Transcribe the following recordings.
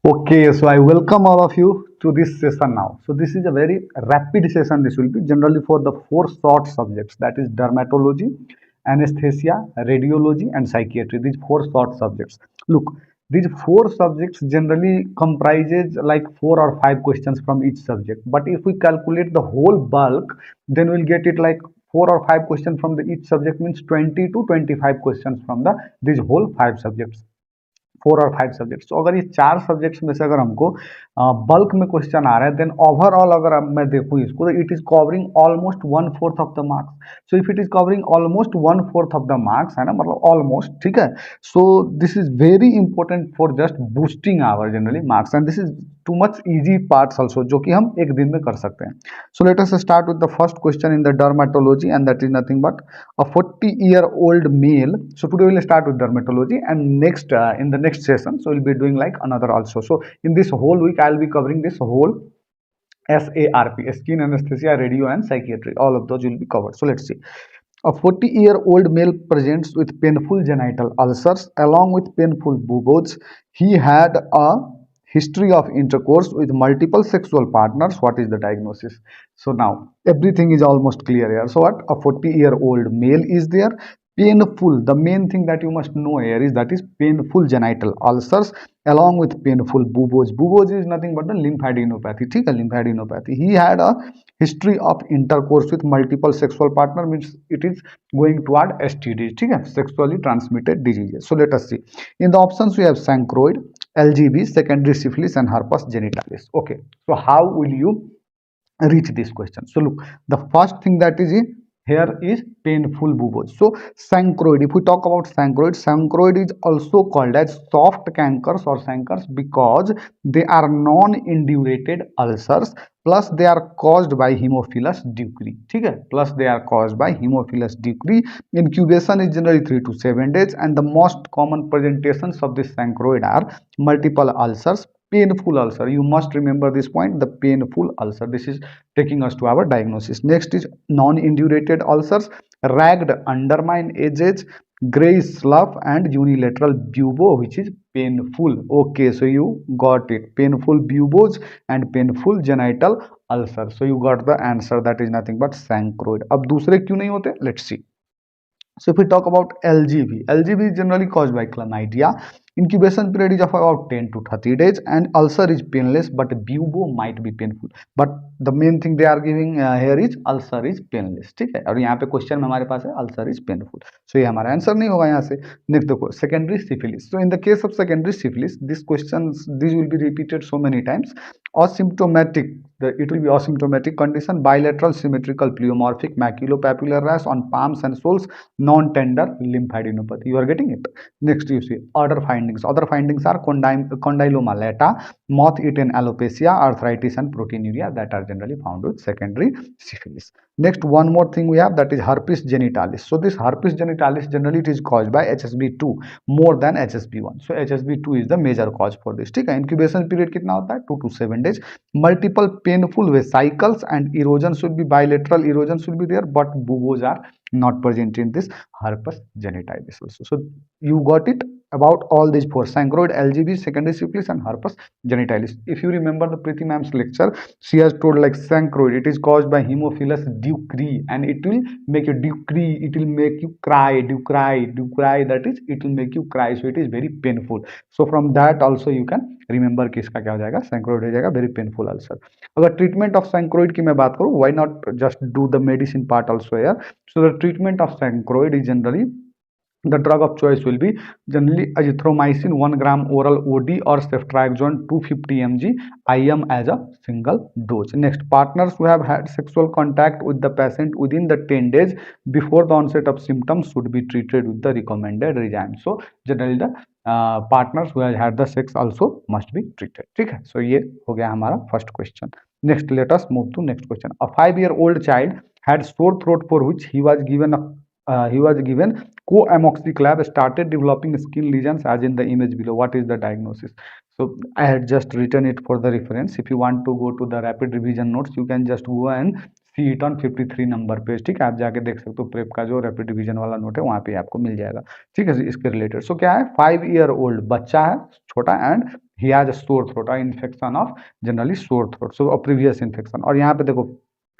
Okay, so I welcome all of you to this session now. So this is a very rapid session. This will be generally for the four short subjects, that is dermatology, anesthesia, radiology, and psychiatry. These four short subjects. Look, these four subjects generally comprises like 4 or 5 questions from each subject. But if we calculate the whole bulk, then we'll get it like 4 or 5 questions from the each subject means 20 to 25 questions from the these whole 5 subjects, 4 और 5 subjects. तो अगर ये 4 subjects में से अगर हमको bulk में question आ रहा है, देन ओवरऑल अगर अब मैं देखूं इसको, तो it is covering almost 1/4 of the marks. So if it is covering almost 1/4 of the marks, है ना, मतलब ऑलमोस्ट, ठीक है। So this is very important for just boosting our generally marks, and this is too much easy parts also, जो कि हम एक दिन में कर सकते हैं। So let us start with the first question in the dermatology, and that is nothing but a 40-year-old male. So today we'll start with dermatology, and next in the next session, so we'll be doing like another also. So in this whole week I'll be covering this whole SARP, skin anesthesia, radio, and psychiatry. All of those will be covered. So let's see. A 40-year-old male presents with painful genital ulcers along with painful buboes. He had a history of intercourse with multiple sexual partners. What is the diagnosis? So now everything is almost clear here. So what, a 40-year-old male is there, painful, the main thing that you must know here is that is painful genital ulcers along with painful buboes. Buboes is nothing but the lymphadenopathy, ठीक है, lymphadenopathy. He had a history of intercourse with multiple sexual partner, means it is going toward STDs, ठीक है, sexually transmitted diseases. So let us see. In the options we have chancroid, LGB, secondary syphilis, and herpes genitalis. Okay, so how will you reach this question? So look, the first thing that is here is painful buboes. So chancroid, if we talk about chancroid is also called as soft cankers or chancers because they are non-indurated ulcers, plus they are caused by hemophilus ducrei, ठीक है, plus they are caused by hemophilus ducrei. Incubation is generally 3 to 7 days, and the most common presentations of this chancroid are multiple ulcers, painful ulcer. You must remember this point, the painful ulcer. This is taking us to our diagnosis. Next is non-indurated ulcers, ragged undermined edges, gray slough, and unilateral bubo, which is painful. Okay, so you got it, painful buboes and painful genital ulcer. So you got the answer, that is nothing but chancroid. अब दूसरे क्यों नहीं होते? Let's see. So if we talk about LGB, LGB is generally caused by chlamydia. Incubation period is of about 10 to 30 days, and ulcer is painless, but bubo might be painful. But the main thing they are giving here is ulcer is painless, ठीक है। और यहाँ पे question में हमारे पास है ulcer is painful, so ये हमारा आंसर नहीं होगा यहाँ से। नेक्स्ट देखो, secondary syphilis. So in the case of secondary syphilis, these questions, these will be repeated so many times. Asymptomatic, it will be asymptomatic condition, bilateral symmetrical pleomorphic maculopapular rash on palms and soles, non-tender lymphadenopathy. You are getting it. Next you see other findings. Other findings are condyloma lata, moth-eaten alopecia, arthritis, and proteinuria that are generally found with secondary syphilis. Next, one more thing we have, that is herpes genitalis. So this herpes genitalis generally it is caused by HSV2 more than HSV1. So HSV2 is the major cause for this, ठीक है। Incubation period कितना होता है? 2 to 7 days. Multiple painful vesicles and erosion should be, bilateral erosion should be there, but buboes are not present in this herpes genitalis also. So you got it about all these four: chancroid, LGB, secondary syphilis, and herpes genitalis. If you remember the Preeti ma'am's lecture, she has told like chancroid, it is caused by hemophilus ducrei, and it will make you ducrei, it will make you cry, ducrei, that is it will make you cry, so it is very painful. So from that also you can remember कि इसका क्या हो जाएगा, chancroid हो जाएगा, very painful ulcer. अगर treatment of chancroid की मैं बात करूँ, why not just do the medicine part also here? So the treatment of chancroid is generally, the drug of choice will be generally azithromycin 1 gram oral OD or ceftriaxone 250 mg IM as a single dose. Next, partners who have had sexual contact with the patient within the 10 days before the onset of symptoms should be treated with the recommended regime. So generally the partners who have had the sex also must be treated, ठीक है। So ये हो गया हमारा first question. Next, let us move to next question. A 5-year-old child had sore throat for which he was given co-amoxiclav, started developing skin lesions as in the image below. What is the diagnosis? So I had just written it for the reference. If you want to go to the rapid revision notes, you can just go and see it on 53 number page, ठीक है। आप जाके देख सकते हो, prep का जो rapid revision वाला नोट है वहाँ पे आपको मिल जाएगा, ठीक है, इसके रिलेटेड। सो क्या है, 5 year old बच्चा है, छोटा, and he has a sore throat, a infection of generally sore throat, so a previous infection. और यहाँ पे देखो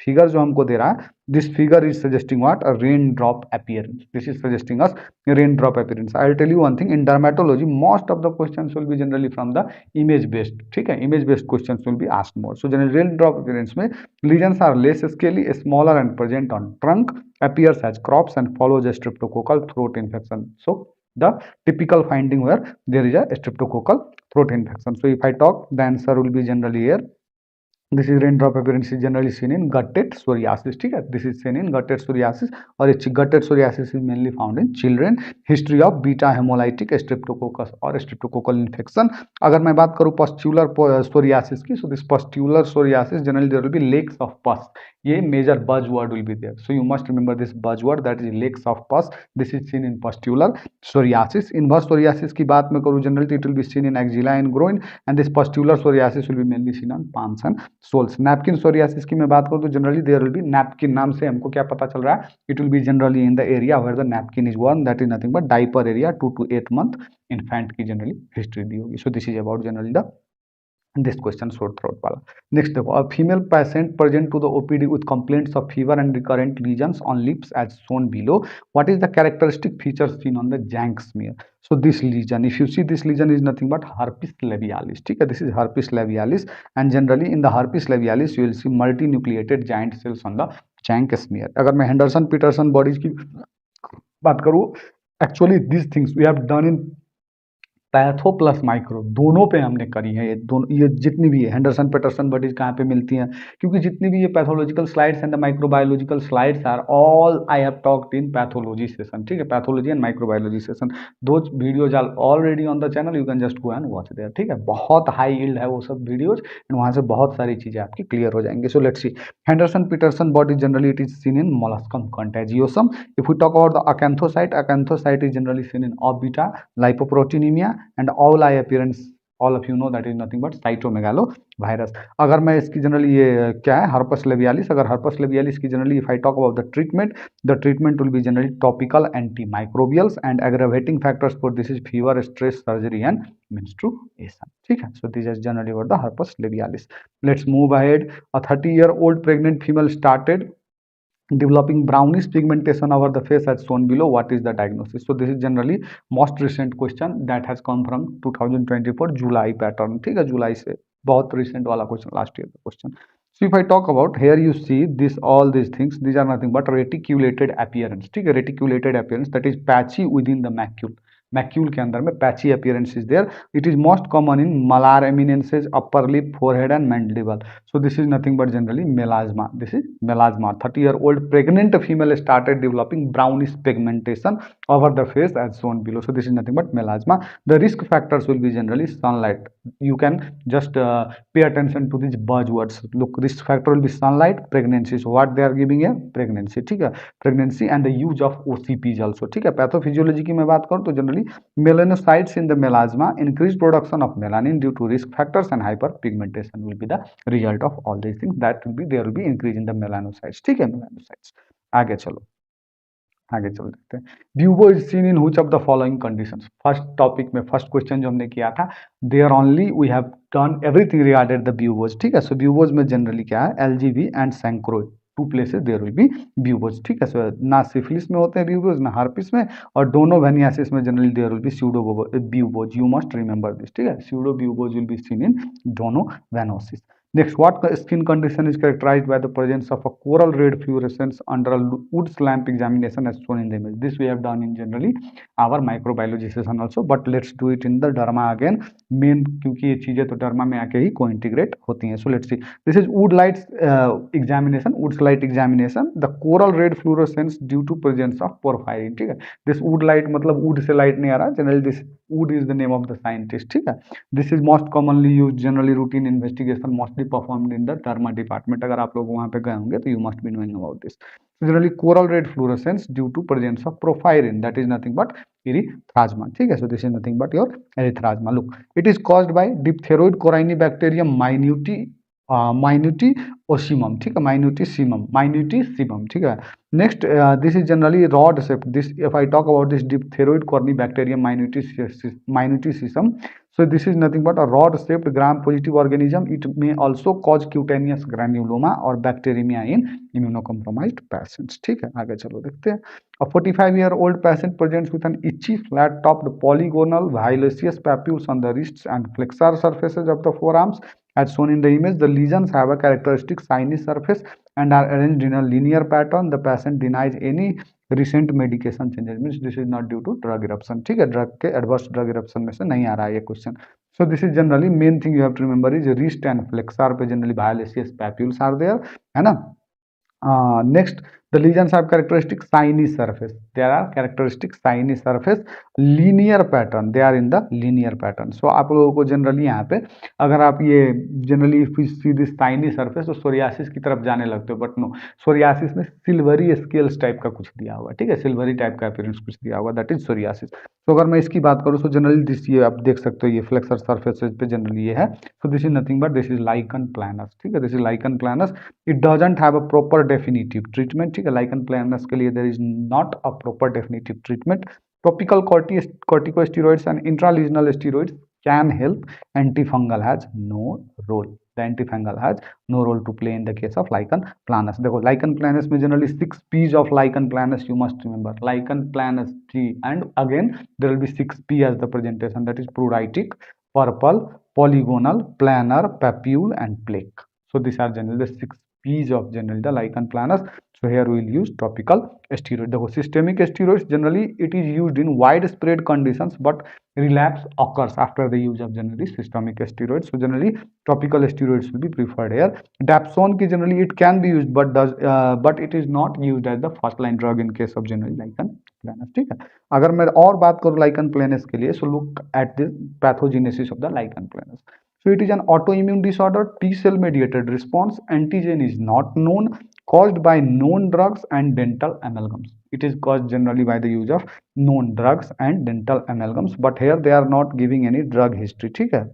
फिगर जो हमको दे रहा है, this figure is suggesting what, a rain drop appearance, this is suggesting us rain drop appearance. I will tell you one thing, in dermatology most of the questions will be generally from the image based, ठीक है, image based questions will be asked more. So generally rain drop appearance में lesions are less scaly, smaller and present on trunk, appears as crops and follows a streptococcal throat infection. So the typical finding where there is a streptococcal throat infection. So if I talk, the answer will be generally here. This is raindrop appearance is generally seen in gutted psoriasis, ठीक है, this is seen in gutted psoriasis, और gutted psoriasis is mainly found in children. History of beta hemolytic streptococcus और streptococcal infection. अगर मैं बात करूँ pustular psoriasis की, so this pustular psoriasis generally there will be lakes of pus, ये major buzzword will be there, so you must remember this buzzword, that is lakes of pus. This is seen in pustular psoriasis. Inverse psoriasis की बात मैं करूँ, generally it will be seen in axilla and groin, and this pustular psoriasis will be mainly seen on palms and soles. Napkin psoriasis की मैं बात करूं तो generally there will be, napkin नाम से हमको क्या पता चल रहा है, it will be generally in the area where the napkin is worn, that is nothing but diaper area, 2 to 8 month infant की जनरली हिस्ट्री दी होगी। So this is about generally the this question sore throat वाला। Next देखो, a female patient present to the OPD with complaints of fever and recurrent lesions on lips as shown below, what is the characteristic features seen on the Tzanck smear. So this lesion, if you see, this lesion is nothing but herpes labialis, ठीक है, this is herpes labialis, and generally in the herpes labialis you will see multinucleated giant cells on the jank smear. अगर मैं Henderson Peterson bodies की बात करूँ, actually this things we have done in patho plus micro, दोनों पे हमने करी है, ये दोनों, ये जितनी भी है हेंडरसन पेटरसन बॉडीज कहाँ पे मिलती हैं, क्योंकि जितनी भी ये pathological slides and the microbiological slides are all I have talked in pathology session, ठीक है, pathology and microbiology session, those videos are already on the channel, you can just go and watch there, ठीक है, बहुत high yield है वो सब videos, and वहाँ से बहुत सारी चीजें आपकी क्लियर हो जाएंगे। So let's see, Henderson Peterson body generally it is seen in molluscum contagiosum. If we talk about the acanthocyte is generally seen in of beta lipoproteinemia, and all eye appearance, all of you know that is nothing but cytomegalovirus। अगर मैं इसकी generally ये क्या है, herpes लेबियालिस, अगर herpes labialis की generally if I talk about the treatment will be generally topical antimicrobials, and aggravating factors for this is fever, stress, surgery and menstruation, ठीक है। So this is generally for the herpes labialis. Let's move ahead. A 30-year-old pregnant female started developing brownish pigmentation over the face as shown below, what is the diagnosis? So this is generally most recent question that has come from 2024 July pattern, ठीक है, जुलाई से बहुत recent वाला question, last year का question. So if I talk about here, you see this, all these things, these are nothing but reticulated appearance, ठीक है, reticulated appearance, that is patchy within the macule, macule के अंदर में patchy appearance is there. It is most common in malar eminences, upper lip, forehead and mandible. So this is nothing but generally melasma, this is melasma. 30-year-old pregnant female started developing brownish pigmentation over the face as shown below, so this is nothing but melasma. The risk factors will be generally sunlight, you can just pay attention to these buzzwords. Look, risk factor will be sunlight, pregnancy, so what they are giving here, pregnancy, ठीक है, pregnancy and the use of OCPs also, ठीक है। Pathophysiology की मैं बात करूँ तो generally melanocytes in the melasma, increased production of melanin due to risk factors and hyperpigmentation will be the result of all these things, that will be, there will be increase in the melanocytes, ठीक है, melanocytes। आगे चलो, आगे चल देखते हैं। Bubo is seen in which of the following conditions. First topic में first question जो हमने किया था, there only we have done everything regarded the buboes, ठीक है। सो ब्यूबोज में जनरली क्या है, LGV and chancroid, two places there will be buboes, ठीक है। सो ना सिफिलिस में होते हैं ब्यूबोज, ना हार्पिस में, और दोनों वेनियासिस में generally there will be pseudo buboes, you must remember this, ठीक है। Pseudo buboes will be seen in donovanosis. Next, what skin condition is characterized by the presence of a coral red fluorescence under a Woods lamp examination as shown in the image? This we have done in generally our microbiology session also, but let's do it in the derma again, main क्योंकि ये चीजें तो derma में आके ही co-integrate होती हैं। So let's see, this is Wood light examination, Woods light examination, the coral red fluorescence due to presence of porphyrin, ठीक है। This Wood light मतलब wood से light नहीं आ रहा, generally this Wood is the name of the scientist, ठीक है। This is most commonly used generally routine investigation, mostly performed in the derma department। अगर आप लोग वहां पे गए होंगे तो you must be knowing about this। Generally coral red fluorescence due to presence of porphyrin, that is nothing but erythrasma, ठीक है। So this is nothing but your erythrasma। Look, it is caused by diphtheroid corynebacterium minutiosimum, ठीक है, minutiosimum, ठीक है। Next, this is generally rod shape, this if I talk about this diphtheroid corynebacterium minutiosimum, So this is nothing but a rod-shaped gram-positive organism. It may also cause cutaneous granuloma or bacteremia in immunocompromised patients. ठीक है, आगे चलो देखते हैं. A 45-year-old patient presents with an itchy, flat-topped, polygonal, violaceous papules on the wrists and flexor surfaces of the forearms. As shown in the image, the lesions have a characteristic shiny surface and are arranged in a linear pattern. The patient denies any recent medication changes, means this is not due to drug eruption. ठीक है, drug के adverse drug eruption में से नहीं आ रहा है ये question. So this is generally main thing you have to remember is wrist and flexor पे generally violaceous papules are there, है ना. Next, the lesions have characteristic shiny surface. There are characteristic shiny surface, linear pattern. They are in the linear pattern. So आप लोगों को generally यहाँ पे अगर आप ये generally if you see this shiny surface तो psoriasis की तरफ जाने लगते हो, but no, psoriasis में silvery scales type का कुछ दिया हुआ है, ठीक है, silvery type का appearance कुछ दिया हुआ, that is psoriasis. तो अगर मैं इसकी बात करूँ तो generally this ये आप देख सकते हो ये flexor surfaces पे generally ये है. So this is nothing but this is lichen planus. ठीक है, this is lichen planus. It doesn't have a proper definitive treatment. ठीक है, lichen planus के लिए there is not a proper definitive treatment. Topical corticosteroids and intralesional steroids can help. Antifungal has no role. The antifungal has no role to play in the case of lichen planus. देखो lichen planus में generally 6 P's of lichen planus you must remember. Lichen planus T, and again there will be 6 P as the presentation, that is pruritic, purple, polygonal, planar, papule and plaque. So these are generally the 6 P's of generally the lichen planus. So here we will use topical steroid. The systemic steroids generally it is used in widespread conditions, but relapse occurs after the use of generally systemic steroids. So generally topical steroids will be preferred here. Dapsone की generally it can be used, but it is not used as the first line drug in case of generally lichen planus. ठीक है, अगर मैं और बात करूँ lichen planus के लिए, so look at the pathogenesis of the lichen planus. So it is an autoimmune disorder, T cell mediated response, antigen is not known, caused by known drugs and dental amalgams. It is caused generally by the use of known drugs and dental amalgams, but here they are not giving any drug history. ठीक है,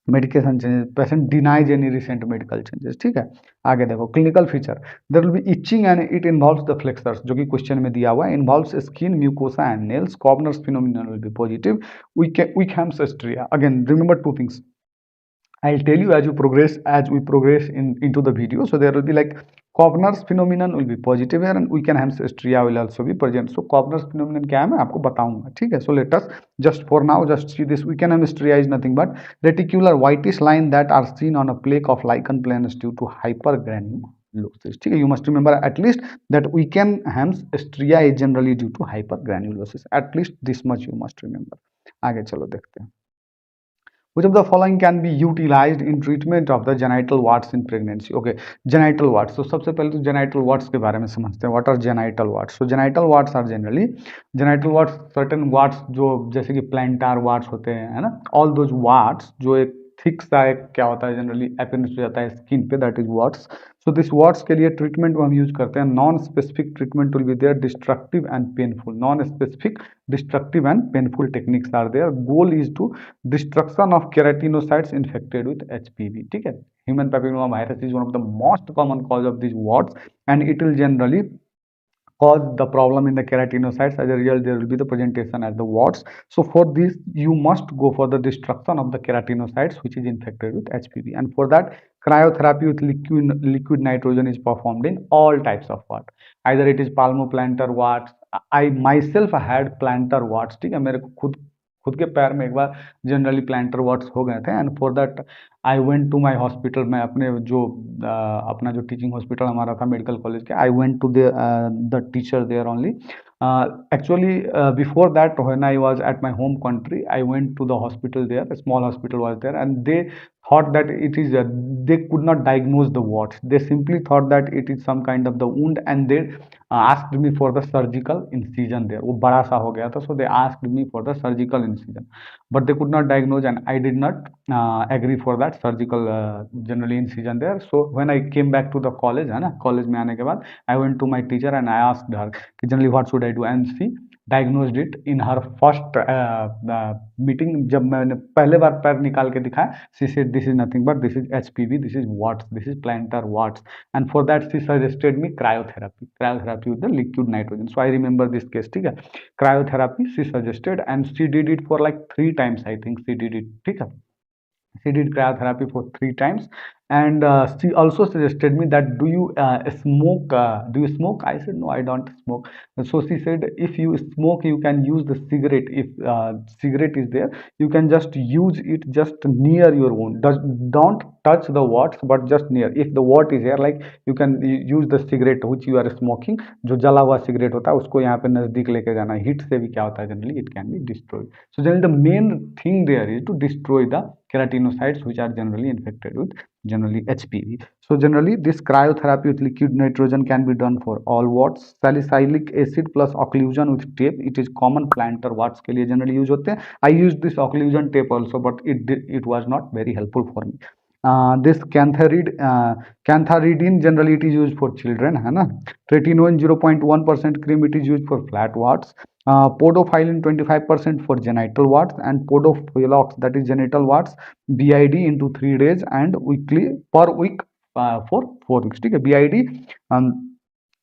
medication changes, patient denies any recent medical changes. ठीक है, आगे देखो clinical feature, there will be itching and it involves the flexors, जो कि question में दिया हुआ है, involves skin, mucosa and nails. Kovner's phenomenon will be positive. Wickham's stria, again remember two things. I'll tell you as we progress into the video. So there will be like Kovner's phenomenon will be positive here and Wickham's stria will also be present. So Kovner's phenomenon क्या है मैं आपको बताऊंगा. ठीक है, so let us just for now just see this. Wickham's stria is nothing but reticular whitish line that are seen on a plaque of lichen planus due to hypergranulosis. ठीक है, you must remember at least that Wickham's stria is generally due to hypergranulosis. At least this much you must remember. आगे चलो देखते हैं. Which of the following can be utilized in treatment of the genital warts in pregnancy? Okay, genital warts. So सबसे पहले तो genital warts के बारे में समझते हैं. What are genital warts? So genital warts are generally certain warts जो जैसे कि plantar warts होते हैं, है ना? All those warts जो एक थिक सा एक क्या होता है जनरली अपीयरेंस हो जाता है स्किन पे, that is warts. So this warts के लिए ट्रीटमेंट हम यूज करते हैं. Non specific treatment will be there, destructive and painful. Non specific, destructive and painful techniques are there. Goal is to destruction of keratinocytes infected with HPV. ठीक है, human papilloma virus is one of the most common cause of this warts and it will generally cause the problem in the keratinocytes. As a result, there will be the presentation as the warts. So for this, you must go for the destruction of the keratinocytes which is infected with HPV, and for that cryotherapy with liquid nitrogen is performed in all types of wart. Either it is palmoplantar warts. I myself had plantar warts. ठीक है, मेरे को खुद के पैर में एक बार generally planter watts हो गए थे and for that I went to my hospital. मैं अपने जो अपना जो टीचिंग हॉस्पिटल हमारा था मेडिकल कॉलेज के, I went to the teacher there only. Actually, before that, when I was at my home country, I went to the hospital there. A small hospital was there, and they thought that it is. They could not diagnose the warts. They simply thought that it is some kind of the wound, and they asked me for the surgical incision there. वो बड़ा सा हो गया था, so they asked me for the surgical incision, but they could not diagnose, and I did not agree for that surgical generally incision there. So when I came back to the college, है ना, college में आने के बाद I went to my teacher and I asked her कि generally what should I do, and she diagnosed it in her first meeting. जब मैंने पहले बार पैर निकाल के दिखाया, she said this is nothing but this is HPV, this is warts, this is plantar warts, and for that she suggested me cryotherapy with the liquid nitrogen. So I remember this case, ठीक है। Cryotherapy she suggested and she did it for like 3 times, I think she did it, ठीक है। She did cryotherapy for 3 times, and she also suggested me that do you smoke? Do you smoke? I said no, I don't smoke. So she said if you smoke, you can use the cigarette. If cigarette is there, you can just use it just near your wound. Don't touch the warts, but just near. If the wart is here, like you can use the cigarette which you are smoking. जो जला हुआ cigarette होता है उसको यहाँ पे नजदीक लेके जाना। हीट से भी क्या होता है, generally it can be destroyed. So generally the main thing there is to destroy the keratinocytes which are generally infected with generally HPV. So generally this cryotherapy with liquid nitrogen can be done for all warts. Salicylic acid plus occlusion with tape, it is common plantar warts के लिए generally use होते हैं। I used this occlusion tape also, but it was not very helpful for me. This cantharidin generally it is used for children, है ना। Tretinoin 0.1% cream, it is used for flat warts. Podophylline 25% for genital warts, and podophylox, that is genital warts, BID into 3 days and weekly per week for 4 weeks, ठीक है। BID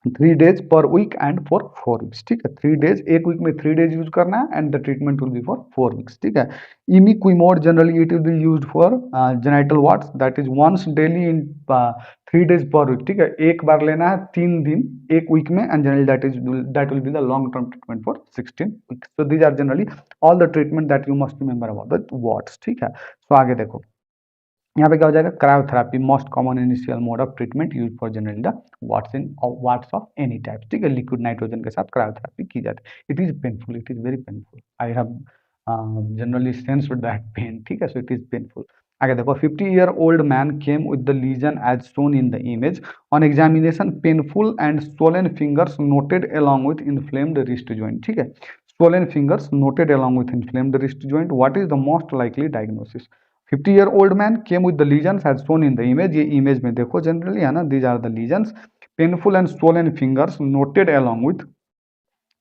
3 days per week and for 4 weeks, ठीक है। 3 days, एक week में 3 days use करना है, and the treatment will be for 4 weeks, ठीक है। Imiquimod generally it will be used for genital warts, that is once daily in 3 days per week, ठीक है। एक बार लेना है 3 दिन एक वीक में, and generally that will be the long term treatment for 16 weeks. So these are generally all the treatment that you must remember about the wards, ठीक है। So आगे देखो, यहाँ पे क्या हो जाएगा, cryotherapy most common initial mode of treatment use for generally the warts of any type, ठीक है। लिक्विड नाइट्रोजन के साथ क्रायोथेरापी की जाती है। It is painful, it is very painful, I have generally sensed that pain, ठीक है। So it is painful. आगे देखो, 50-year-old man came with the lesion as shown in the image. On examination, painful and swollen fingers noted along with inflamed wrist joint, ठीक है। swollen fingers noted along with inflamed wrist joint. What is the most likely diagnosis? 50-year-old man came with the lesions as shown in the image. ये image में देखो generally है ना, these are the lesions, painful and swollen fingers noted along with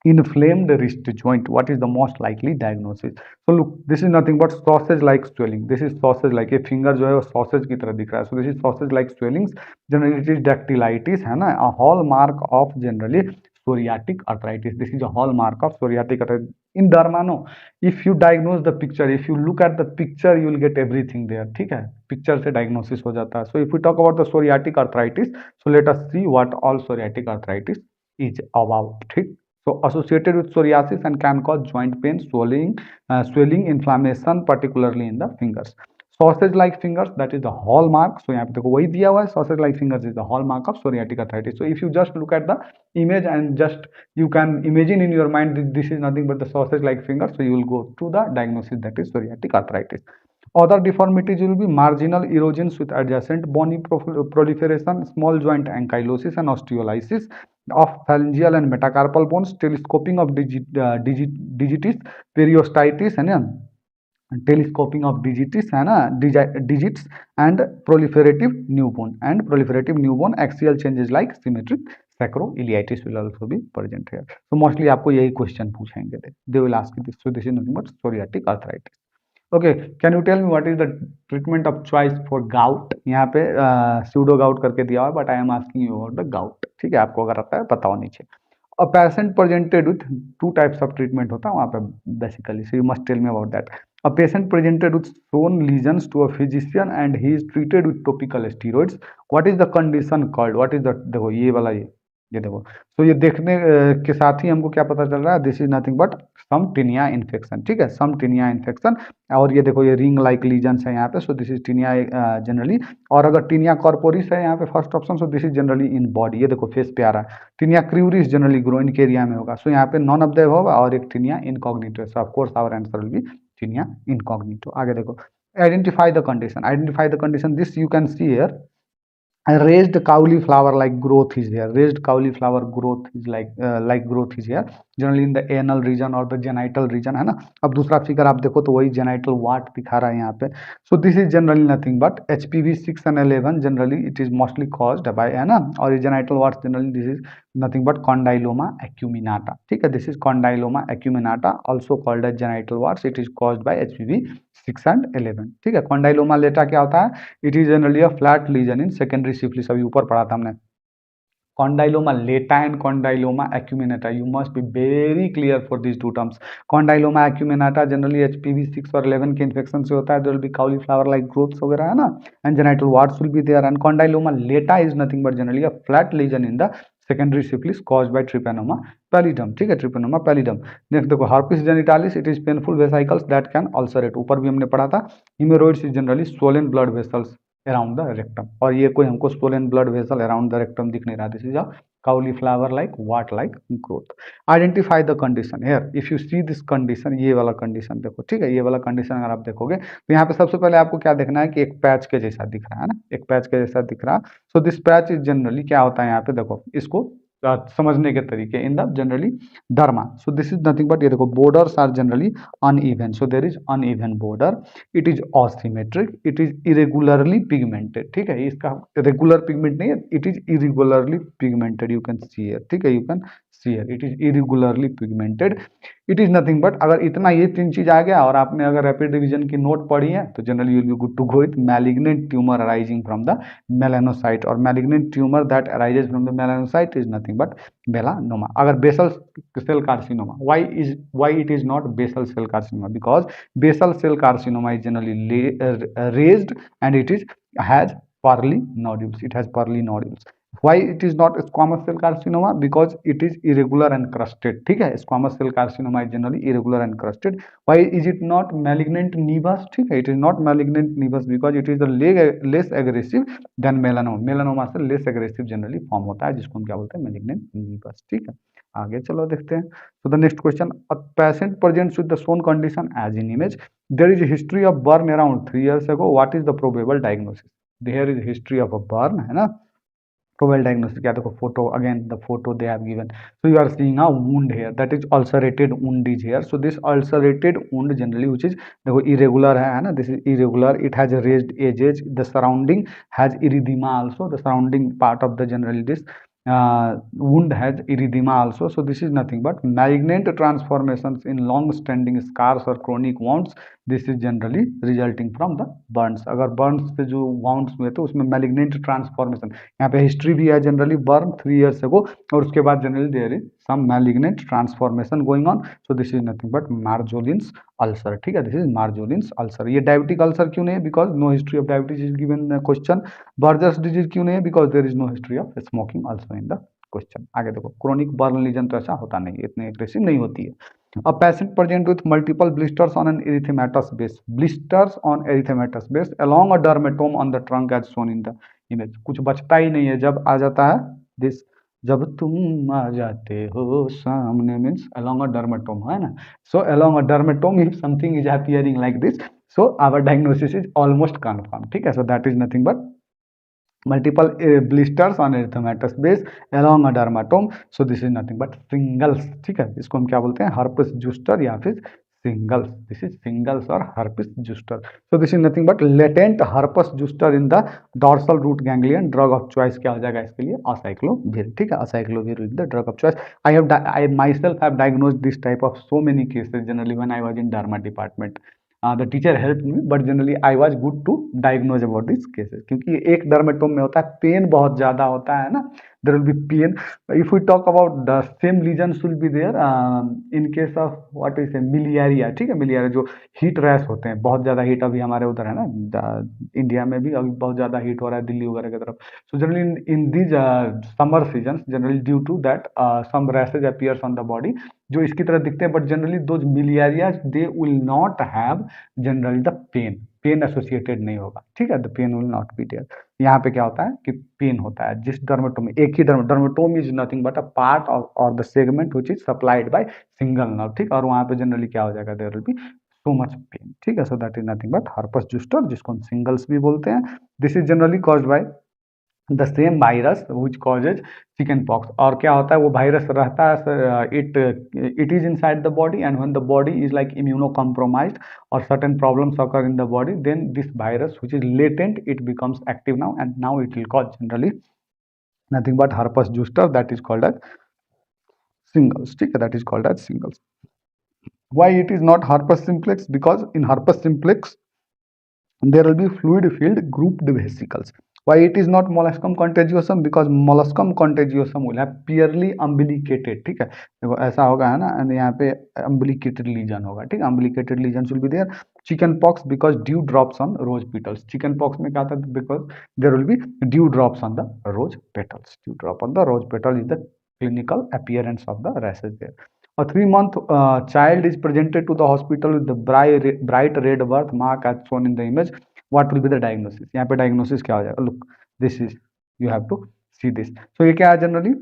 inflamed wrist joint. What is the most likely diagnosis? So look, this is nothing but sausage like swelling. This is sausage like, ये finger जो है वो sausage की तरह दिख रहा है. So this is sausage like swellings. Generally it is dactylitis, है ना, a hallmark of generally psoriatic arthritis. This is a hallmark of psoriatic arthritis. In Dermano, if you diagnose the picture, if you look at the picture, you will get everything there, ठीक है। picture से diagnosis हो जाता है। So if we talk about the psoriatic arthritis, so let us see what all psoriatic arthritis is about, ठीक। So associated with psoriasis and can cause joint pain, swelling, inflammation, particularly in the fingers. Sausage-like fingers, that is the hallmark. So यहाँ पे देखो वही दिया हुआ है, sausage-like fingers is the hallmark of psoriatic arthritis. So if you just look at the image and just you can imagine in your mind that this is nothing but the sausage-like fingers, so you will go to the diagnosis, that is psoriatic arthritis. Other deformities will be marginal erosions with adjacent bony proliferation, small joint ankylosis and osteolysis of phalangeal and metacarpal bones, telescoping of digitis, periostitis, है ना, telescoping of digitis, है ना, digits, and proliferative newborn axial changes like symmetric sacroiliitis will also be present here. So mostly आपको यही question पूछेंगे, they will ask you this. So this is nothing but psoriatic arthritis. Okay, can you tell me what is the treatment of choice for gout? यहाँ पे pseudo gout करके दिया हुआ है, but I am asking you about the gout, ठीक है। आपको अगर आता है बताओ नीचे। A patient presented with 2 types of treatment होता है वहाँ पे basically, so you must tell me about that. A patient presented with shown lesions to a physician and he is treated with topical steroids. What is the condition called? What is the, देखो ये वाला, ये देखो, तो ये देखने के साथ ही हमको क्या पता चल रहा है, this is nothing but some tinea infection, ठीक है, सम टीनिया इन्फेक्शन। और ये देखो ये रिंग लाइक लीजन्स है यहाँ पे, so this is tinea generally. और अगर टीनिया कॉर्पोरिस है यहाँ पे first option, so this is generally in body, ये देखो फेस पे आ रहा है। टीनिया क्रूरिस जनरली ग्रोइन के एरिया में होगा, सो यहाँ पे नॉन ऑफ द होगा, और एक tinea incognito, so of course our answer will be tinea incognito. आगे देखो, identify the condition, this you can see here, raised cauliflower like growth is here, raised cauliflower growth is like growth is here, generally in the anal reason और the genital reason, है ना। अब दूसरा figure आप देखो तो वही genital वाट दिखा रहा है यहाँ पे। So this is generally nothing but HPV 6 and 11 generally it is mostly caused by, है ना। और ये genital warts generally this is nothing but condyloma acuminata, ठीक है। This is condyloma acuminata also called as genital warts, it is caused by HPV 6 and 11, ठीक है। कॉन्डाइलोमा लेटा क्या होता है, it is generally a flat lesion in secondary syphilis, अभी ऊपर पढ़ा था हमने। Condyloma lata and condyloma acuminata, you must be very clear for these two terms. Condyloma acuminata generally HPV 6 और 11 के इन्फेक्शन से होता है, there will be cauliflower like growths वगैरह, है ना, and genital warts will be there. And condyloma lata is nothing but generally a flat lesion in the secondary syphilis caused by trypanosoma pallidum, ठीक है, trypanosoma pallidum. Next देखो herpes genitalis, it is painful vesicles that can ulcerate, ऊपर भी हमने पढ़ा था. Hemorrhoids is generally swollen blood vessels around the rectum, और ये कोई हमको swollen blood vessel around the rectum दिख नहीं रहा, this is a cauliflower like what like growth. Identify the condition here, if you see this condition, ये वाला condition देखो, ठीक है, ये वाला कंडीशन अगर आप देखोगे तो यहाँ पे सबसे पहले आपको क्या देखना है कि एक पैच के जैसा दिख रहा है ना, एक पैच के जैसा दिख रहा। So this patch is generally क्या होता है, यहाँ पे देखो इसको समझने के तरीके in the generally derma. So this is nothing but ये देखो borders are generally uneven, so there is uneven border, it is asymmetric, it is irregularly pigmented, ठीक है, इसका रेगुलर पिगमेंट नहीं है, it is irregularly pigmented, you can see here, ठीक है, you can see here, it is irregularly pigmented, it is nothing but अगर इतना ये तीन चीज आ गया और आपने अगर रैपिड रिवीजन की नोट पढ़ी है तो generally you'll be good to go with malignant tumour arising from the melanocyte, और malignant tumour that arises from the melanocyte is nothing but melanoma. अगर basal cell carcinoma, why it is not basal cell carcinoma, because basal cell carcinoma is generally raised and it is has pearly nodules, it has pearly nodules. Why it is not squamous cell carcinoma, because it is irregular and crusted, ठीक है, squamous cell carcinoma is generally irregular and crusted. Why is it not malignant nevus, ठीक है, it is not malignant nevus because it is the less aggressive than melanoma, melanoma से less aggressive generally form होता है, जिसको हम क्या बोलते हैं, malignant nevus, ठीक है। आगे चलो देखते हैं। So the next question, a patient presents with the shown condition as in image, there is a history of burn around 3 years ago, what is the probable diagnosis? There is a history of a burn, है ना, probable diagnosis क्या देखो, photo again, the photo they have given, so you are seeing a wound here, that is ulcerated wound is here. So this ulcerated wound generally which is देखो irregular है ना, this is irregular, it has a raised edges, the surrounding has erythema also, the surrounding part of the generally this wound has erythema also. So this is nothing but malignant transformations in long standing scars or chronic wounds, this is generally resulting from the Burns, अगर Burns पे जो wounds हुए तो उसमें malignant transformation, यहाँ पे history भी है जनरली बर्न 3 years ago, और उसके बाद generally there is some malignant transformation going on, so this is nothing but Marjolin's ulcer, ठीक है, दिस इज मार्जोलिन्स अल्सर। ये डायबिटिक अल्सर क्यों नहीं है, because no history of diabetes is given question. Buerger's disease क्यों नहीं है, because there is no history of smoking also in the question. आगे देखो, क्रोनिक बर्न लीजन तो ऐसा होता नहीं है, इतनी एग्रेसिव नहीं होती है। A patient present with multiple blisters on an erythematous base, blisters on erythematous base along a dermatome on the trunk as shown in the image, कुछ बचता ही नहीं है जब आ जाता है this, जब तुम आ जाते हो सामने means along a dermatome, है ना, so along a dermatome if something is appearing like this, so our diagnosis is almost confirmed, ठीक है, so that is nothing but multiple blisters on erythematous base along a dermatome, so this is nothing but shingles, ठीक है, इसको हम क्या बोलते हैं, herpes zoster या फिर shingles, this is shingles or herpes zoster, so this is nothing but latent herpes zoster in the dorsal root ganglion, drug of choice क्या हो जाएगा इसके लिए, acyclovir, ठीक है, acyclovir is the drug of choice. I myself have diagnosed this type of so many cases generally when I was in derma department. The teacher help me, but generally I was good to diagnose about this cases, क्योंकि एक dermatome में होता है pen बहुत ज़्यादा होता है ना, there will be pain, if we talk about the same lesion will be there in case of what is a miliaria, ठीक है, मिलियरिया जो हीट रैश होते हैं, बहुत ज़्यादा हीट अभी हमारे उधर है ना, इंडिया में भी अभी बहुत ज़्यादा हीट हो रहा है दिल्ली वगैरह की तरफ, so generally in these summer season generally due to that some rashes appears on the body जो इसकी तरह दिखते हैं, but generally those miliarias they will not have generally the pain associated नहीं होगा, ठीक है, the pain will not be there. यहाँ पे क्या होता है कि पेन होता है जिस डर्मेटोम में, एक ही dermatome is nothing but a part और the segment which is supplied by single nerve, ठीक, और वहाँ पे जनरली क्या हो जाएगा, there will be so much pain, ठीक है, so that is nothing but herpes zoster, जिसको हम सिंगल्स भी बोलते हैं, this is generally caused by the same virus which causes chicken pox. और क्या होता है, वो वायरस रहता है, it is inside the body, and when the body is like immunocompromised और certain problems occur in the body, then this virus which is latent, it becomes active now, and now it will cause generally nothing but herpes zoster, that is called as shingles. ठीक है, that is called as shingles. Why it is not herpes simplex? Because in herpes simplex there will be fluid filled grouped vesicles. Why it is not molluscum contagiosum? Because molluscum contagiosum will have purely umbilicated, ठीक है, देखो ऐसा होगा है ना, and यहाँ पे umbilicated lesion होगा, ठीक है, umbilicated lesions will be there. Chicken pox because dew drops on rose petals. Chicken pox में क्या था, because there will be dew drops on the rose petals. Dew drop on the rose petal is the clinical appearance of the rashes there. A 3-month child is presented to the hospital with the bright red birthmark as shown in the image. What will be the diagnosis? यहाँ पे diagnosis क्या हो जाएगा? Look, this is, you have to see this. So ये क्या है generally,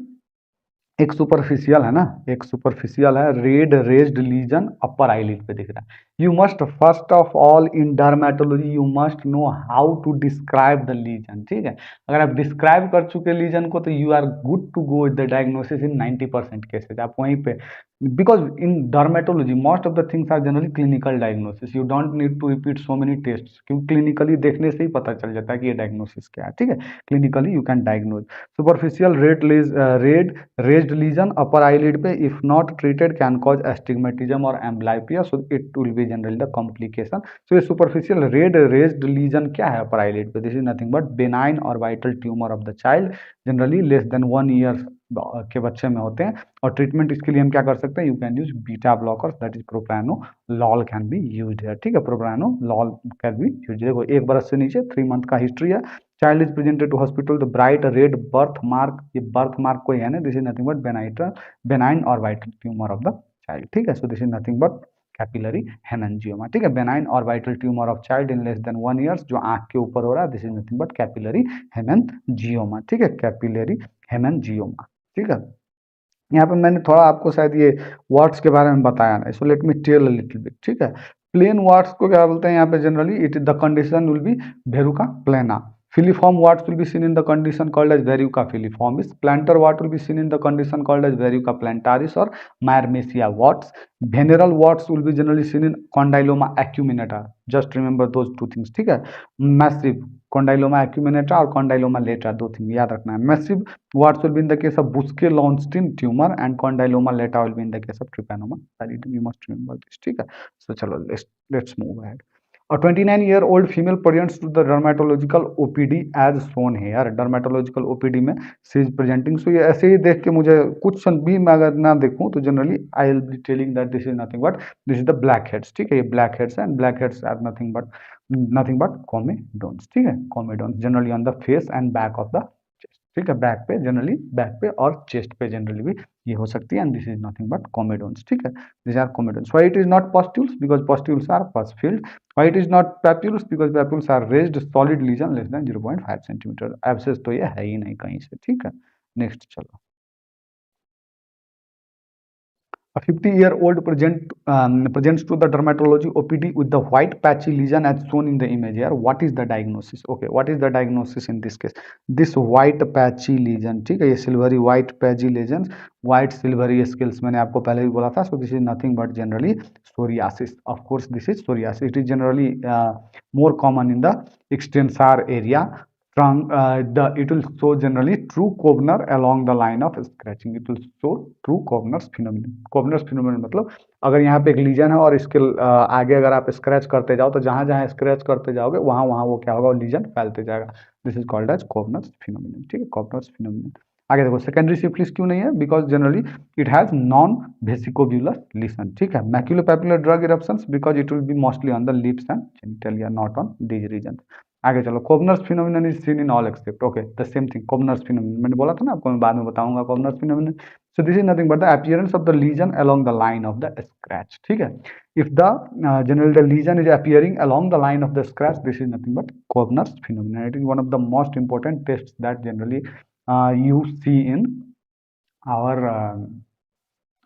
एक superficial है ना, एक सुपरफिशियल है red raised lesion upper eyelid पे दिख रहा है। You must first of all in dermatology you must know how to describe the lesion, ठीक है। अगर आप डिस्क्राइब कर चुके लीजन को तो you are good to go with the diagnosis in 90% cases. आप वहीं पे, because in dermatology most of the things are generally clinical diagnosis, you don't need to repeat so many test, क्योंकि clinically देखने से ही पता चल जाता है कि ये डायग्नोसिस क्या है, ठीक है। Clinically you can diagnose superficial red raised lesion upper eyelid पे if not treated can cause astigmatism or amblyopia, so it will be generally the complication. So ये superficial red raised lesion क्या है upper eyelid पे? This is nothing but benign or vital tumor of the child, generally less than 1 year के बच्चे में होते हैं। और ट्रीटमेंट इसके लिए हम क्या कर सकते हैं, you can use beta blockers, that is propranolol can be used है, ठीक है, प्रोप्रानोलॉल कैन बी यूज्ड। देखो 1 बरस से नीचे 3 मंथ का हिस्ट्री है। Child is presented to hospital the bright red birth mark, ये बर्थ मार्क कोई है ना, this is nothing but benign और vital tumour of the child, ठीक है। So this is nothing but capillary haemangioma, ठीक है, बेनाइन और vital tumour of child in less than 1 years, जो आंख के ऊपर हो रहा है, this is nothing but capillary haemangioma, ठीक है, कैपिलरी हेमेंजियोमा, ठीक है। यहाँ पे मैंने थोड़ा आपको शायद ये वर्ड्स के बारे में बताया ना, so let me tell a little bit, ठीक है। प्लेन वर्ड्स को क्या बोलते हैं यहाँ पे generally, it the condition will be verruca plana. Filiform warts will be seen in the condition called as Verruca filiformis. Plantar wart will be seen in the condition called as Verruca plantaris or Myrmecia warts. Venereal warts will be generally seen in Condyloma acuminata. Just remember those two things, ठीक है। Massive Condyloma acuminata और Condyloma lata, दो thing याद रखना है। Massive warts will be in the case of Buschke-Lowenstein tumor and Condyloma lata will be in the case of Trypanosoma pallidum. You must remember this, ठीक है। So चलो let's move ahead. A 29-year-old female presents to the dermatological OPD as shown here. Dermatological OPD में she is presenting. So ये ऐसे ही देख के मुझे कुछ भी मैं अगर ना देखूं तो generally I will be telling that this is nothing but this is the blackheads, ठीक है। ये blackheads and blackheads are nothing but comedones, ठीक है, comedones generally on the face and back of the chest, ठीक है। Back पे generally, back पे और चेस्ट पे जनरली भी ये हो सकती है, and this is nothing but comedones, ठीक है। This are comedones. Why it is not pustules? Because pustules are pus filled. Why it is not papules? Because papules are raised solid lesion less than 0.5 centimetre. Abscess तो ये है ही नहीं कहीं से, ठीक है। नेक्स्ट चलो। A 50-year-old presents to the dermatology OPD with the white patchy lesion as shown in the image here. What is the diagnosis? Okay, what is the diagnosis in this case? This white patchy lesion, ठीक है, ये silvery white patchy lesions, white silvery scales मैंने आपको पहले भी बोला था. So this is nothing but generally psoriasis. Of course, this is psoriasis. It is generally more common in the extensor area. It will show generally true Kovner along the line of scratching. It will show true Kovner's phenomenon. Kovner's phenomenon मतलब अगर यहाँ पे एक legion है और इसके आगे अगर आप स्क्रैच करते जाओ तो जहां जहां स्क्रैच करते जाओगे वहां वहां वो क्या होगा, वो लीजन फैलते जाएगा. This is called as Kovner's phenomenon, ठीक है, Kovner's phenomenon. आगे देखो सेकेंडरी सिफिलिस क्यों नहीं है? Because generally it has non vesiculobullous lesion, ठीक है. Maculopapular drug eruptions because it will be mostly on the lips and genitalia, not on these region. आगे चलो. Koebner's phenomenon is seen in all except, okay, the same thing. Koebner's phenomenon मैंने बोला था ना आपको, मैं बाद में बताऊंगा Koebner's phenomenon. So this is nothing but the appearance of the lesion along the line of the scratch, ठीक है. If the generally the lesion is appearing along the line of the scratch, this is nothing but Koebner's phenomenon. It is one of the most important test that generally you see in our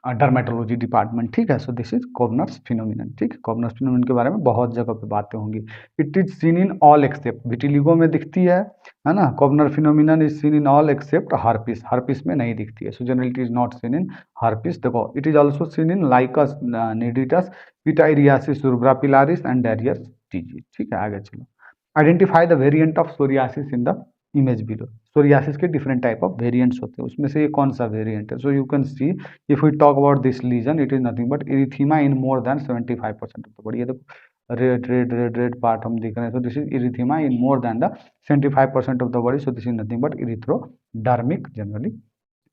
dermatology department, ठीक है। So this is Koebner's phenomenon, ठीक है। Corners phenomenon के बारे में बहुत जगह पे बातें होंगी। It is seen in all except, vitiligo में दिखती है ना। Koebner phenomenon is seen in all except herpes, herpes में नहीं दिखती है। So generally it is not seen in herpes. देखो it is also seen in लाइकस nitidus, pityriasis rubra pilaris and Darier's disease, ठीक है। आगे चलो, identify the variant of psoriasis in the image below. Psoriasis के डिफरेंट टाइप ऑफ वेरिएंट्स होते हैं, उसमें से ये कौन सा वेरिएंट है। So you can see if we talk about this lesion, it is nothing but erythema in more than 75% of the body. ये देखो red red red red part हम दिख रहे हैं। So this is erythema in more than the 75% of the body. So this is nothing but erythrodermic, generally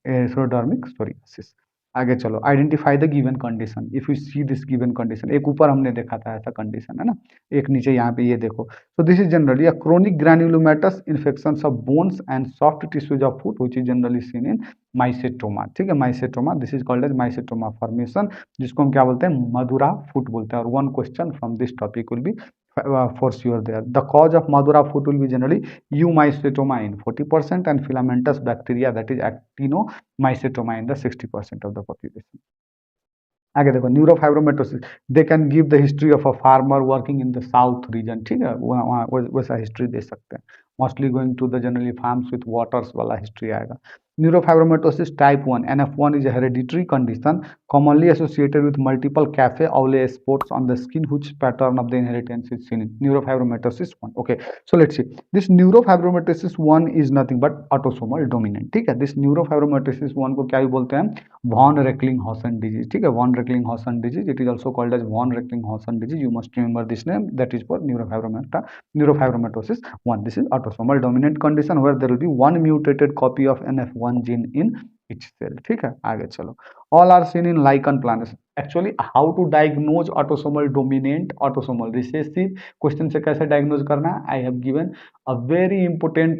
एसोडर्मिक psoriasis. आगे चलो, identify the given condition. If you see this given condition, एक ऊपर हमने देखा था ऐसा कंडीशन है ना, एक नीचे यहाँ पे ये देखो। So this is generally a chronic granulomatous infection of bones and soft tissues of foot which is generally seen in mycetoma, ठीक है। Mycetoma, this is called as mycetoma formation, जिसको हम क्या बोलते हैं, मधुरा फूट बोलते हैं। और one question from this topic will be for sure there. The cause of Madura foot will be generally Eumycetoma in 40% and filamentous bacteria, that is actinomycetoma in the 60% of the population. आगे देखो, neurofibromatosis, they can give the history of a farmer working in the south region, ठीक है। वहाँ वैसा history दे सकते हैं। Mostly going to the generally farms with waters वाला हिस्ट्री आएगा। Neurofibromatosis type 1 NF1 is a hereditary condition commonly associated with multiple cafe au lait spots on the skin which pattern of the inheritance is seen in neurofibromatosis 1. Okay, so let's see, this neurofibromatosis 1 is nothing but autosomal dominant, ठीक है। this neurofibromatosis 1 को क्या ही बोलते हैं, von Recklinghausen disease, ठीक है। Von Recklinghausen disease, it is also called as von Recklinghausen disease, you must remember this name, that is for neurofibromatosis 1. This is autosomal dominant condition where there will be one mutated copy of NF1 gene in each cell, ठीक है। आगे चलो, all are seen in lichen planus. Actually how to diagnose autosomal dominant, autosomal recessive, question से कैसे diagnose करना है, I have given a very important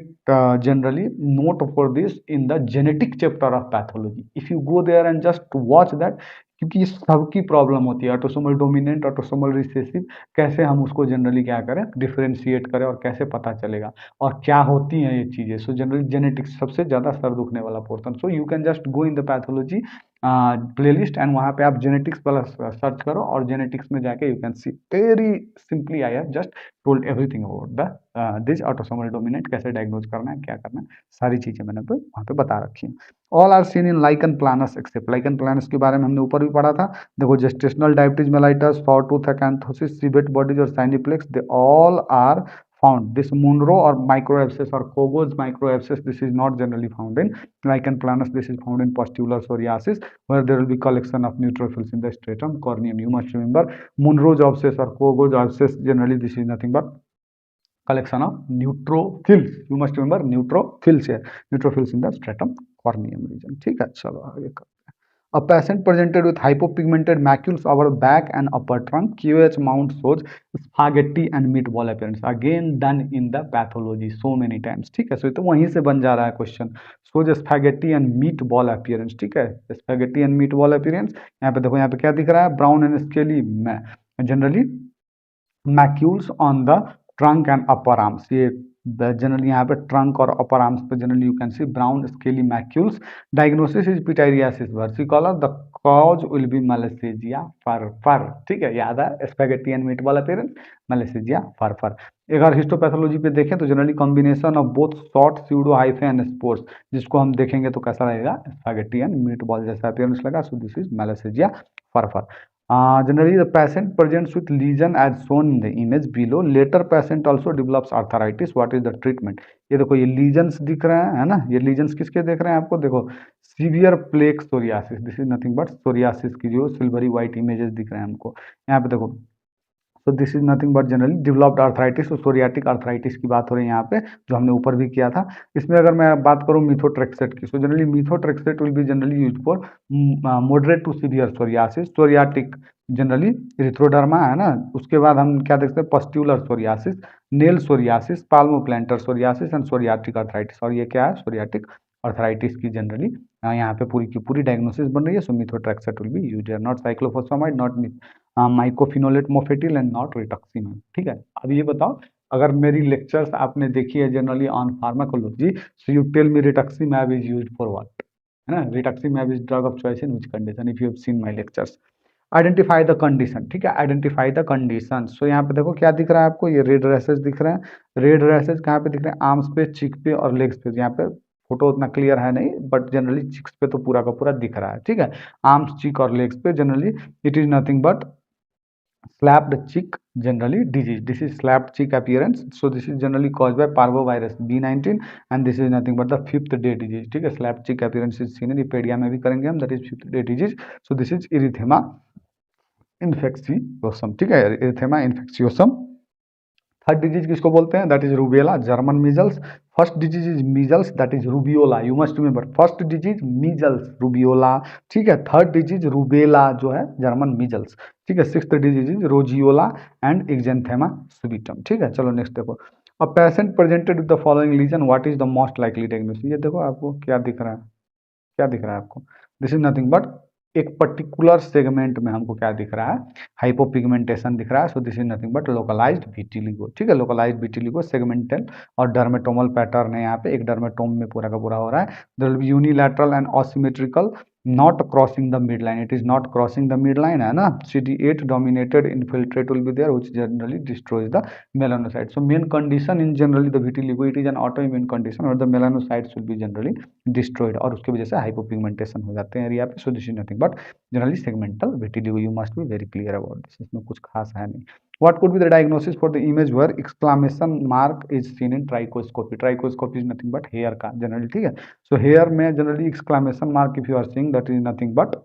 generally note for this in the genetic chapter of pathology. If you go there and just watch that, क्योंकि ये सबकी problem होती है, autosomal dominant, autosomal recessive, कैसे हम उसको जनरली क्या करें, डिफरेंशिएट करें और कैसे पता चलेगा और क्या होती हैं ये चीज़ें। सो जनरली जेनेटिक्स सबसे ज़्यादा सर दुखने वाला portion. So you can just go in the pathology playlist and वहाँ पे आप जेनेटिक्स वाला सर्च करो और जेनेटिक्स में जाके you can C very simply I have just told everything about the this autosomal dominant, कैसे डायग्नोज करना है, क्या करना है, सारी चीज़ें मैंने तो वहाँ पे बता रखी हैं। All are seen in lichen planus except, lichen planus के बारे में हमने ऊपर भी पढ़ा था। देखो, gestational diabetes mellitus, sawtooth acanthosis, Civatte bodies और साइनिप्लेक्स, they all are found. This Munro or microabscess or Kogo's microabscess, this is not generally found in lichen planus. This is found in pustular psoriasis where there will be collection of neutrophils in the stratum corneum. You must remember Munro's abscess or Kogo's abscess, generally this is nothing but collection of neutrophils. You must remember neutrophils here, neutrophils in the stratum corneum region, ठीक है। चलो आगे करते हैं। A patient presented with hypopigmented macules over back and upper trunk. QH mount shows spaghetti and meatball appearance. Again done in the pathology so many times. ठीक है, सो तो वहीं से बन जा रहा है question. shows spaghetti and meatball appearance, ठीक है। spaghetti and meatball appearance, यहाँ पे देखो, यहाँ पे क्या दिख रहा है, brown and scaly generally macules on the trunk and upper arms. ये जनरली यहाँ पे ट्रंक और अपर आर्म्स पे generally you can see brown scaly macules. Diagnosis is pityriasis versicolor, the cause will be Malassezia fur, ठीक है, याद है, spaghetti and meatball appearance, Malassezia fur. अगर हिस्टोपैथोलॉजी पे देखें तो generally combination of both short pseudo hyphae and spores, जिसको हम देखेंगे तो कैसा लगेगा, स्पैगेटी एंड मीटबॉल जैसा अपीयरेंस लगा। So this is Malassezia for. Generally, the patient presents with lesion as shown in the image below. Later, patient also develops arthritis. What is the treatment? ये देखो, ये lesions दिख रहे हैं, है ना, ये lesions किसके देख रहे हैं आपको, देखो, severe plaque psoriasis, this is nothing but psoriasis की जो सिल्वरी व्हाइट इमेजेस दिख रहे हैं हमको यहाँ पे देखो। So this is nothing but generally developed arthritis, तो सोरियाटिक आर्थराइटिस की बात हो रही है यहाँ पे, जो हमने ऊपर भी किया था। इसमें अगर मैं बात करूँ मिथोट्रेक्सेट की, so generally methotrexate will be generally use for moderate to severe psoriasis. Psoriatic generally erythroderma है ना, उसके बाद हम क्या देखते हैं, pustular psoriasis, nail psoriasis, palmoplantar psoriasis and psoriatic arthritis. और ये क्या है, सोरियाटिक आर्थराइटिस की जनरली यहाँ पे पूरी की पूरी डायग्नोसिस बन रही है। So methotrexate will be used, not cyclophosphamide, not mycophenolate mofetil and not rituximab, ठीक है। अब ये बताओ, अगर मेरी लेक्चर्स आपने देखी है generally on pharmacology, so you tell me rituximab is used for what. है ना, rituximab is drug of choice in which condition, if you have seen my lectures. Identify the condition, ठीक है, आइडेंटिफाई द कंडीशन। सो यहाँ पे देखो क्या दिख रहा है आपको, ये रेड रैसेस दिख रहे हैं। रेड रैसेस कहाँ पे दिख रहे हैं, आर्म्स पे, चिक पे और लेग्स पे। यहाँ पे फोटो उतना क्लियर है नहीं, बट जनरली चिक्स पे तो पूरा का पूरा दिख रहा है, ठीक है। आर्म्स, चिक और लेग्स पे generally it is nothing but slapped cheek generally disease. This is slapped cheek appearance, so this is generally caused by parvovirus B19 and this is nothing but the fifth day disease, ठीक है। slapped cheek appearance is seen in pedia में भी करेंगे हम, that is fifth day disease, so this is erythema infectiosum, ठीक है, erythema infectiosum। Third disease किसको बोलते हैं, that is rubella, German measles. First disease is measles, that is rubeola, you must remember, first disease measles, rubeola, ठीक है। Third disease rubella जो है German measles, ठीक है। Sixth disease is roseola and exanthema subitum, ठीक है। चलो next देखो, a patient presented with the following lesion, what is the most likely diagnosis. ये देखो आपको क्या दिख रहा है, क्या दिख रहा है आपको, दिस इज नथिंग बट एक पर्टिकुलर सेगमेंट में हमको क्या दिख रहा है, हाइपोपिगमेंटेशन दिख रहा है। So this is nothing but localised vitiligo, ठीक है, लोकलाइज्ड विटिलिगो, सेगमेंटल और डर्मेटोमल पैटर्न है यहाँ पे, एक डर्मेटोम में पूरा का पूरा हो रहा है। There will be unilateral and asymmetrical, not crossing the midline, it is not crossing the midline, है ना। CD8 dominated infiltrate will be there which generally destroys the melanocytes. So main condition in generally the vitiligo, it is an autoimmune condition और the melanocytes will be generally destroyed और उसकी वजह से hypopigmentation हो जाते हैं एरिया पे। So this is nothing but generally segmental vitiligo, you must be very clear about this, इसमें कुछ खास है नहीं। What could be the diagnosis for the image where exclamation mark is seen in trichoscopy? Trichoscopy is nothing but hair का generally, ठीक है। So hair में generally exclamation mark if you are seeing, that is nothing but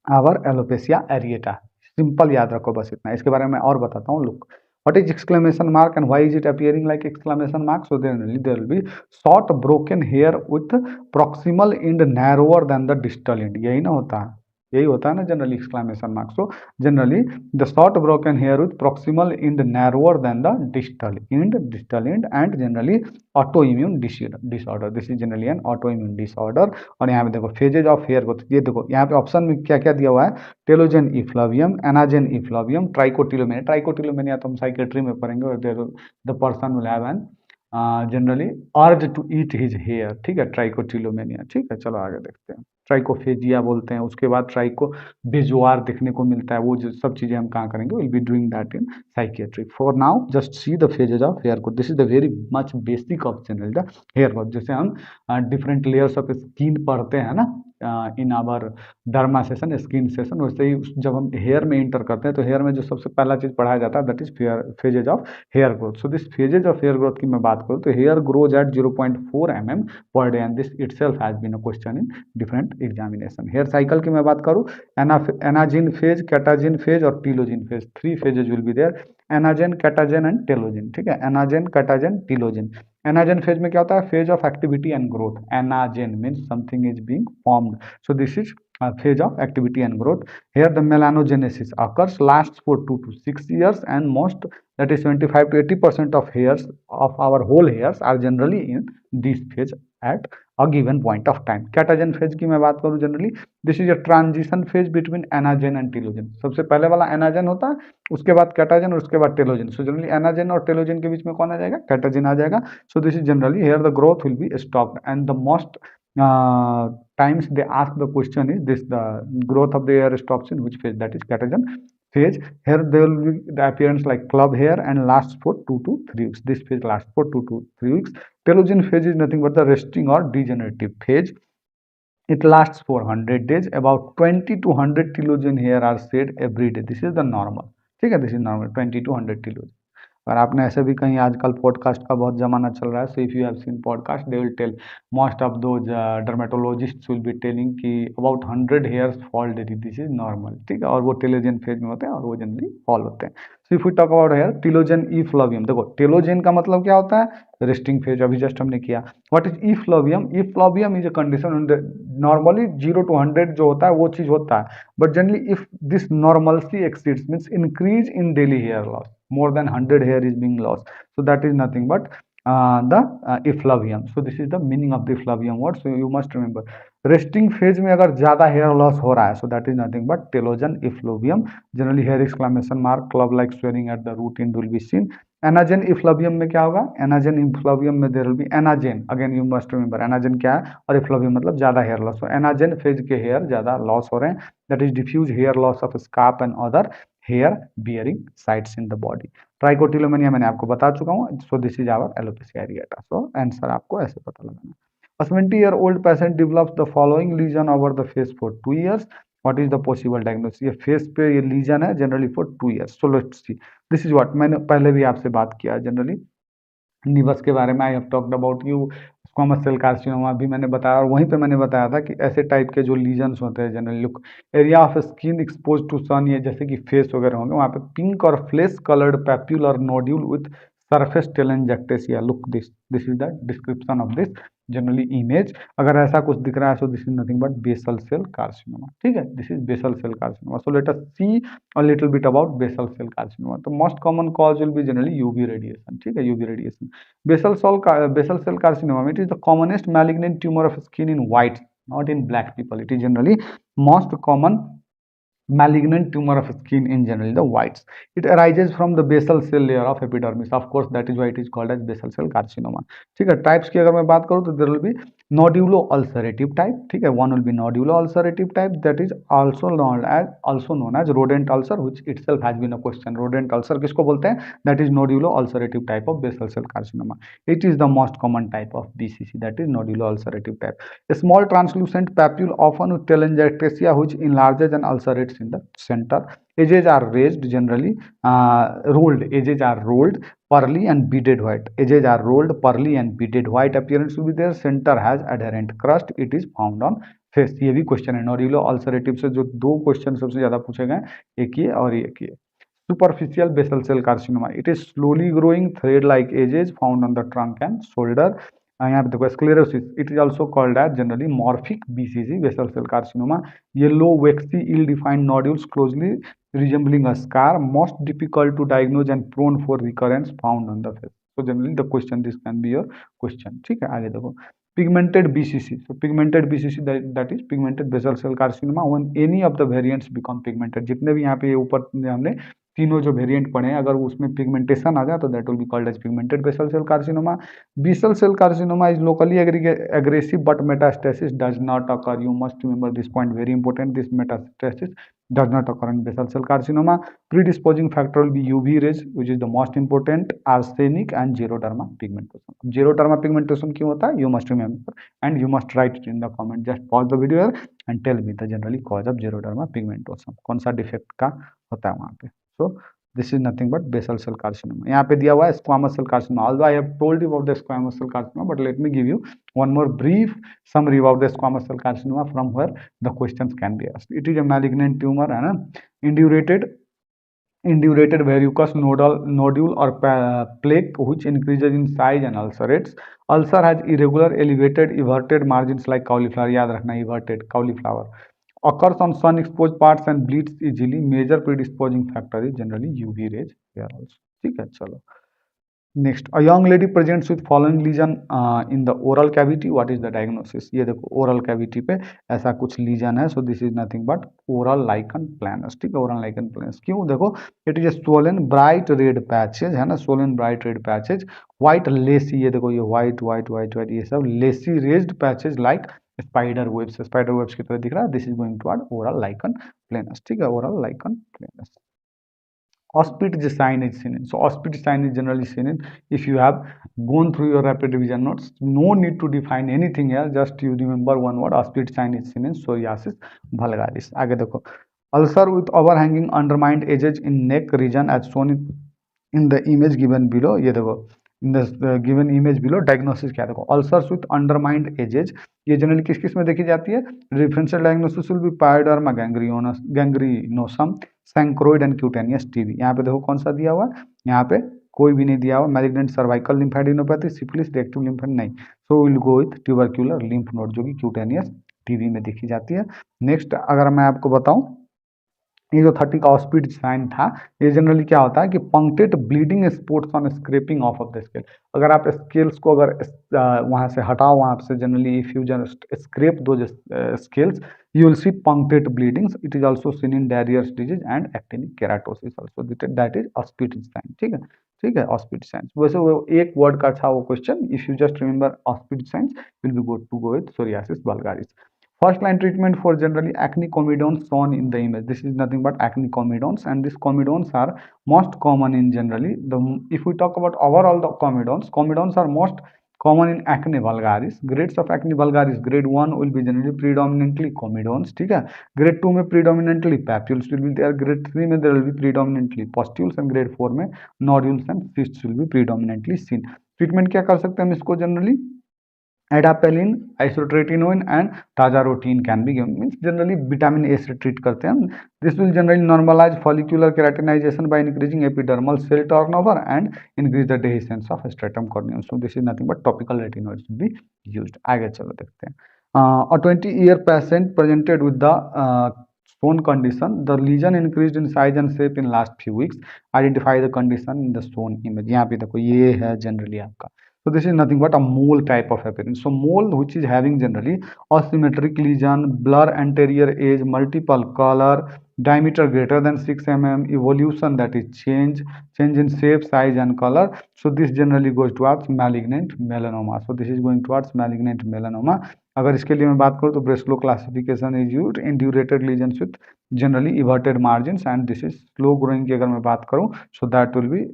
our alopecia areata। Simple याद रखो बस इतना, इसके बारे में और बताता हूँ। Look, what is exclamation mark and why is it appearing like exclamation mark? So then there will be short broken hair with proximal end narrower than the distal end, यही ना होता है, यही होता है ना generally exclamation mark. So generally the short broken hair with proximal end narrower than the distal end and generally auto immune disorder, this is generally an autoimmune disorder. और यहाँ पे देखो फेजेज ऑफ हेयर को, ये देखो यहाँ पे option में क्या क्या दिया हुआ है, telogen effluvium, anagen effluvium, trichotillomania. Trichotillomania तो हम साइकेट्री में पढ़ेंगे, और the person will have an generally urge to eat his hair, ठीक है, ट्राइकोटिलोमेनिया, ठीक है। चलो आगे देखते हैं, ट्राइकोफेजिया बोलते हैं, उसके बाद ट्राइको बेजुआर देखने को मिलता है, वो जो सब चीजें हम कहाँ करेंगे, will be doing that in psychiatry. For now just see the phases of hair growth, this is the very much basic of generally the hair growth. जैसे हम डिफरेंट लेयर्स ऑफ स्किन पढ़ते हैं ना in our derma session, skin session, वैसे ही जब हम hair में इंटर करते हैं तो हेयर में जो सबसे पहला चीज पढ़ाया जाता है that is phases of hair growth. So this phases of hair growth की मैं बात करूँ तो hair grows at 0.4 mm per day and this itself has been a question in different examination. Hair cycle की मैं बात करूँ, एनाजिन फेज, कैटाजिन फेज और telogen phase, 3 phases will be there, anagen, catagen and telogen, ठीक है, anagen, catagen, telogen. Anagen phase में क्या होता है, phase of activity and growth, anagen means something is being formed, so this is phase of activity and growth. Here the melanogenesis occurs, lasts for 2 to 6 years and most, that is 75 to 80% of hairs of our whole hairs are generally in this phase at a given point of time. Catagen phase की मैं बात करूँ generally, this is a transition phase between anagen and telogen। सबसे पहले वाला anagen होता है, उसके बाद कैटाजन और उसके बाद टेलोजन। सो जनरली एनाजेन और टेलोजन के बीच में कौन आ जाएगा, कैटाजन आ जाएगा। So this is generally here the growth will be stopped and the most times they ask the question is this, the growth of the hair stops in which phase, that is catagen phase। Here there will be the appearance like club hair and lasts for 2 to 3 weeks, this phase lasts for 2 to 3 weeks। Telogen phase is nothing but the resting or degenerative phase, it lasts for 100 days, about 20 to 100 telogen hair are shed every day, this is the normal, ठीक है, this is normal 20 to 100 telogen। और आपने ऐसे भी कहीं, आजकल podcast का बहुत जमाना चल रहा है, so if you have seen podcast they will tell, most of those dermatologist will be telling कि about 100 hairs fall daily, this is normal, ठीक है, और वो टेलोजन फेज में होते हैं और वो जनरली फॉल होते हैं। So if you talk about hair, telogen effluvium, देखो टिलोजन का मतलब क्या होता है, रेस्टिंग फेज, अभी जस्ट हमने किया। What is effluvium, effluvium is a condition, normally 0 to 100 जो होता है वो चीज होता है, but generally if this normalcy exceeds means increase in daily hair loss, more than 100 hair is being lost, so that is nothing but the effluvium। so this is the meaning of the effluvium word, so you must remember resting phase में अगर ज्यादा hair loss हो रहा है, so that is nothing but telogen effluvium, generally hair exclamation mark, club like swelling at the root end will be seen। Anagen effluvium में क्या होगा, anagen effluvium में there will be anagen, again you must remember anagen क्या है, और effluvium मतलब ज्यादा hair loss, anagen phase के हेयर ज्यादा लॉस हो रहे हैं, that is diffuse hair loss of scalp and other hair bearing sites in the body. Trichotillomania मैंने आपको बता चुका हूँ, so this is our alopecia areata, so answer आपको ऐसे पता लगाना। A 20-year-old patient develops the following lesion over the face for 2 years. What is the possible diagnosis? ये फेस पे ये लीजन है generally for 2 years. So let's see. This is what मैंने पहले भी आपसे बात किया जनरली निवस के बारे में, I have talked about you squamous cell carcinoma भी मैंने बताया, और वहीं पे मैंने बताया था कि ऐसे टाइप के जो लीजन्स होते हैं generally look area of skin expose to sun, ये जैसे कि फेस वगैरह होंगे वहाँ पे पिंक और फ्लेश कलर्ड पैप्यूल और nodule with surface telangiectasia, look this is the description of this generally image. अगर ऐसा कुछ दिख रहा है so this is nothing but basal cell carcinoma, ठीक है, this is basal cell carcinoma. So let us see a little bit about basal cell carcinoma. The most common cause will be generally UV radiation, ठीक है, UV radiation. Basal cell carcinoma, it is the commonest malignant tumor of skin in whites, not in black people. It is generally most common malignant tumor of skin in generally the whites. It arises from the basal cell layer of epidermis. Of course, that is why it is called as basal cell carcinoma. ठीक है, types की अगर मैं बात करूँ तो there will be nodulo ulcerative type, ठीक है, one will be nodulo ulcerative type, that is also known as rodent ulcer, which itself has been a question. rodent ulcer किसको बोलते हैं, that is nodulo ulcerative type of basal cell carcinoma. It is the most common type of BCC, that is nodulo ulcerative type. A small translucent papule often with telangiectasia which enlarges and ulcerates in the center. Edges are raised generally, rolled. Edges are rolled, pearly and beaded white. Edges are rolled, pearly and beaded white appearance will be there. Center has adherent crust. It is found on face. ये भी question है, नोड्यूलो ulcerative से जो दो question सबसे ज्यादा पूछे गए, एक ये और एक ये। Superficial basal cell carcinoma, it is slowly growing thread like edges found on the trunk and shoulder. यहाँ पे देखो sclerosis, it is also called as generally morphic BCC basal cell carcinoma. Yellow waxy ill defined nodules closely resembling a scar, most difficult to diagnose and prone for recurrence, found on the face. So generally the question, this can be your question, ठीक है। आगे देखो pigmented BCC, so pigmented BCC that is pigmented basal cell carcinoma when any of the variants become pigmented। जितने भी यहाँ पे ऊपर हमने तीनों जो वेरिएंट पढ़े हैं अगर उसमें पिगमेंटेशन आ जाए तो that will be called as pigmented basal cell carcinoma. Basal cell carcinoma is locally aggressive but metastasis does not occur. You must remember this point, very important, this metastasis does not occur in basal cell carcinoma. Predisposing factor will be UV rays, which is the most important, arsenic and xeroderma pigmentosa. Xeroderma pigmentosa क्यों होता है, you must remember and you must write it in the comment. Just pause the video here and tell me the generally cause of xeroderma pigmentosa, कौन सा defect का होता है वहाँ पे। So this is nothing but basal cell carcinoma. यहाँ पे दिया हुआ है squamous cell carcinoma. Although I have told you about the squamous cell carcinoma, but let me give you one more brief summary about the squamous cell carcinoma from where the questions can be asked. It is a malignant tumor, है ना, indurated verrucous nodule or plaque which increases in size and ulcerates. Ulcer has irregular elevated everted margins like cauliflower. याद रखना, everted cauliflower. Occurs on sun exposed parts and bleeds easily. Major predisposing factor is generally UV rays here also. ठीक है, चलो next. A young lady presents with following lesion in the oral cavity, what is the diagnosis. ये देखो oral cavity पे ऐसा कुछ lesion है, so this is nothing but oral lichen planus, ठीक है, ओरल लाइकन प्लानस। क्यों, देखो it is a swollen bright red patches, है ना, swollen bright red patches, white lacy, ये देखो ये व्हाइट व्हाइट व्हाइट व्हाइट ये सब lacy raised patches like spider webs की तरह दिख रहा है। This is going toward oral lichen planus, ठीक है, oral lichen planus. Auspit sign is seen in. So auspit sign is generally seen in. If you have gone through your rapid revision notes, no need to define anything here. Just you remember one word. Auspit sign is seen in psoriasis vulgaris. आगे देखो ulcer with overhanging undermined edges in neck region as shown in the image given below. ये देखो in the given image below diagnosis क्या देखो ulcers with undermined edges, ये generally किस किस में देखी जाती है। Differential diagnosis will be pyoderma gangrenosum chancroid and cutaneous TB. यहाँ पे देखो कौन सा दिया हुआ, यहाँ पे कोई भी नहीं दिया हुआ। Malignant cervical lymphadenopathy, syphilis, rectum लिम्फेड नहीं, so will go with tubercular lymph node जो कि क्यूटेनियस टीबी में देखी जाती है। नेक्स्ट अगर मैं आपको बताऊं, ये जो 30 का ऑस्पिड साइन था, ये जनरली क्या होता है कि punctate bleeding spots on scraping of the scale. अगर आप स्केल्स को अगर वहां से हटाओ, वहां से generally if you just scrap दो scales, you will see punctate bleedings. It is also seen in Darier's disease and actinic keratosis also. That is auspicious sign, ठीक है। ठीक है, ऑस्पिडिसेंस। वैसे वो एक वर्ड का था वो question, if you just remember ऑस्पिडिसेंस will be good to go with psoriasis vulgaris. First line treatment for generally acne comedones shown in the image. This is nothing but acne comedones, and these comedones are most common in generally if we talk about overall the comedones are most common in acne vulgaris. Grades of acne vulgaris, grade 1 will be generally predominantly comedones, ठीक है। grade 2 में predominantly papules will be there, grade 3 में there will be predominantly pustules, and grade 4 में nodules and cysts will be predominantly seen. Treatment क्या कर सकते हैं हम इसको generally, adapalene, isotretinoin and tazarotene can be given, means generally vitamin A से treat करते हैं। This will generally normalise follicular keratinisation by increasing epidermal cell turnover and increase the dehiscence of stratum corneum. So this is nothing but topical retinoids will be used. आगे चलो देखते हैं। A 20-year patient presented with the stone condition. The lesion increased in size and shape in last few weeks. Identify the condition in the stone image. यहाँ पे देखो ये है generally आपका, so this is nothing but a mole type of appearance. So mole which is having generally asymmetric lesion, blur anterior edge, multiple color, diameter greater than 6 mm, evolution that is change in shape, size and color. So this generally goes towards malignant melanoma. So this is going towards malignant melanoma. अगर इसके लिए मैं बात करूँ तो Breslow classification is used in indurated lesions with generally everted margins, and this is slow growing की अगर मैं बात करूँ so that will be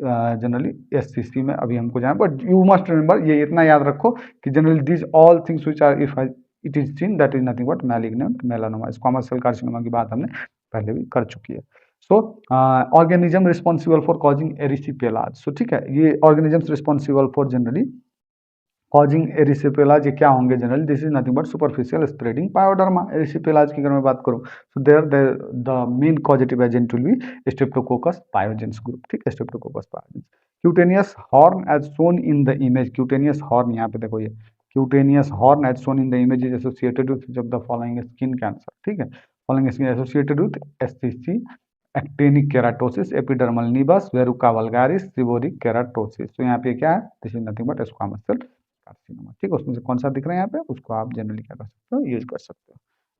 generally SCC में अभी हमको जाए। बट यू मस्ट रिमेंबर, ये इतना याद रखो कि generally this all things which are if it is seen that is nothing but malignant melanoma. Squamous cell carcinoma की बात हमने पहले भी कर चुकी है। So organism responsible for causing erysipelas. So ठीक है, ये organisms responsible for generally causing erysipelas ये क्या होंगे generally, this is nothing but superficial spreading pyoderma. Erysipelas की अगर मैं बात करूं so there the main causative agent will be streptococcus pyogenes group, ठीक है, streptococcus pyogenes. Cutaneous horn as shown in the image, cutaneous horn यहाँ पे देखो, ये cutaneous horn as shown in the image is associated with the following skin cancer, ठीक है, following skin associated with SCC, actinic keratosis, epidermal naevus, verruca vulgaris, seborrhoeic keratosis. तो यहाँ पे क्या है, this is nothing but squamous cell carcinoma, ठीक है। उसमें से कौन सा दिख रहा है यहाँ पे, उसको आप जनरली क्या कर सकते हो, यूज कर सकते हो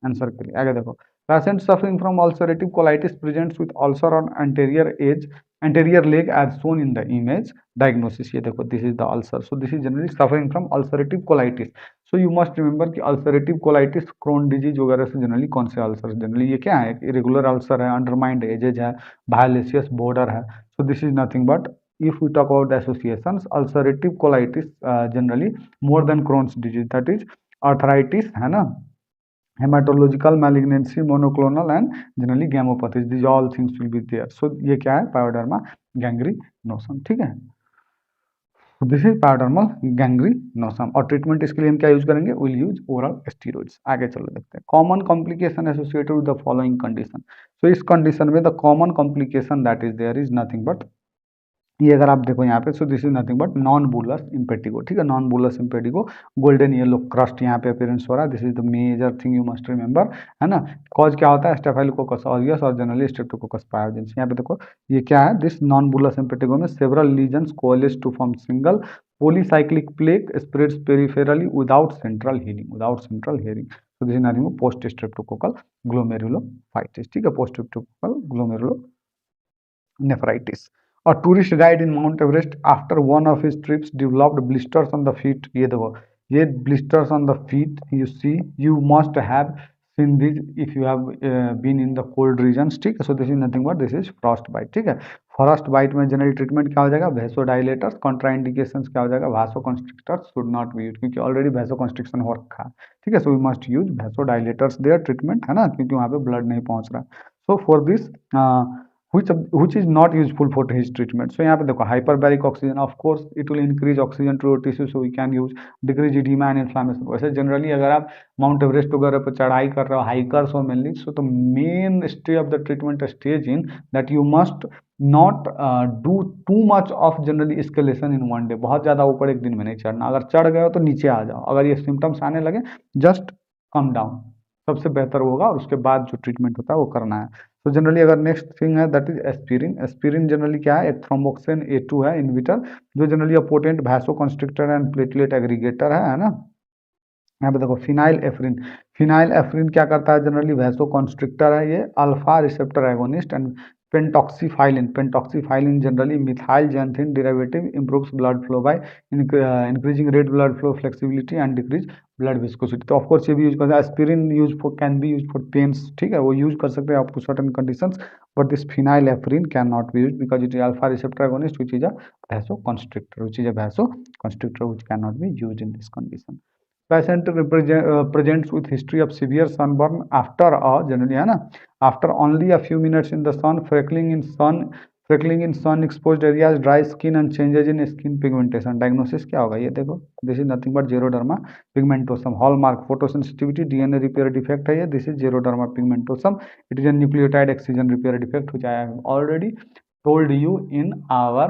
आंसर के लिए। आगे देखो, patient suffering from ulcerative colitis presents with ulcer on anterior leg as shown in the image. Diagnosis, ये देखो, this is the ulcer, so this is generally suffering from ulcerative colitis. So you must remember कि ulcerative colitis Crohn disease वगैरह से generally कौन से ulcer, generally ये क्या है, irregular अल्सर है, अंडरमाइंड एजेज है, बायलेसियस बॉर्डर है। So this is nothing but if we talk about the associations, ulcerative colitis generally more than Crohn's disease, that is arthritis है ना, hematological malignancy, monoclonal and generally gammopathies, these all things will be there. So ये क्या है, pyoderma gangrenosum, ठीक है। This is pyodermal gangrenosum. और treatment इसके लिए हम क्या यूज करेंगे, विल यूज ओरल स्टीरॉइड्स। आगे चलो देखते हैं, common complication associated with the following condition. So इस कंडीशन में the common complication that is there is nothing but, ये अगर आप देखो यहाँ पे, so this is nothing but non bullous impetigo, ठीक है, non bullous impetigo, golden yellow crust यहाँ पे अपीयरेंस हो रहा है, this is the major thing you must remember, है ना। कॉज क्या होता है, स्टेफाइलोकोकस ऑरियस और जनरली स्ट्रेप्टोकोकस पायोजेंस। यहाँ पे देखो ये क्या है, दिस नॉन बुलस इम्पेटिगो में several lesions coalesce to form single polycyclic plaque spreads peripherally without central healing, so this is nothing but post streptococcal glomerulonephritis, ठीक है, post streptococcal glomerulonephritis। A tourist guide in Mount Everest after one of his trips developed blisters on the feet। ये देखो, ये blisters on the feet you see, you must have seen this if you have been in the cold regions, ठीक है। So this is nothing but this is frost bite, ठीक है। Frost bite में generally treatment क्या हो जाएगा, vasodilators. Contraindications क्या हो जाएगा, vasoconstrictors should not be used, क्योंकि ऑलरेडी वेसोकंस्ट्रिक्शन हो रखा है, ठीक है। So we must use vasodilators there treatment, है ना, क्योंकि वहाँ पे ब्लड नहीं पहुंच रहा। So for this which is not useful for his treatment। so यहाँ पे देखो, hyperbaric oxygen, of course it will increase oxygen to your tissue, so we can use decrease edema and inflammation। वैसे generally अगर आप mount Everest वगैरह पर चढ़ाई कर रहे हो, हाइकर्स हो मेनली, सो तो main stay of the treatment stage in that you must not do too much of generally escalation in one day. बहुत ज़्यादा ऊपर एक दिन में नहीं चढ़ना, अगर चढ़ गए हो तो नीचे आ जाओ, अगर ये सिम्टम्स आने लगे जस्ट कम डाउन, सबसे बेहतर होगा, और उसके बाद जो ट्रीटमेंट होता है वो करना है। तो जनरली अगर नेक्स्ट थिंग है that is aspirin. Aspirin generally क्या है, एक थ्रोम्बोक्सिन A2 है इनविटर, जो generally potent vasoconstrictor and platelet aggregator है ना। यहाँ पे देखो फिनाइल एफ्रिन, फिनाइल एफ्रिन क्या करता है, जनरली वैसोकंस्ट्रिक्टर है, ये alpha receptor agonist and Pentoxyphylline generally methyl xanthine derivative improves blood flow by increasing red blood flow flexibility and decrease blood viscosity. तो ऑफ कोर्स ये भी यूज करते हैं. Aspirin use for can be use for pains, ठीक है, वो use कर सकते हैं आपको certain conditions, but this phenylephrine can not be use because it is alpha receptor agonist which is a vasoconstrictor which cannot be used in this condition. Patient presents with history of severe sunburn after generally है ना, after only a few minutes in the sun, freckling in sun exposed areas, dry skin and changes in skin pigmentation. Diagnosis क्या होगा ये देखो, this is nothing but xeroderma pigmentosum. Hallmark photosensitivity, DNA repair defect है ये, this is xeroderma pigmentosum. It is a nucleotide excision repair defect which I have already told you in our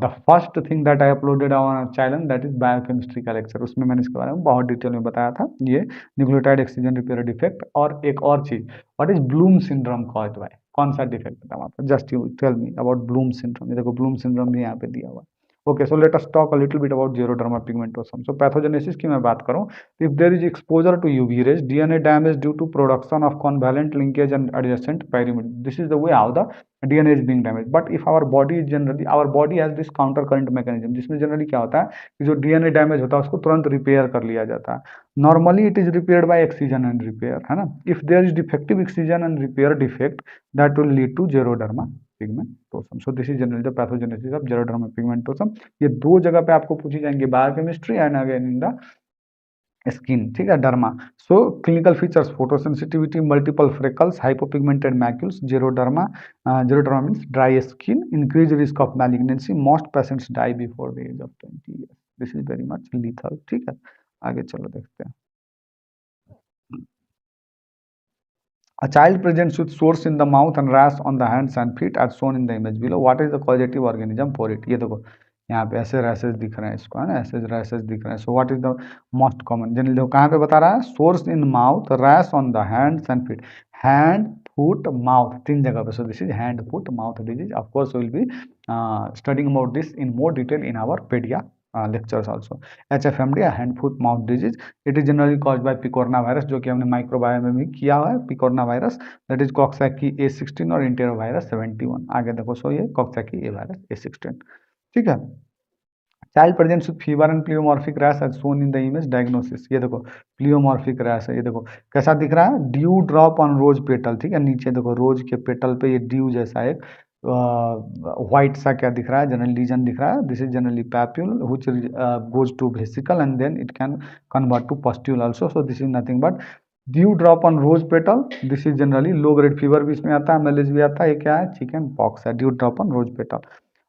the first thing that I uploaded on channel, that is biochemistry का lecture. उसमें मैंने इसके बारे में बहुत detail में बताया था, ये न्यूक्लियोटाइड एक्सीजन रिपेयर डिफेक्ट. और एक और चीज, what is Bloom syndrome caused by, कौन सा डिफेक्ट बताऊँ आपको, just you tell me about Bloom syndrome. ये देखो ब्लूम सिंड्रोम भी यहाँ पे दिया हुआ है. Okay, so let us talk a little bit about xeroderma pigmentosum. So pathogenesis की मैं बात करूँ, if there is exposure to UV rays, DNA damage due to production of covalent linkage and adjacent pyrimidine. This is the way how the DNA is being damaged. But if our body has this counter current mechanism, जिसमें generally क्या होता है कि जो DNA damage होता है उसको तुरंत रिपेयर कर लिया जाता है. Normally it is repaired by excision and repair, है ना. If there is defective excision and repair defect, that will lead to xeroderma pigmentosum. So this is generally the pathogenesis of xeroderma pigmentosum. ये दो जगह पे आपको पूछी जाएंगे, biochemistry and again in the skin, ठीक है, derma. So clinical features, photosensitivity, multiple freckles, hypopigmented macules. xeroderma means dry skin, increase risk of malignancy, most patients die before the age of 20 years. This is very much lethal, ठीक है. आगे चलो देखते हैं. A child presents with sores in the mouth and rash on the hands and feet as shown in the image below. What is the causative organism for it? ये देखो यहाँ पे ऐसे रैसेस दिख रहे हैं इसको, है ना, ऐसे रैसेस दिख रहे हैं. सो what is the most common, generally देखो कहाँ पे बता रहा है, source in mouth, rash on the hands and feet. Hand, foot, mouth, तीन जगह पे. So this is hand, foot, mouth disease. Of course will be studying about this in more detail in our pedia lectures also. HFMD, hand foot mouth disease. It is generally caused by picorna virus, जो कि हमने microbio में भी किया हुआ है. Picornavirus, that is Coxsackie A16 और इंटेरोवायरस 71. आगे देखो, सो ये कॉक्सैकी ए वायरस A16, ठीक है. Child presents with fever and pleomorphic rash as shown in the image. Diagnosis, ये देखो प्लियोमॉर्फिक रैश है, ये देखो कैसा दिख रहा है, dew drop on rose petal, ठीक है. नीचे देखो रोज के पेटल पे ये ड्यू जैसा एक व्हाइट सा क्या दिख रहा है, जनरल लीजन दिख रहा है. This is generally papule which goes to vesicle and then it can convert to pustule also. So this is nothing but dew drop on rose petal. This is generally low grade fever भी इसमें आता है, मेलेज भी आता है. ये क्या है, चिकन पॉक्स है. Dew drop on rose petal.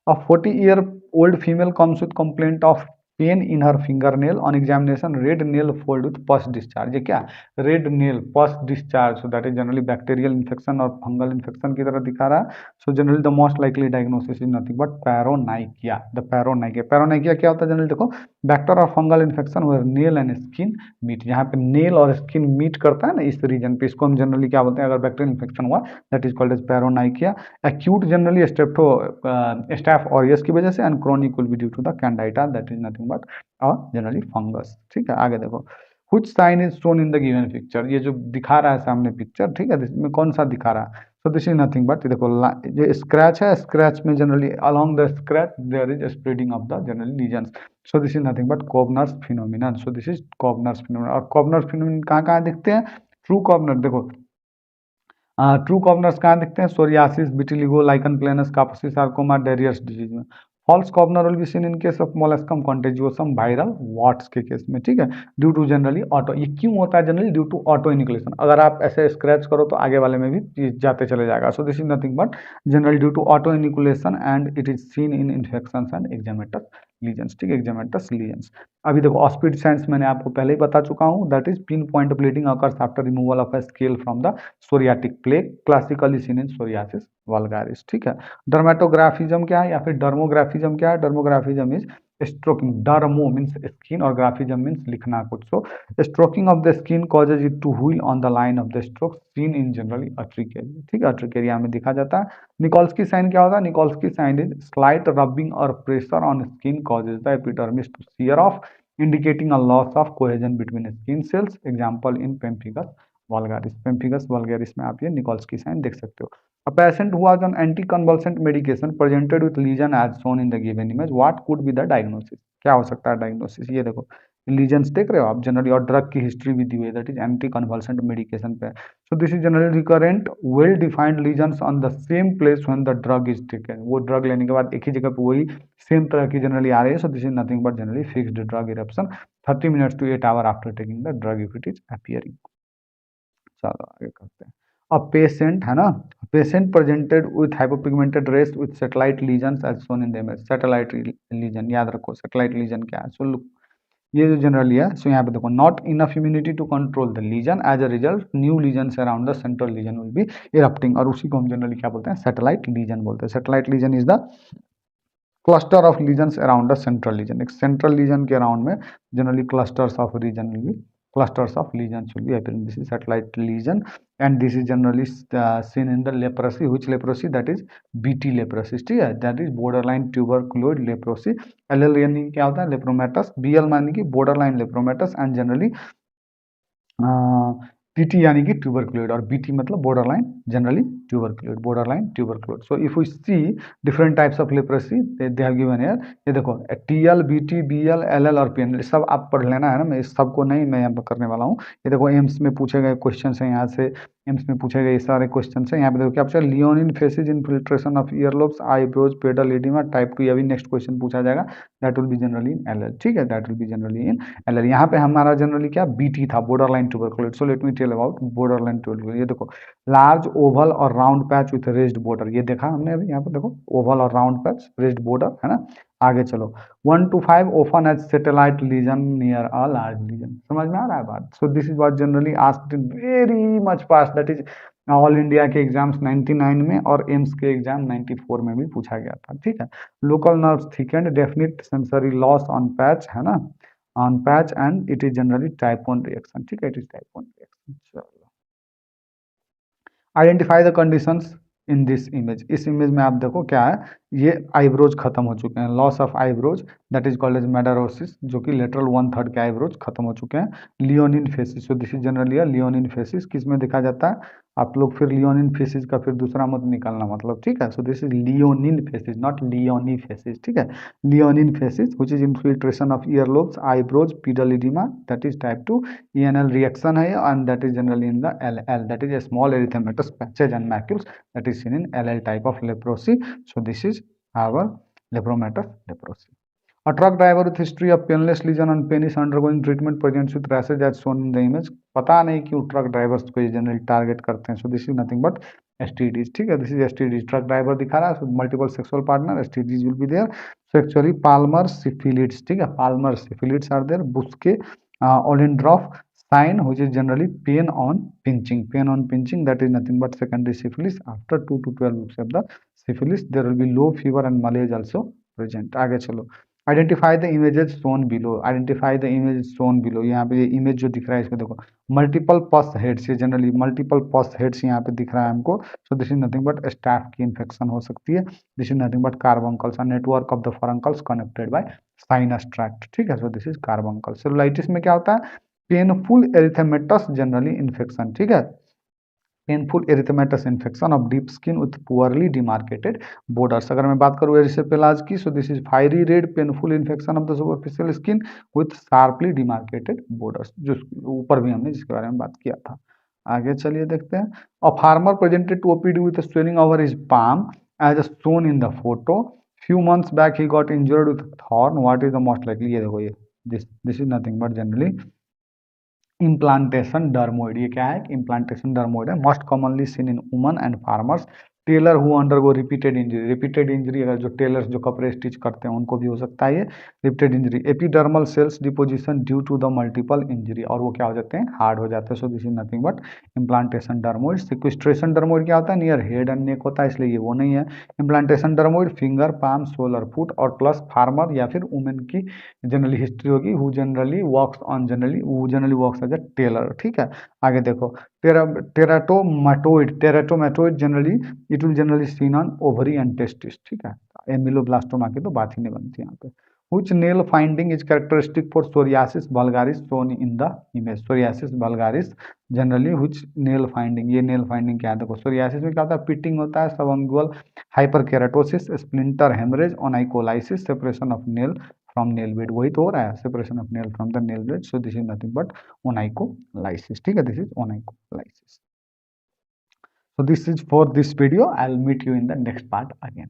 A 40-year-old female comes with complaint of pain in her fingernail. On examination, red nail fold with pus discharge. ये क्या, red nail pus discharge. So that is generally bacterial infection और fungal infection की तरह दिखा रहा है. So generally the most likely diagnosis is nothing but paronychia. The paronychia क्या होता है, जनरली देखो बैक्टर और fungal infection where nail and skin meet. यहाँ पे नेल और स्किन मीट करता है ना इस रीजन पे, इसको हम जनरली क्या बोलते हैं, अगर बैक्टीरियल इन्फेक्शन हुआ, that is called as paronychia. Acute generally staph aureus की वजह से, and chronic will be due to the candida, that is nothing but generally fungus, ठीक है. आगे देखो, which sign is shown in the given picture. ये जो दिखा रहा है सामने पिक्चर, ठीक है, इसमें कौन सा दिखा रहा है. So this is nothing but देखो जो स्क्रैच है, स्क्रैच में generally along the scratch there is spreading of the generally lesions. So this is nothing but Koebner's phenomenon. So this is Koebner's phenomenon. और कॉबनर्स फिनोमिनन कहाँ कहाँ दिखते हैं, true कॉबनर देखो, ट्रू कॉबनर्स कहाँ दिखते हैं, psoriasis, vitiligo, lichen planus, Kaposi sarcoma, Darier's disease में. False Koebner will be seen in case of molluscum contagiosum, viral warts के केस में, ठीक है. ड्यू टू जनरली ऑटो, ये क्यों होता है, जनरली ड्यू ऑटो ऑटो इनिकुलेशन. अगर आप ऐसे स्क्रैच करो तो आगे वाले में भी जाते चले जाएगा. So this is nothing but generally due to autoinoculation and it is seen in infections and eczematous lesions, ठीक है, एक्जेमेटस लीजन्स. अभी देखो ऑस्पिड साइंस मैंने आपको पहले ही बता चुका हूँ, that is pin point bleeding occurs after removal of a scale from the psoriatic plague, classically seen in psoriasis vulgaris, ठीक है. डर्मेटोग्राफिज्म क्या है या फिर डर्मोग्राफिज्म क्या है, dermographism is stroking. Dermo means skin और ग्राफिज्म मीन्स लिखना कुछ. So stroking of the skin causes it to wheal on the line of the stroke seen in generally urticaria, ठीक है, अट्रिकेरिया में दिखा जाता है. निकोल्स्की साइन क्या होता है, Nikolsky sign is slight rubbing और pressure on skin causes the epidermis to shear off, indicating a loss of cohesion between skin cells. Example in pemphigus vulgaris. Pemphigus vulgaris में आप ये निकोल्स्की साइन देख सकते हो. A patient who was on anticonvulsant medication presented with lesion as shown in the given image. What could be the diagnosis? क्या हो सकता है डायग्नोसिस? ये देखो लीजन्स देख रहे हो आप जनरली, और ड्रग की हिस्ट्री भी दी हुई है, that is anticonvulsant medication पे। So this is generally recurrent well defined lesions on the same place when the drug is taken. वो ड्रग लेने के बाद एक ही जगह पे वही सेम तरह की जनरली आ रही है। So this is nothing but generally fixed drug eruption 30 minutes to 8 hour after taking the drug if it is appearing. चलो आगे करते हैं। अब पेशेंट है ना, patient presented with hypopigmented rash with satellite lesion as shown in the image. Satellite lesion याद रखो, satellite legion क्या है? सो लुक, ये जो जनरली है, सो यहाँ पे देखो, not enough immunity to control the lesion, as a result new lesion around the central lesion will be erupting, और उसी को हम जनरली क्या बोलते हैं? सैटेलाइट लीजन बोलते हैं। Satellite lesion is the cluster of lesions around the central lesion. एक सेंट्रल लीजन के अराउंड में generally clusters of lesion will be, clusters of lesions will be appearing. This is satellite lesion, and this is generally seen in the leprosy. Which leprosy? That is BT leprosy. ठीक है, that is borderline tuberculoid leprosy. LL यानी क्या होता है? लेप्रोमेटस। BL मानी कि borderline lepromatous, and generally TT यानी कि ट्यूबरक्लोइड, और BT मतलब borderline generally tuberculoid, borderline tuberculoid. So if we see different types of leprosy, they have given here. ये देखो TL, BT, BL, LL और PL सब आप पढ़ लेना है ना, मैं इस सबको नहीं मैं यहाँ पर करने वाला हूँ। ये देखो एम्स में पूछे गए क्वेश्चन है, यहाँ से एम्स में पूछे गए सारे क्वेश्चन है। यहाँ पे देखो क्या पूछा? Leonine facies infiltration of earlobes, eyebrows, pedal oedema, type 2, अभी नेक्स्ट क्वेश्चन पूछा जाएगा, that will be generally in LL। ठीक है, that will be generally in LL। यहाँ पे हमारा जनरली क्या BT था, borderline tuberculosis. So let me tell about borderline tuberculosis. ये देखो लार्ज ओवल और round patch with raised border, ये देखा हमने अभी। यहाँ पे देखो ओवल और राउंड पैच, रेस्ड बॉर्डर, है ना। आगे चलो, 1 to 5 often as satellite lesion near a large lesion. समझ में आ रहा है बात? So this is what generally asked in very much past, that is all India के एग्जाम्स 99 में और एम्स के एग्जाम 94 में भी पूछा गया था। ठीक है, local nerve thickened, definite sensory loss on patch, है ना, on patch, and it is generally type 1 reaction. ठीक है, it is type 1 reaction. चलो, identify the conditions in this image. इस इमेज में आप देखो क्या है, ये आईब्रोज खत्म हो चुके हैं, loss of eyebrows, that is called as madarosis, जो कि लेटरल 1/3 के आईब्रोज खत्म हो चुके हैं। Leonine facies, so this is generally leonine facies, किस में देखा जाता है? आप लोग फिर लियोनिन फेसिस का फिर दूसरा मत निकालना, मतलब ठीक है। So this is leonine facies, not leoni facies. ठीक है, leonine facies which is infiltration of earlobes, eyebrows, pedal oedema, that is type 2 ENL reaction है, and that is generally in the LL, that is a small erythematous patches and macules, that is seen in LL type of leprosy. So this is our lepromatous leprosy. A truck driver with history of painless lesion on penis undergoing treatment presents with rashes as shown in the image. पता नहीं क्यों truck drivers को ये generally target करते हैं। So this is nothing but STDs. ठीक है, this is STDs, truck driver दिखा रहा है, multiple sexual partner, STDs will be there. So actually palmar syphilides, ठीक है, palmar syphilides are there, Buschke Ollendorff sign which is generally pain on pinching, pain on pinching, that is nothing but secondary syphilis. After 2 to 12 weeks of the syphilis there will be low fever and malaise also present. आगे चलो, identify the images shown below, identify the image shown below. यहाँ पे ये image जो दिख रहा है इसमें देखो मल्टीपल पस हेड्स, ये जनरली मल्टीपल पस हेड्स यहाँ पे दिख रहा है हमको। So this is nothing but staph की इन्फेक्शन हो सकती है। This is nothing but carbuncles, network of the furuncles connected by sinus tract. ठीक है, so this is carbuncle. Cellulitis में क्या होता है? Painful erythematous generally infection. ठीक है, painful erythematous infection of deep skin with poorly demarcated borders. अगर मैं बात करूँ एरिसेपेलाज की, so this is fiery red painful infection of the superficial skin with sharply demarcated borders, जो ऊपर भी हमने जिसके बारे में बात किया था। आगे चलिए देखते हैं। A farmer presented to OPD with swelling over his palm as shown in the photo. Few months back he got injured with thorn, what is the most likely? ये देखो, ये this is nothing but generally implantation dermoid. ये क्या है? Implantation dermoid है, most commonly seen in woman and farmers. Tailor who undergo repeated injury, repeated injury अगर जो tailors जो कपड़े स्टिच करते हैं उनको भी हो सकता है ये repeated injury. Epidermal cells deposition due to the multiple injury, और वो क्या हो जाते हैं? हार्ड हो जाते हैं। So this is nothing but implantation dermoid. Sequestration dermoid क्या होता है? नियर हेड एंड नेक होता है, इसलिए ये वो नहीं है। Implantation dermoid finger, palm, solar foot और प्लस फार्मर या फिर वुमेन की जनरली हिस्ट्री होगी, who generally works as a tailor. ठीक है, आगे देखो, teratomatoid generally it will generally seen on ovary and testis. ठीक है, एमिलोब्लास्टोमा की तो बात ही नहीं बनती यहाँ पे। Which nail finding is characteristic for psoriasis vulgaris shown in the image? Psoriasis vulgaris generally which nail finding, ये nail finding क्या है? देखो psoriasis में क्या होता है? pitting होता है, subungual hyperkeratosis, splinter hemorrhage, onycholysis, separation of nail from nail bed. वही तो हो रहा है, separation of nail from the nail bed. So this is nothing but onycholysis. ठीक है, this is onycholysis. So this is for this video. I'll meet you in the next part again.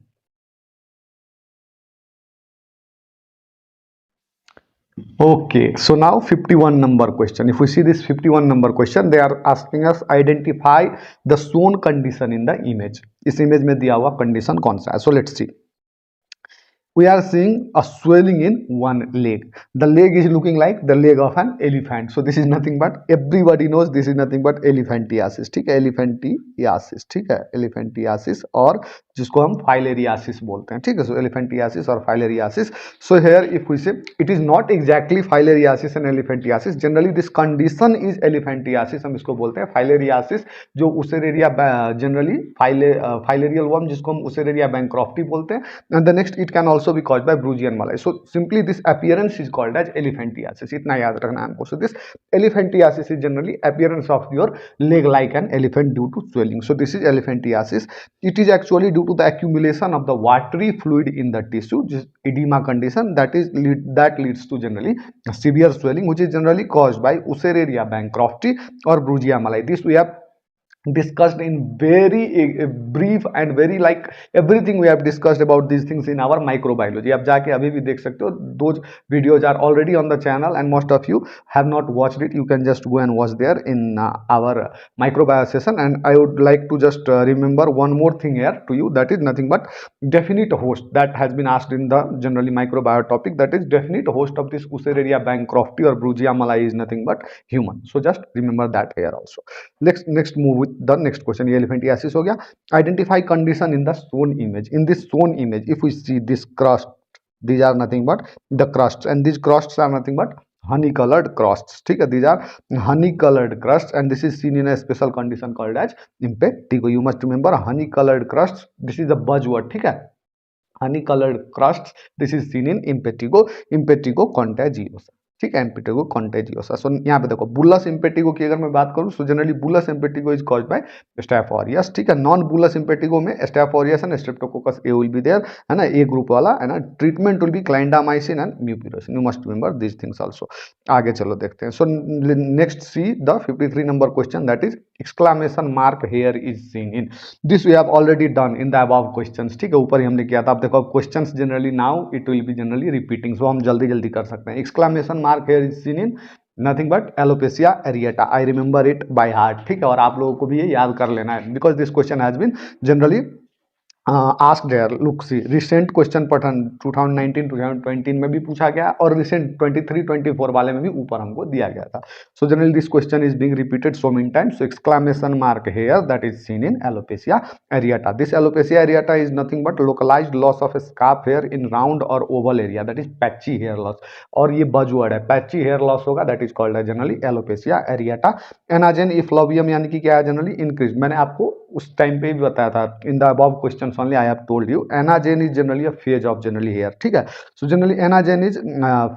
Okay, so now 51 number question. If we see this 51 number question, they are asking us identify the shown condition in the image. इस image में दिया हुआ condition कौन सा है? So let's see. We are seeing a swelling in one leg. The leg is looking like the leg of an elephant. So this is nothing but, everybody knows this is nothing but elephantiasis. ठीक है, elephantiasis. ठीक है, elephantiasis और जिसको हम filariasis बोलते हैं. ठीक है, so elephantiasis और filariasis. So here if we say it is not exactly filariasis and elephantiasis. Generally this condition is elephantiasis. हम इसको बोलते हैं filariasis जो Ussereria generally filarial worm जिसको हम Ussereria bancrofti बोलते हैं. And the next it can also be caused by Brugian malai. So simply this appearance is called as elephantiasis. इतना याद रखना है हमको. So this elephantiasis is generally appearance of your leg like an elephant due to swelling. So this is elephantiasis. It is actually due to the accumulation of the watery fluid in the tissue, just edema condition that leads to generally severe swelling, which is generally caused by Ussereria bancrofti or Brugia malai. This we have discussed in very brief and very like everything we have discussed about these things in our microbiology. आप जाके अभी भी देख सकते हो. Those videos are already on the channel and most of you have not watched it. You can just go and watch there in our microbiology session. And I would like to just remember one more thing here to you, that is nothing but definite host that has been asked in the generally microbiology topic. That is definite host of this Ussereria bancrofti or Brugia malai is nothing but human. So just remember that here also. Next move with the next question. ये elephantiasis हो गया. Identify condition in the shown image. In this shown image, if we see this crust, these are nothing but the crusts, and these crusts are nothing but honey colored crusts. ठीक है, these are honey colored crusts, and this is seen in a special condition called as impetigo. You must remember honey colored crusts. This is the buzzword. ठीक है, honey colored crusts. This is seen in impetigo contagiosa. ठीक है, impetigo कॉन्टेजियोसा. सो यहाँ पे देखो bullous impetigo की अगर मैं बात करूँ, so generally bullous impetigo is caused by staph aureus. ठीक है, नॉन बुलस इम्पेटिगो में staph aureus and streptococcus A will be there, है ना, ए ग्रुप वाला, है ना. Treatment will be clindamycin and mupirocin. You must remember this things also. आगे चलो देखते हैं. So next see the 53 number question, that is exclamation mark hair is seen in. This we have already done in the above questions. ठीक है, ऊपर ही हमने किया था. अब देखो questions generally now it will be generally repeating, so हम जल्दी जल्दी कर सकते हैं. Exclamation mark hair is seen in nothing but alopecia areata. I remember it by heart. ठीक है, और आप लोगों को भी ये याद कर लेना है, because this question has been generally asked there. Look, see, recent question pattern 2019-2020 में भी पूछा गया और recent 23-24 वाले में भी ऊपर हमको दिया गया था. So generally this question is being repeated so many times. So exclamation mark here that is seen in alopecia areata. This alopecia areata is nothing but localized loss of scalp hair in round or oval area, that is patchy hair loss. और ये buzzword है, patchy hair loss होगा, that is called generally alopecia areata. Anagen effluvium यानी कि क्या है, generally increased. मैंने आपको उस टाइम पे भी बताया था. In the above questions only I have told you anagen is generally a phase of generally hair. ठीक है, so generally anagen is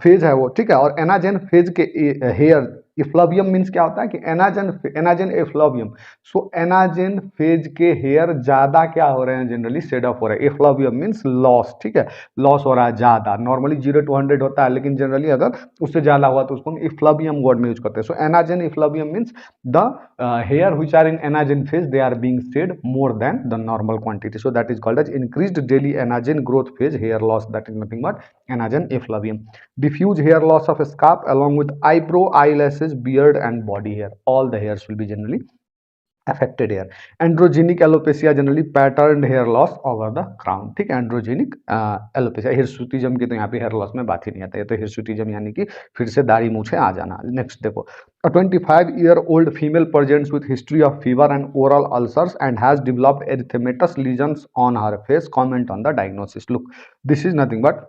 phase है वो. ठीक है, और एनाजेन फेज के हेयर इफ्लोवियम मीन्स क्या होता है कि anagen effluvium. So anagen phase के हेयर ज्यादा क्या हो रहे हैं, जनरली शेड ऑफ हो रहे हैं. एफ्लोवियम मीन्स लॉस. ठीक है, लॉस हो रहा है ज्यादा. नॉर्मली 0 to 100 होता है, लेकिन जनरली अगर उससे ज्यादा हुआ तो उसको हम इफ्लोवियम वर्ड में यूज करते हैं. So anagen effluvium means the hair which are in anagen phase they are being shed more than the normal quantity. So that is called as increased daily anagen growth phase hair loss, that is nothing but anagen effluvium. Diffuse hair loss of scalp along with eyebrow, eyelashes, beard and body hair. All the hairs will be generally affected here. Androgenic alopecia generally patterned hair loss over the crown. ठीक है, androgenic alopecia. हिरसुटिज्म की तो यहाँ पे hair loss में बात ही नहीं आता है. तो हिरसुटिज्म यानी कि फिर से दाढ़ी मूछे आ जाना. नेक्स्ट देखो, a 25-year-old female presents with history of fever and oral ulcers and has developed erythematous lesions on her face. Comment on the diagnosis. Look, this is nothing but,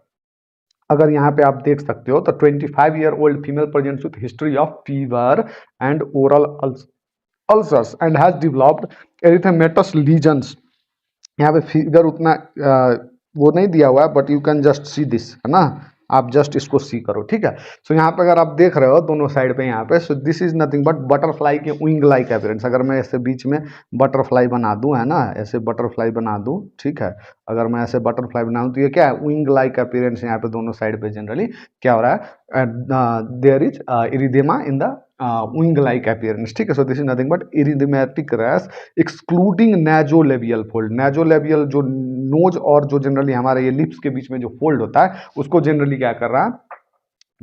अगर यहाँ पे आप देख सकते हो तो 25-year-old female presents with history of fever and oral ulcers and has developed erythematous lesions. यहाँ पे फिगर उतना वो नहीं दिया हुआ है, but you can just see this, है ना. आप जस्ट इसको सी करो, ठीक है। सो यहाँ पे अगर आप देख रहे हो दोनों साइड पे यहाँ पे, so this is nothing but butterfly के विंग लाइक अपीयरेंस। अगर मैं ऐसे बीच में बटरफ्लाई बना दूं, है ना, ऐसे बटरफ्लाई बना दूं, ठीक है, अगर मैं ऐसे बटरफ्लाई बनाऊं तो ये क्या है, विंग लाइक अपीयरेंस। यहाँ पे दोनों साइड पे जनरली क्या हो रहा है, there is erythema in the wing like appearance, ठीक है। So this is nothing but erythematic rash excluding nasolabial fold. Nasolabial जो नोज और जो जनरली हमारे ये लिप्स के बीच में जो फोल्ड होता है उसको जनरली क्या कर रहा है,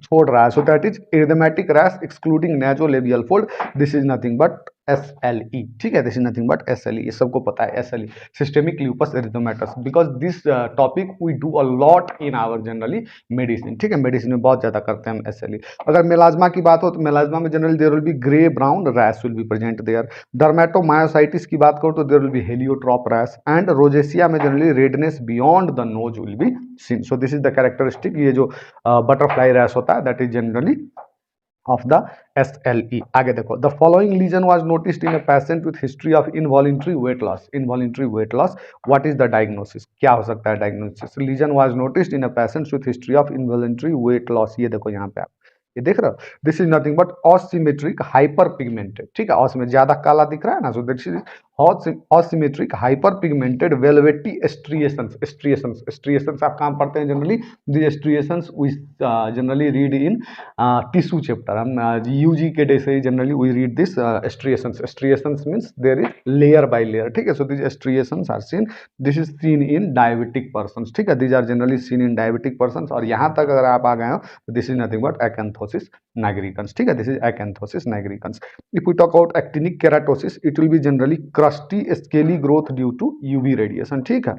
छोड़ रहा है। So that is erythematic rash excluding nasolabial fold. This is nothing but SLE, ठीक है, this is nothing but SLE, ये सबको पता है SLE, systemic lupus erythematosus, because this topic we do a lot in our generally medicine, ठीक है, medicine में बहुत ज्यादा करते हैं हम SLE। अगर मेलाज्मा की बात हो तो मेलाज्मा में generally there will be grey brown rash will be present there. Dermatomyositis की बात करो तो there will be heliotrope rash, and rosacea में generally redness beyond the nose will be seen. So this is the characteristic, ये जो butterfly rash होता है that is generally of the SLE। आगे देखो, the following lesion was noticed in a patient with history of involuntary weight loss। involuntary weight loss, what is the diagnosis, क्या हो सकता है diagnosis? lesion was noticed in a patient with history of involuntary weight loss। ये देखो यहाँ पे आप ये देख रहे हो, this is nothing but asymmetric hyperpigmented, ठीक है, असमें ज्यादा काला दिख रहा है ना, so this is asymmetric hyperpigmented velvety striations. Striations आप कहाँ पढ़ते हैं generally, the striations we generally read in tissue chapter. हम यूजी के डे से generally we read this striations. Striations means there is layer by layer, ठीक है। So this striations are seen, this is seen in diabetic persons, ठीक है, this are generally seen in diabetic persons. और यहाँ तक अगर आप आ गए हो तो this is nothing but acanthosis nigricans, ठीक है, this is acanthosis nigricans। if we talk about actinic keratosis, it will be generally crusty scaly growth due to UV radiation, ठीक है।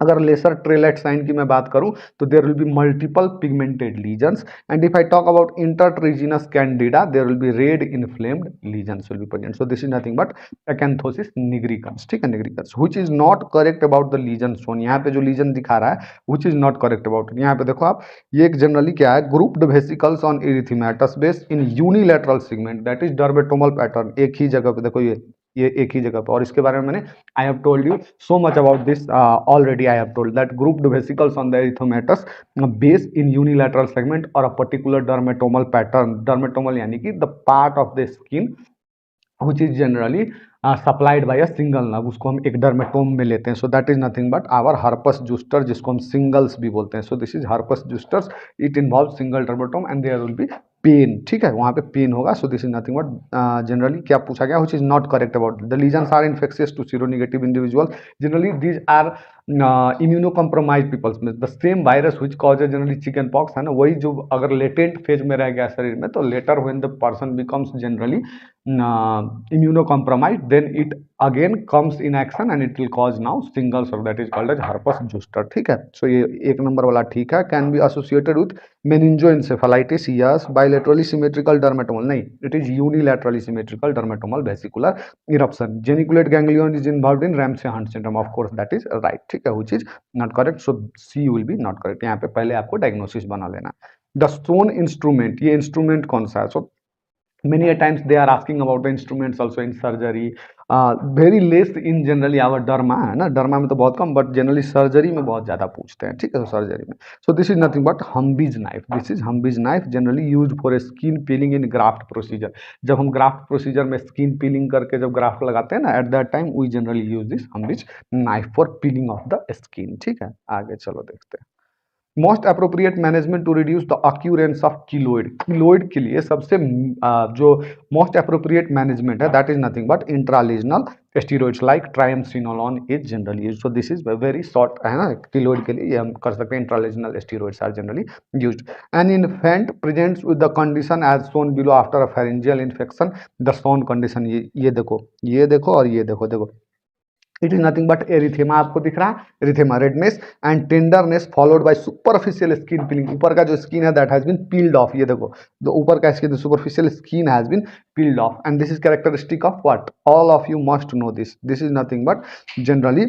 अगर लेसर ट्रेलेट साइन की मैं बात करूं तो there will be multiple pigmented lesions, and if I talk about intertriginous candida there will be red inflamed lesions will be present. So this is nothing but acanthosis nigricans, ठीक है, nigricans. Which is not correct about the lesion shown, यहाँ पे जो lesion दिखा रहा है which is not correct about, यहाँ पे देखो आप, ये एक जनरली क्या है, grouped vesicles on erythematous base in unilateral segment, that is dermatomal pattern. एक ही जगह पे देखो, ये एक ही जगह पर, और इसके बारे में मैंने आई have told you so much about this already. I have told that grouped vesicles on the erythematous base in unilateral segment और अ पर्टिकुलर डर्मेटोमल पैटर्न। डर्मेटोमल यानी कि the part of the skin which is generally supplied by a single nerve, उसको हम एक dermatome में लेते हैं। So that is nothing but our herpes zoster, जिसको हम सिंगल्स भी बोलते हैं। So this is herpes zosters, it involve single dermatome and there will be pain, ठीक है, वहाँ पे पेन होगा। So this is nothing but generally क्या पूछा गया, which is not correct about the lesions are infectious to seronegative individual, generally these are immunocompromise peoples में the same virus which causes generally chicken pox, है ना, वही जो अगर latent phase में रह गया शरीर में तो letter when the person becomes generally immunocompromised, then it again comes in action and it will cause now shingles, or that is called as herpes zoster, ठीक है। सो ये एक नंबर वाला ठीक है। Can be associated with meningoencephalitis, yes। bilaterally symmetrical dermatomal, नहीं, it is unilaterally symmetrical dermatomal vesicular eruption। geniculate ganglion is involved in Ramsay-Hunt syndrome, of course that is right, ठीक है, which is not correct, so C will be not correct। यहाँ पे पहले आपको diagnosis बना लेना। The stone instrument, ये instrument कौन सा है? सो many a times they are asking about the instruments also in surgery, very less in generally our derma, है ना, डर्मा में तो बहुत कम, बट जनरली सर्जरी में बहुत ज़्यादा पूछते हैं, ठीक है, सर्जरी में। So this is nothing but Humby's knife, this is Humby's knife, generally used for skin peeling in graft procedure. जब हम ग्राफ्ट प्रोसीजर में स्किन पीलिंग करके जब ग्राफ्ट लगाते हैं ना, at that time we generally use this Humby's knife for peeling off the skin, ठीक है। आगे चलो देखते हैं। Most appropriate management to reduce the occurrence of keloid, keloid के लिए सबसे जो मोस्ट अप्रोप्रिएट मैनेजमेंट है that is nothing but intralesional steroids like triamcinolone is generally used. So this is very short, है ना, किलोइड के लिए ये हम कर सकते हैं, intralesional steroids are generally used. An infant presents with the condition as shown below after a pharyngeal infection, the shown condition, ये देखो, ये देखो और ये देखो, देखो it is nothing but erythema, आपको दिख रहा है erythema, redness and tenderness followed by superficial skin peeling. ऊपर का जो स्किन है that has been peeled off, ये देखो, तो ऊपर का skin, superficial skin has been peeled off, and this is characteristic of what, all of you must know this, this is nothing but generally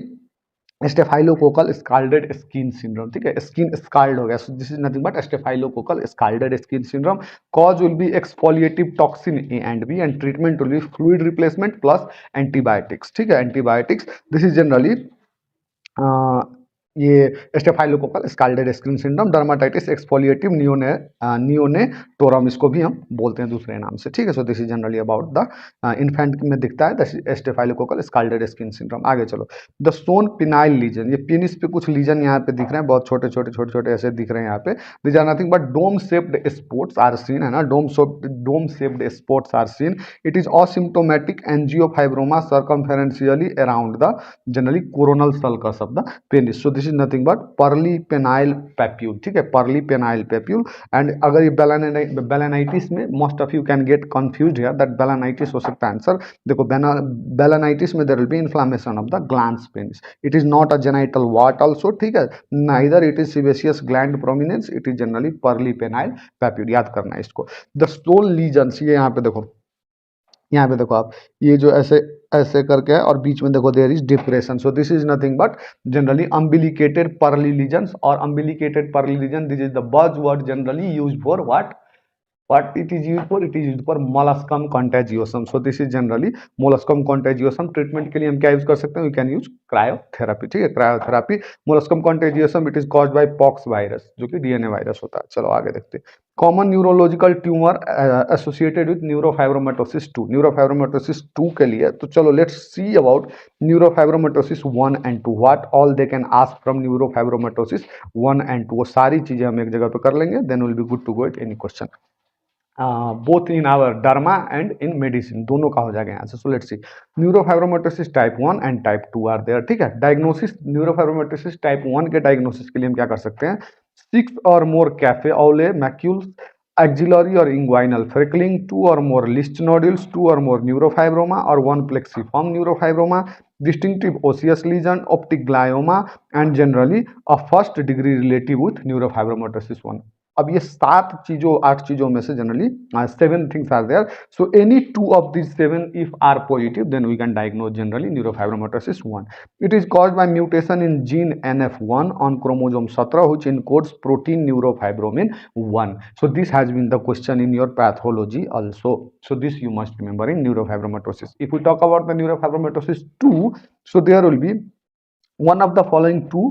staphylococcal scalded skin syndrome, ठीक है, skin scald हो गया। So this is nothing but staphylococcal scalded skin syndrome. Cause will be exfoliative toxin A and B, and treatment will be fluid replacement plus antibiotics, ठीक है, antibiotics. This is generally ये staphylococcal scalded skin syndrome, dermatitis exfoliative neonatorum, इसको भी हम बोलते हैं दूसरे नाम से, ठीक है। So this is generally about the infant में दिखता है the staphylococcal scalded skin syndrome. आगे चलो, द सोन पिनाइल लीजन, ये पेनिस पे कुछ लीजन यहाँ पे दिख रहे हैं, बहुत छोटे छोटे छोटे छोटे ऐसे दिख रहे हैं यहाँ पे। This are nothing but dome shaped spots are seen, है ना, dome shaped spots are seen. It is asymptomatic angiofibroma circumferentially around the generally coronal sulcus of the penis. So this is nothing but pearly penile papule, ठीक है, pearly penile papule. And अगर ये balanitis में most of you can get confused here that balanitis हो सकता है answer. देखो balanitis में there will be inflammation of the glands penis. It is not a genital wart also, ठीक है, neither it is sebaceous gland prominence, it is generally pearly penile papule, याद करना है इसको। द स्टोल लीजन्स, ये यहाँ पे देखो, यहाँ पे देखो आप, ये जो ऐसे ऐसे करके है और बीच में देखो there is depression. So this is nothing but generally umbilicated pearly lesions, और umbilicated pearly lesion, this is the buzz word generally use for what, what it is used for, it is used for molluscum contagiosum. So this is generally molluscum contagiosum। Treatment के लिए हम क्या use कर सकते हैं, we can use cryotherapy, ठीक है, cryotherapy. molluscum contagiosum it is caused bye pox virus, जो कि डीएनए वायरस होता है। चलो आगे देखते हैं। Common neurological tumour associated with neurofibromatosis 2, neurofibromatosis 2 के लिए तो चलो let's see about neurofibromatosis 1 and 2, what all they can ask from neurofibromatosis 1 and 2। वो सारी चीजें हम एक जगह पे कर लेंगे, then will be good to go at any question both in our derma and in medicine, दोनों का हो जाएगा यहाँ से। So let's see, neurofibromatosis type 1 and type 2 are there, ठीक है। डायग्नोसिस न्यूरोफाइब्रोमेटोसिस टाइप 1 के डायग्नोसिस के लिए हम क्या कर सकते हैं, 6 और मोर कैफे औले मैक्यूल्स एक्जिलरी और इंग्वाइनल फ्रिकलिंग, 2 और मोर लिस्ट नोड्यूल्स, 2 और मोर न्यूरोफाइब्रोमा और 1 plexiform neurofibroma, distinctive osseous lesion, optic glioma and generally a first degree relative with neurofibromatosis 1। अब ये 7 चीजों 8 चीजों में से generally 7 things are there. So any 2 of these 7 if are positive, then we can diagnose generally neurofibromatosis 1. It is caused by mutation in gene NF1 on chromosome 17 which encodes protein neurofibromin 1. So this has been the question in your pathology also. So this you must remember in neurofibromatosis. If we talk about the neurofibromatosis 2, so there will be one of the following two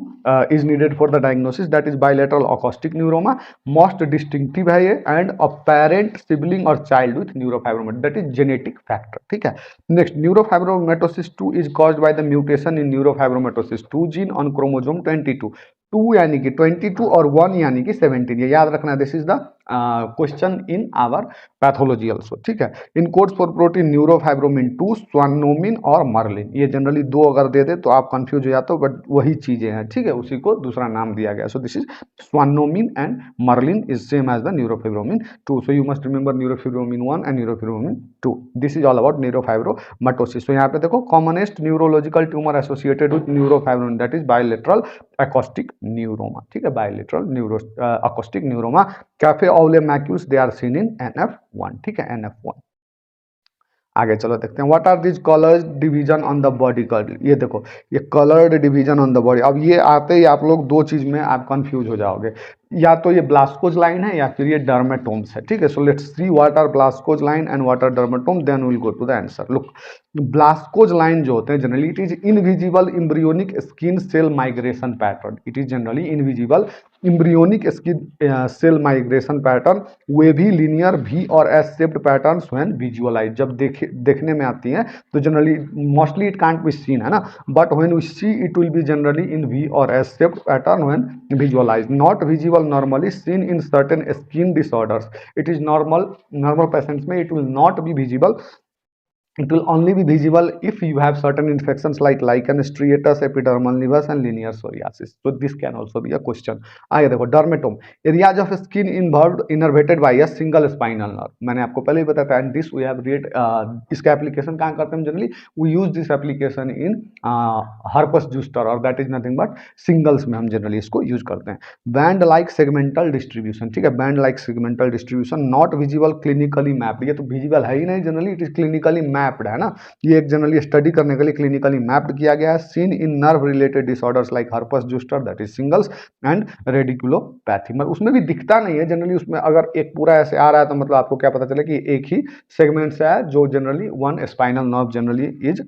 is needed for the diagnosis, that is bilateral acoustic neuroma, most distinctive है ये, and a parent sibling or child with neurofibromatosis, that is genetic factor, ठीक है। next, neurofibromatosis 2 is caused by the mutation in neurofibromatosis 2 gene on chromosome 22, 2 यानी कि 22 और 1 यानी कि 17, ये याद रखना। This is the question in our pathology also, ठीक है। Encodes for protein neurofibromin 2, schwannomin और मर्लिन, ये जनरली 2 अगर दे दे तो आप कंफ्यूज हो जाते हो, बट वही चीजें हैं, ठीक है, उसी को दूसरा नाम दिया गया। So this is schwannomin and merlin is same as the neurofibromin 2। So you must remember neurofibromin 1 and neurofibromin 2। This is all about neurofibromatosis. तो यहाँ पे देखो, commonest neurological tumour associated with neurofibromin, that is bilateral acoustic neuroma, ठीक है, bilateral acoustic neuroma, cafe au lait macules they are seen in NF1, ठीक है, NF1। आगे चलो देखते हैं, what are this coloured division on the body colour. ये देखो, ये coloured division on the body, अब ये आते ही आप लोग 2 चीज में आप कंफ्यूज हो जाओगे, या तो ये ब्लास्कोज लाइन है या फिर ये डर्मेटोम्स है, ठीक है। So let's see what are Blaschko's line and what are dermatome, then will go to the answer. Look, Blaschko's line जो होते हैं generally it is invisible embryonic skin cell migration pattern, it is generally invisible embryonic skin cell migration pattern, वे भी linear V और S shaped patterns when visualise, जब देखने में आती हैं तो generally mostly it can't be seen, है ना, but when we see it will be generally in V और S shaped pattern when visualize, not visible normally seen in certain skin disorders. It is normal patients में it will not be visible. It will only be visible if you have certain infections like lichen striatus, epidermal nevus and linear psoriasis. So this can also be a question. आगे देखो, dermatome, areas of skin innervated by a single spinal nerve. मैंने आपको पहले ही बताया था, and this we have read, इसका application कहाँ करते हैं generally, we use this application in herpes zoster, और that is nothing but singles में हम जनरली इसको यूज करते हैं। बैंड लाइक सेगमेंटल डिस्ट्रीब्यूशन, ठीक है, band like segmental distribution, not visible clinically mapped, ये तो विजिबल है ही नहीं generally, it is clinically mapped, है ना, ये एक जनरली स्टडी करने के लिए क्लिनिकली मैप्ड किया गया है। Seen in nerve related disorders like herpes zoster, that is singles and radiculopathy, मतलब उसमें भी दिखता नहीं है जनरली, उसमें अगर एक पूरा ऐसे आ रहा है तो मतलब आपको क्या पता चले कि एक ही सेगमेंट से है, जो generally one spinal nerve generally is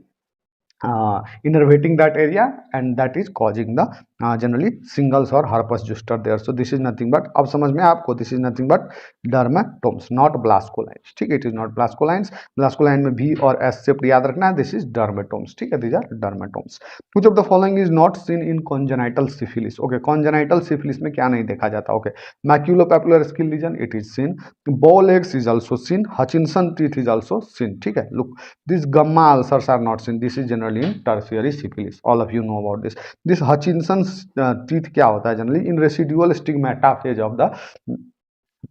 innervating that area and that is causing the generally shingles और herpes zoster there. So this is nothing but, अब समझ में आपको, this is nothing but dermatomes, not Blaschko lines. ठीक है, it is not Blaschko lines. Blaschko line में भी और एस शेप याद रखना है, दिस इज डर्मेटोम्स। ठीक है, these are dermatomes. Which of the following is not seen in congenital syphilis? Okay, congenital syphilis में क्या नहीं देखा जाता? Okay, maculopapular skin lesion, it is seen. Bow legs is also seen. Hutchinson teeth is also seen. ठीक है, look this gumma ulcers are not seen, this is generally in tertiary syphilis. All of you know about this. This Hutchinson teeth क्या होता है? Generally in residual stigmata phase of the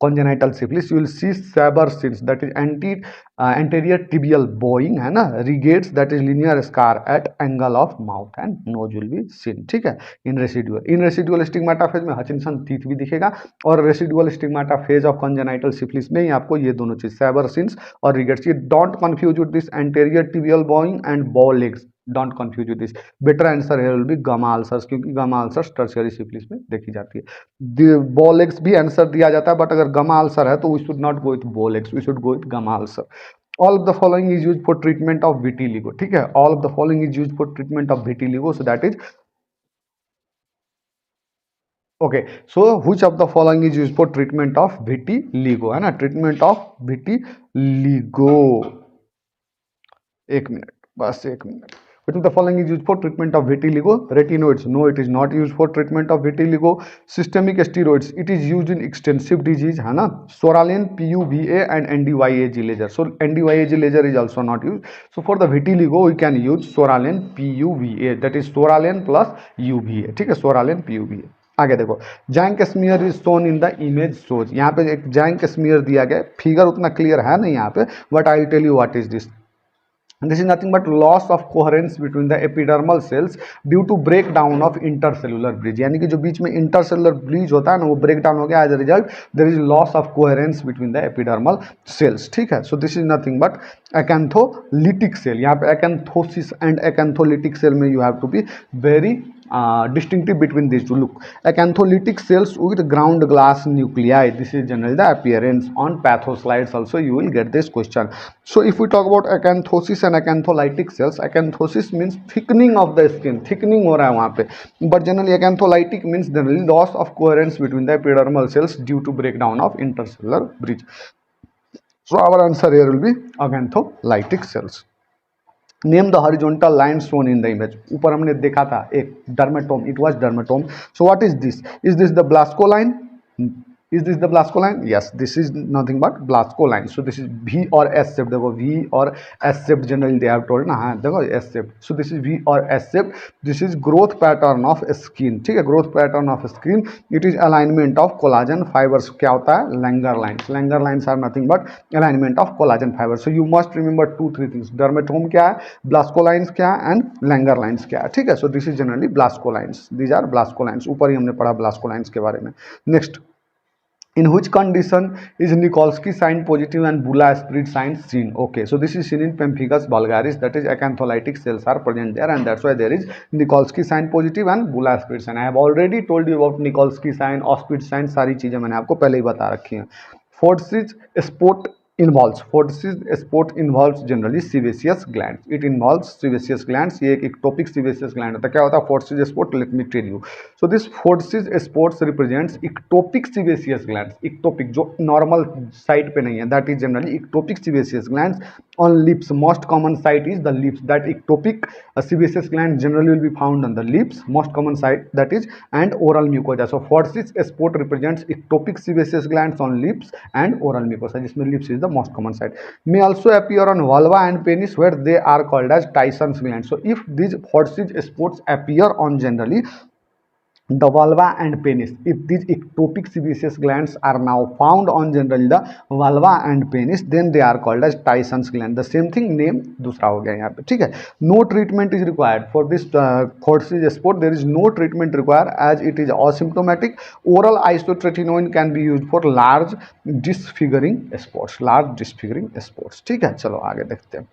congenital syphilis you will see Saber sins, that is anterior tibial bowing है ना, regates, that is linear scar at angle of mouth and nose will be seen। ठीक है, in residual stigmata phase में Hutchinson teeth भी दिखेगा, और residual stigmata phase of congenital syphilis में ही आपको ये दोनों चीज Saber sins और रिगेट्स। ये don't confuse with this anterior tibial bowing and bow legs, don't confuse with this. Better answer here will be gamma ulcers, क्योंकि गामा अल्सर्स टर्शियरी सिफिलिस में देखी जाती है। बोलेक्स भी आंसर दिया जाता है, बट अगर गामा अल्सर है तो we should not go with बोलेक्स, we should go with gamma ulcer. All of the following is used for treatment of vitiligo. ठीक है, all of the following is used for treatment of vitiligo, so that is okay. So which of the following is used for treatment of vitiligo, है ना, treatment of vitiligo. एक minute, बस एक minute. Which of the following is used for treatment of vitiligo? Retinoids, no, it is not used for treatment of vitiligo. Systemic steroids, it is used in extensive disease, है ना, Soralen, PUVA and NDYAG laser. So NDYAG laser is also not used. So for the vitiligo we can use Soralen, PUVA, that is Soralen plus UVA। ठीक है, Soralen, PUVA। आगे देखो, Tzanck smear is shown in the image shows. यहाँ पे एक जैंक smear दिया गया, figure उतना क्लियर है नहीं यहाँ पे, but I will tell you what is this. This is nothing but loss of coherence between the epidermal cells due to breakdown of intercellular bridge। यानी कि जो बीच में intercellular bridge होता है ना, वो breakdown हो गया, as a result there is loss of coherence between the epidermal cells। ठीक है, so this is nothing but acantholytic cell। यहाँ पे acanthosis and acantholytic cell में you have to be very distinctive between these two। Look, acantholytic cells with ground glass nuclei, this is generally the appearance on patho slides also you will get this question। So if we talk about acanthosis and acantholytic cells, acanthosis means thickening of the skin, thickening हो रहा है वहाँ पे, but generally acantholytic means the loss of coherence between the epidermal cells due to breakdown of intercellular bridge। So our answer here will be acantholytic cells। Name the horizontal line shown in the image. ऊपर हमने देखा था एक dermatome, it was dermatome. So what is this? Is this the Blaschko line? Is this the blascoline? Yes, this is nothing but blascoline। So this is V or S shaped। देखो V और S shaped generally they have told ना, हाँ देखो S shaped। So this is V or S shaped। This is growth pattern of skin। ठीक है, growth pattern of skin। It is alignment of collagen fibers। क्या होता है? Langer lines। Langer lines are nothing but alignment of collagen fibers। So you must remember 2-3 things। Dermatome क्या है, blascolines क्या है, and Langer lines क्या है। ठीक है, so this is generally blascolines। These are blascolines। ऊपर ही हमने पढ़ा blascolines के बारे में। Next, in which condition is Nikolsky sign positive and Bulla spirit sign seen? Okay, so this is seen in Pemphigus vulgaris, that is acantholytic cells are present there, and that's why there is Nikolsky sign positive and Bulla spirit sign। I have already told you about Nikolsky sign, Auspitz sign, सारी चीजें मैंने आपको पहले ही बता रखी हैं। Forsyth spot involves, Forsyth spot involves generally sebaceous glands। It involves sebaceous glands। ये एक ectopic sebaceous gland होता है। क्या होता है Forsyth spot? Let me tell you। So this Forsyth spots represents ectopic sebaceous glands। ectopic जो normal site पे नहीं है, that is generally ectopic sebaceous glands on lips। Most common site is the lips। That ectopic sebaceous gland generally will be found on the lips, most common site, that is, and oral mucosa। So Forsyth spot represents ectopic sebaceous glands on lips and oral mucosa, जिसमें lips is the most common site। May also appear on vulva and penis where they are called as Tyson's glands। So if these Forsyth spots appear on generally the vulva and penis, if these ectopic sebaceous glands are now found on generally the vulva and penis, then they are called as Tyson's gland। The same thing, name दूसरा हो गया यहाँ पे। ठीक है, no treatment is required for this Forsyth spot। There is no treatment required as it is asymptomatic। Oral isotretinoin can be used for large disfiguring spots, large disfiguring spots। ठीक है, चलो आगे देखते हैं।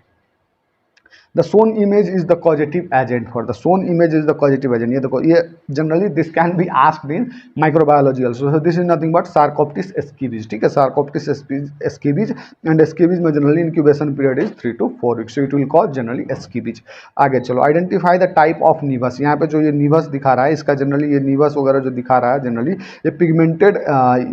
The shown image is the causative agent for the shown image is the causative agent. ये देखो, ये generally this can be asked in microbiology also. So this is nothing but Sarcoptes scabies, ठीक है, सार्कोप्टिस एस्कीबीज, एंड एस्कीबीज में generally incubation period is 3 to 4 weeks, so it will cause generally scabies. आगे चलो, identify the type of naevus. यहाँ पे जो ये निवस दिखा रहा है, इसका जनरली ये निवस वगैरह जो दिखा रहा है जनरली ये पिगमेंटेड,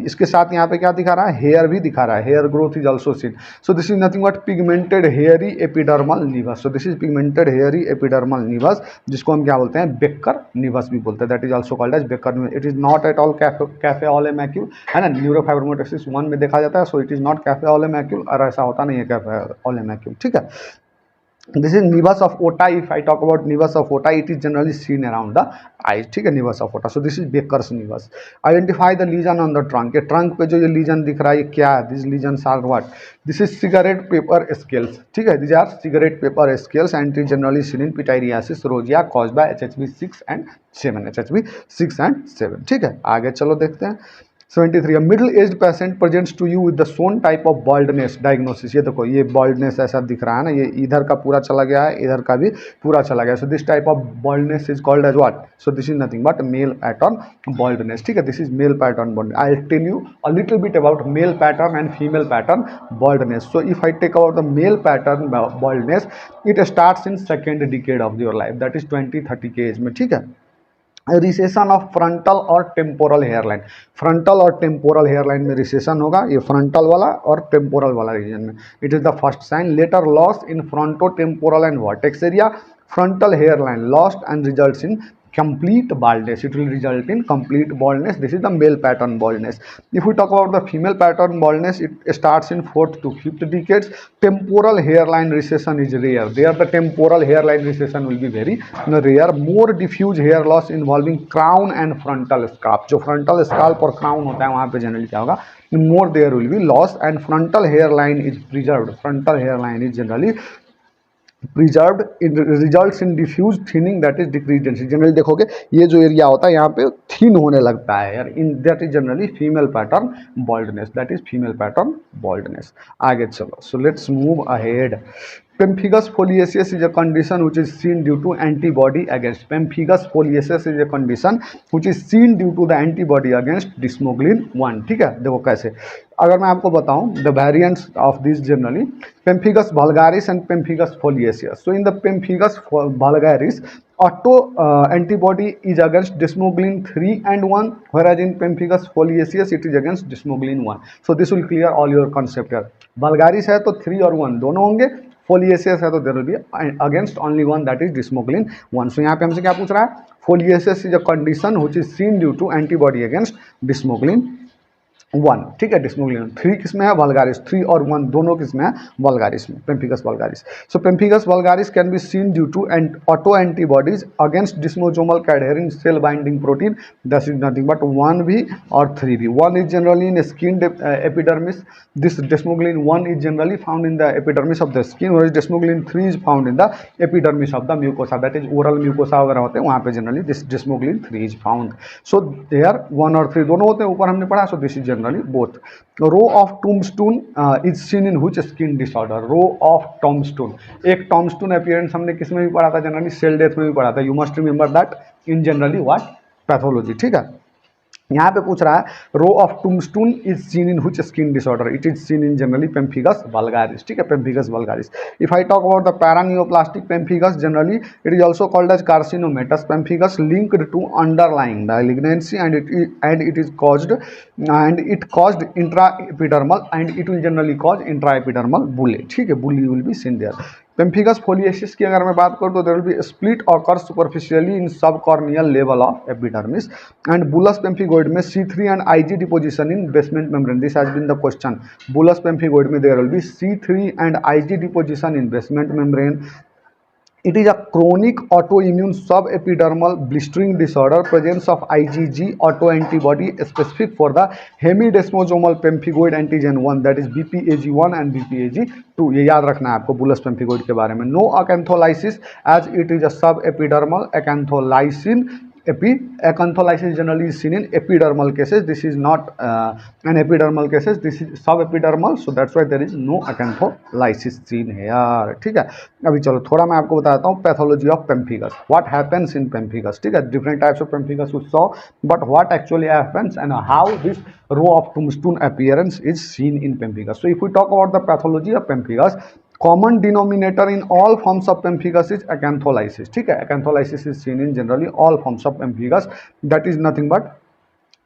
इसके साथ यहाँ पे क्या दिखा रहा है, हेयर भी दिखा रहा है, hair growth is also seen. So this is nothing but pigmented hairy epidermal naevus. So this is pigmented hairy epidermal naevus, जिसको हम क्या बोलते हैं, बेकर निवस भी बोलते हैं, that is also called as Becker naevus. It is not at all cafe au lait macule, है ना, न्यूरोफाइब्रोमोटोसिस 1 में देखा जाता है। So it is not cafe au lait macule, और ऐसा होता नहीं है कैफे ऑले मैक्यूल, ठीक है। This is nevus of Ota. If I talk about nevus of Ota, it is generally seen around the eyes, ठीक है, nevus of Ota. So this is Becker's nevus. Identify the lesion on the trunk. ये trunk पे जो ये lesion दिख रहा है, ये क्या है? These lesions are what? This is cigarette paper scales, ठीक है, these are cigarette paper scales and it is generally seen in pityriasis rosea caused by HHV 6 and 7, HHV 6 and 7, ठीक है। आगे चलो देखते हैं। 73, middle aged patient presents to you with the some type of baldness diagnosis. ये देखो, ये baldness ऐसा दिख रहा है ना, ये इधर का पूरा चला गया है, इधर का भी पूरा चला गया। So this type of baldness is called as what? So this is nothing but male pattern baldness, ठीक है, this is male pattern baldness. I will tell you a little bit about male pattern and female pattern baldness. So if I take about the male pattern baldness, it starts in second decade of your life, that is 20-30 के age में, ठीक है। Recession of frontal और temporal hairline, frontal और temporal hairline में recession होगा, ये frontal वाला और टेम्पोरल वाला रीजन में। It is the first sign. Later loss in fronto temporal and vertex area, frontal hairline lost and results in complete baldness, it will result in complete baldness. This is the male pattern baldness. If we talk about the female pattern baldness, it starts in 4th to 5th decades. Temporal hairline recession is rare, there the temporal hairline recession will be very rare. More diffuse hair loss involving crown and frontal scalp, जो frontal scalp और crown होता है वहाँ पे generally क्या होगा, more there will be loss, and frontal hairline is preserved, frontal hairline is generally preserved, it results in diffuse thinning, that is decrease density. Generally देखोगे ये जो एरिया होता है यहाँ पे थिन होने लगता है यार, in that is generally female pattern baldness, that is female pattern baldness. आगे चलो, so let's move ahead. Pemphigus foliaceus is a condition which is seen due to antibody against, pemphigus foliaceus is a condition which is seen due to the antibody against desmoglein 1, ठीक है। देखो कैसे, अगर मैं आपको बताऊं the variants of this generally, pemphigus vulgaris and pemphigus foliaceus. So in the pemphigus vulgaris auto antibody is against desmoglein 3 and 1, whereas in pemphigus foliaceus it is against desmoglein 1. So this will clear all your concept here. Vulgaris है तो 3 और 1 दोनों होंगे, foliaceus है तो there will be against only one, that is desmoglein 1. So यहाँ पे हमसे क्या पूछ रहा है, foliaceus is a condition which is seen due to antibody against desmoglein 1, ठीक है। डिस्मोग्लिन 3 किस में है, वल्गारिस 3 और 1 दोनों किस में है, वल्गारिस में, pemphigus vulgaris. So pemphigus vulgaris can be seen due to auto antibodies against desmosomal cadherin cell binding protein, that is nothing but 1 भी और 3 भी। 1 is generally in skin epidermis, this desmoglein 1 is generally found in the epidermis of the skin, और desmoglein 3 is found in the epidermis of the mucosa, that is oral mucosa वगैरह होते हैं वहाँ पे generally this desmoglein 3 is found. So there 1 और 3 दोनों होते हैं, ऊपर हमने पढ़ा। So this is both. Row of tombstone is seen in which skin disorder? Row of tombstone, एक tombstone appearance हमने किस में भी पढ़ा था, जनरली सेल डेथ में भी पढ़ा था। You must remember that in generally what pathology, ठीक है। यहाँ पे पूछ रहा है row of tombstone is seen in which skin disorder, it is seen in generally pemphigus vulgaris, ठीक है, pemphigus vulgaris. If I talk about the paraneoplastic pemphigus, generally it is also called as carcinomatous pemphigus linked to underlying malignancy and it is caused and it caused intraepidermal and it will generally cause intraepidermal bullae, ठीक है, bullae will be seen there. Pemphigus foliaceus की अगर मैं बात करूँ तो there will be split occur superficially in subcorneal level of epidermis, and bullous pemphigoid में C3 and IG deposition in basement membrane, this has been the question. Bullous pemphigoid में there will be C3 and IG deposition in basement membrane. It is a chronic autoimmune subepidermal blistering disorder, presence of IgG autoantibody specific for the hemidesmosomal pemphigoid antigen 1, that is BPAG1 and BPAG2, ये याद रखना है आपको bullous पेम्फिगोइड के बारे में। No acantholysis as it is a subepidermal acantholysin Acantholysis generally is seen in epidermal cases. This is not an epidermal cases, this is subepidermal, so that's why there is no acantholysis seen here. ठीक है, अभी चलो थोड़ा मैं आपको बताता हूँ pathology of pemphigus. What happens in pemphigus. ठीक है, different types of pemphigus we saw, but what actually happens and how this row of tombstone appearance is seen in pemphigus. So if we talk about the pathology of pemphigus, common denominator in all forms of pemphigus is acantholysis. ठीक है, acantholysis is seen in generally all forms of pemphigus. That is nothing but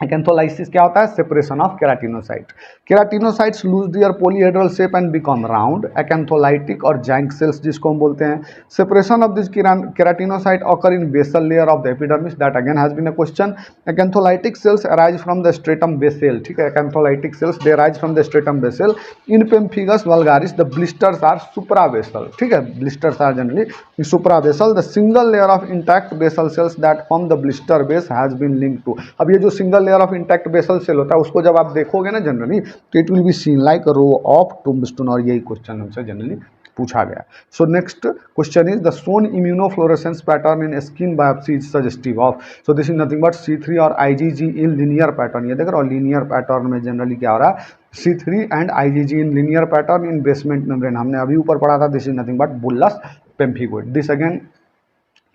acantholysis. क्या होता है? Separation of keratinocyte. Keratinocytes lose their polyhedral shape and become round. Acantholytic और Tzanck cells जिसको हम बोलते हैं. Separation of this keratinocyte occur in basal layer of the epidermis. That again has been a question. Acantholytic cells arise from the stratum basale. ठीक है, acantholytic cells they arise from the stratum basale. In pemphigus vulgaris the blisters are suprabasal. ठीक है, blisters are generally सुप्राबेसल. The single layer of intact basal cells that form the blister base has been linked to. अब ये जो single layer of intact basal cell होता है उसको जब आप देखोगे ना जनरली, तो it will be seen like row of tombstone. और यही क्वेश्चन हमसे जनरली पूछा गया. So next question is the shown immunofluorescence pattern in skin biopsy is suggestive of. So this is nothing but C3 और IgG in linear pattern. ये देख रहे हो, लीनियर पैटर्न में जनरली क्या हो रहा है? C3 and IgG in linear pattern in basement membrane. हमने अभी ऊपर पढ़ा था. This is nothing but bullous pemphigoid. This again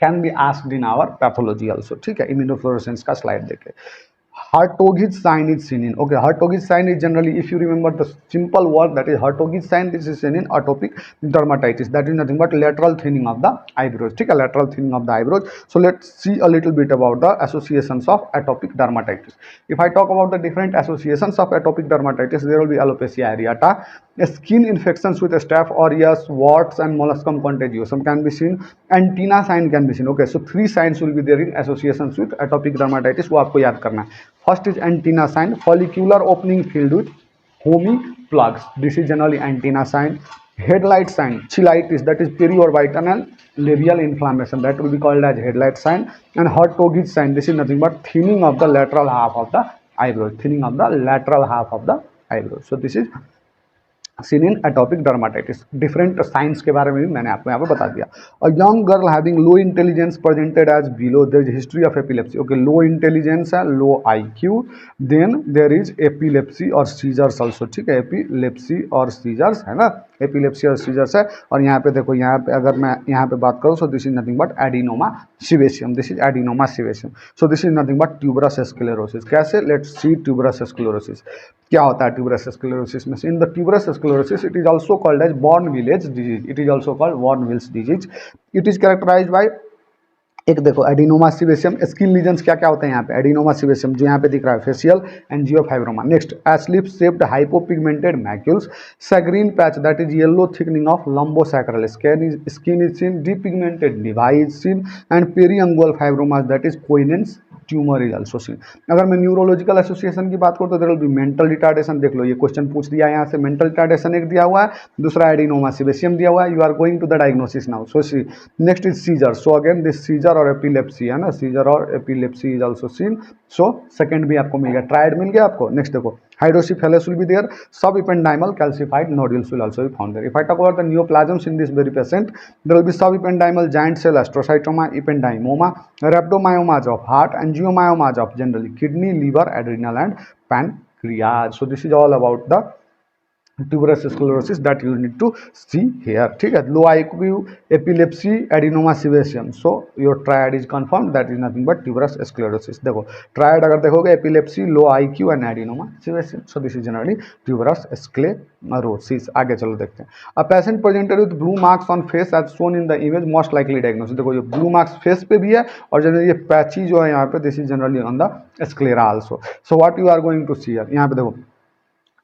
can be asked in our pathology also. ठीक है, इम्यूनोफ्लोरेसेंस का स्लाइड देखे. Hartog's sign is seen in. Okay, Hartog's sign is generally, if you remember the simple word, that is Hartog's sign, this is seen in atopic dermatitis. That is nothing but lateral thinning of the eyebrows. ठीक है, lateral thinning of the eyebrows. So let's see a little bit about the associations of atopic dermatitis. If I talk about the different associations of atopic dermatitis, there will be alopecia areata, skin infections with staph aureus, warts and molluscum contagiosum can be seen. Antenna sign can be seen. Okay, so 3 signs will be there in associations with atopic dermatitis. वो आपको याद करना है. First is antenna sign, follicular opening filled with foamy plugs. This is generally antenna sign. Headlight sign, cheilitis, that is periorbital labial inflammation, that will be called as headlight sign. And Hartog's sign, this is nothing but thinning of the lateral half of the eyebrows, thinning of the lateral half of the eyebrows. So this is seen in atopic dermatitis. Different signs के बारे में भी मैंने आपको यहाँ पे बता दिया. A young girl having low intelligence presented as below. There is history of epilepsy. Okay, low intelligence है, low IQ. Then there is epilepsy और seizures also. ठीक है, epilepsy और seizures है ना, epilepsy और seizures है. और यहाँ पे देखो, यहाँ पे अगर मैं यहाँ पे बात करूँ, so this is nothing but adenoma sebaceum. This is adenoma sebaceum. So this is nothing but tuberous sclerosis. कैसे? Let's see tuberous sclerosis. क्या होता है tuberous sclerosis में? In the tuberous sclerosis, it is also called as Bournville's disease. It is also called Bournville's disease. It is characterized by, एक देखो, adenoma सिवेशियम. Skin lesions क्या क्या होते हैं यहाँ पे? एडिनोमा सिवेशियम जो यहाँ पे दिख रहा है, facial angiofibroma. Next, slip shaped hypopigmented macules, shagreen patch, that is yellow thickening of lumbosacral. Skin is seen, depigmented nevi is seen and periungual fibromas, that is Koenen's tumour is also seen. अगर मैं neurological association की बात करूँ तो there will be mental retardation. देख लो, ये question पूछ दिया है यहाँ से. मेंटल रिटार्डेशन एक दिया हुआ है, दूसरा एडिनोमा सिवेशियम दिया हुआ है. You are going to the diagnosis now. So see, next is seizure. So again this seizure और एपिलेप्सी है ना, सीजर और epilepsy is also seen. So second भी आपको मिल गया, ट्रायड मिल गया आपको. नेक्स्ट देखो, hydrocephalus will be there, subependymal calcified nodules will also be found there. If I talk about the neoplasms in this very patient, there will be subependymal giant cell astrocytoma, ependymoma, rhabdomyomas of heart, angiomyomas of generally kidney, liver, adrenal and pancreas. So this is all about the tuberous sclerosis that you need to see here. ठीक है, low IQ, epilepsy, adenoma sebaceum. So your triad is confirmed, that is nothing but tuberous sclerosis. देखो, triad अगर देखोगे, epilepsy, low IQ and adenoma sebaceum. So this is generally tuberous sclerosis. आगे चलो देखते हैं. A patient presented with blue marks on face as shown in the image, most likely diagnosis. देखो, ये blue marks face पे भी है और जनरली ये पैची जो है यहाँ पे, this is generally on the sclera also. So what you are going to see here, यहाँ पे देखो,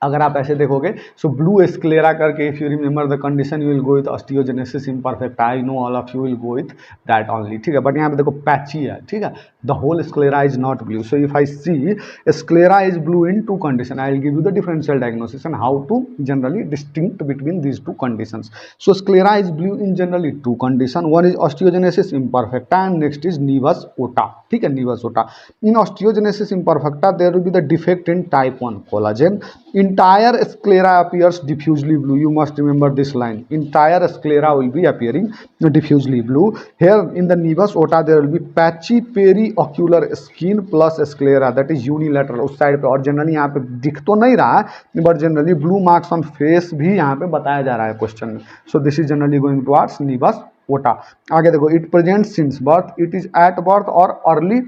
अगर आप ऐसे देखोगे, सो ब्लू स्क्लेरा करके, if you remember the condition, you will go with osteogenesis imperfect. I know all of you will go with that only. ठीक है, बट यहाँ पे देखो पैची है. ठीक है, the whole sclera is not blue. So if I see sclera is blue in 2 condition, I will give you the differential diagnosis and how to generally distinct between these 2 conditions. So sclera is blue in generally 2 condition. One is osteogenesis imperfecta and next is nevus Ota. ठीक है, nevus Ota. In osteogenesis imperfecta there will be the defect in type 1 collagen. In entire sclera appears diffusely blue. You must remember this line. Entire sclera will be appearing diffusely blue. Here in the nevus aorta there will be patchy periocular skin plus sclera, that is unilateral उस side पे. और generally यहाँ पे दिख तो नहीं रहा है but generally blue marks on face भी यहाँ पे बताया जा रहा है क्वेश्चन में. So this is generally going towards nevus Ota. आगे देखो, it present since birth, it is at birth और अर्ली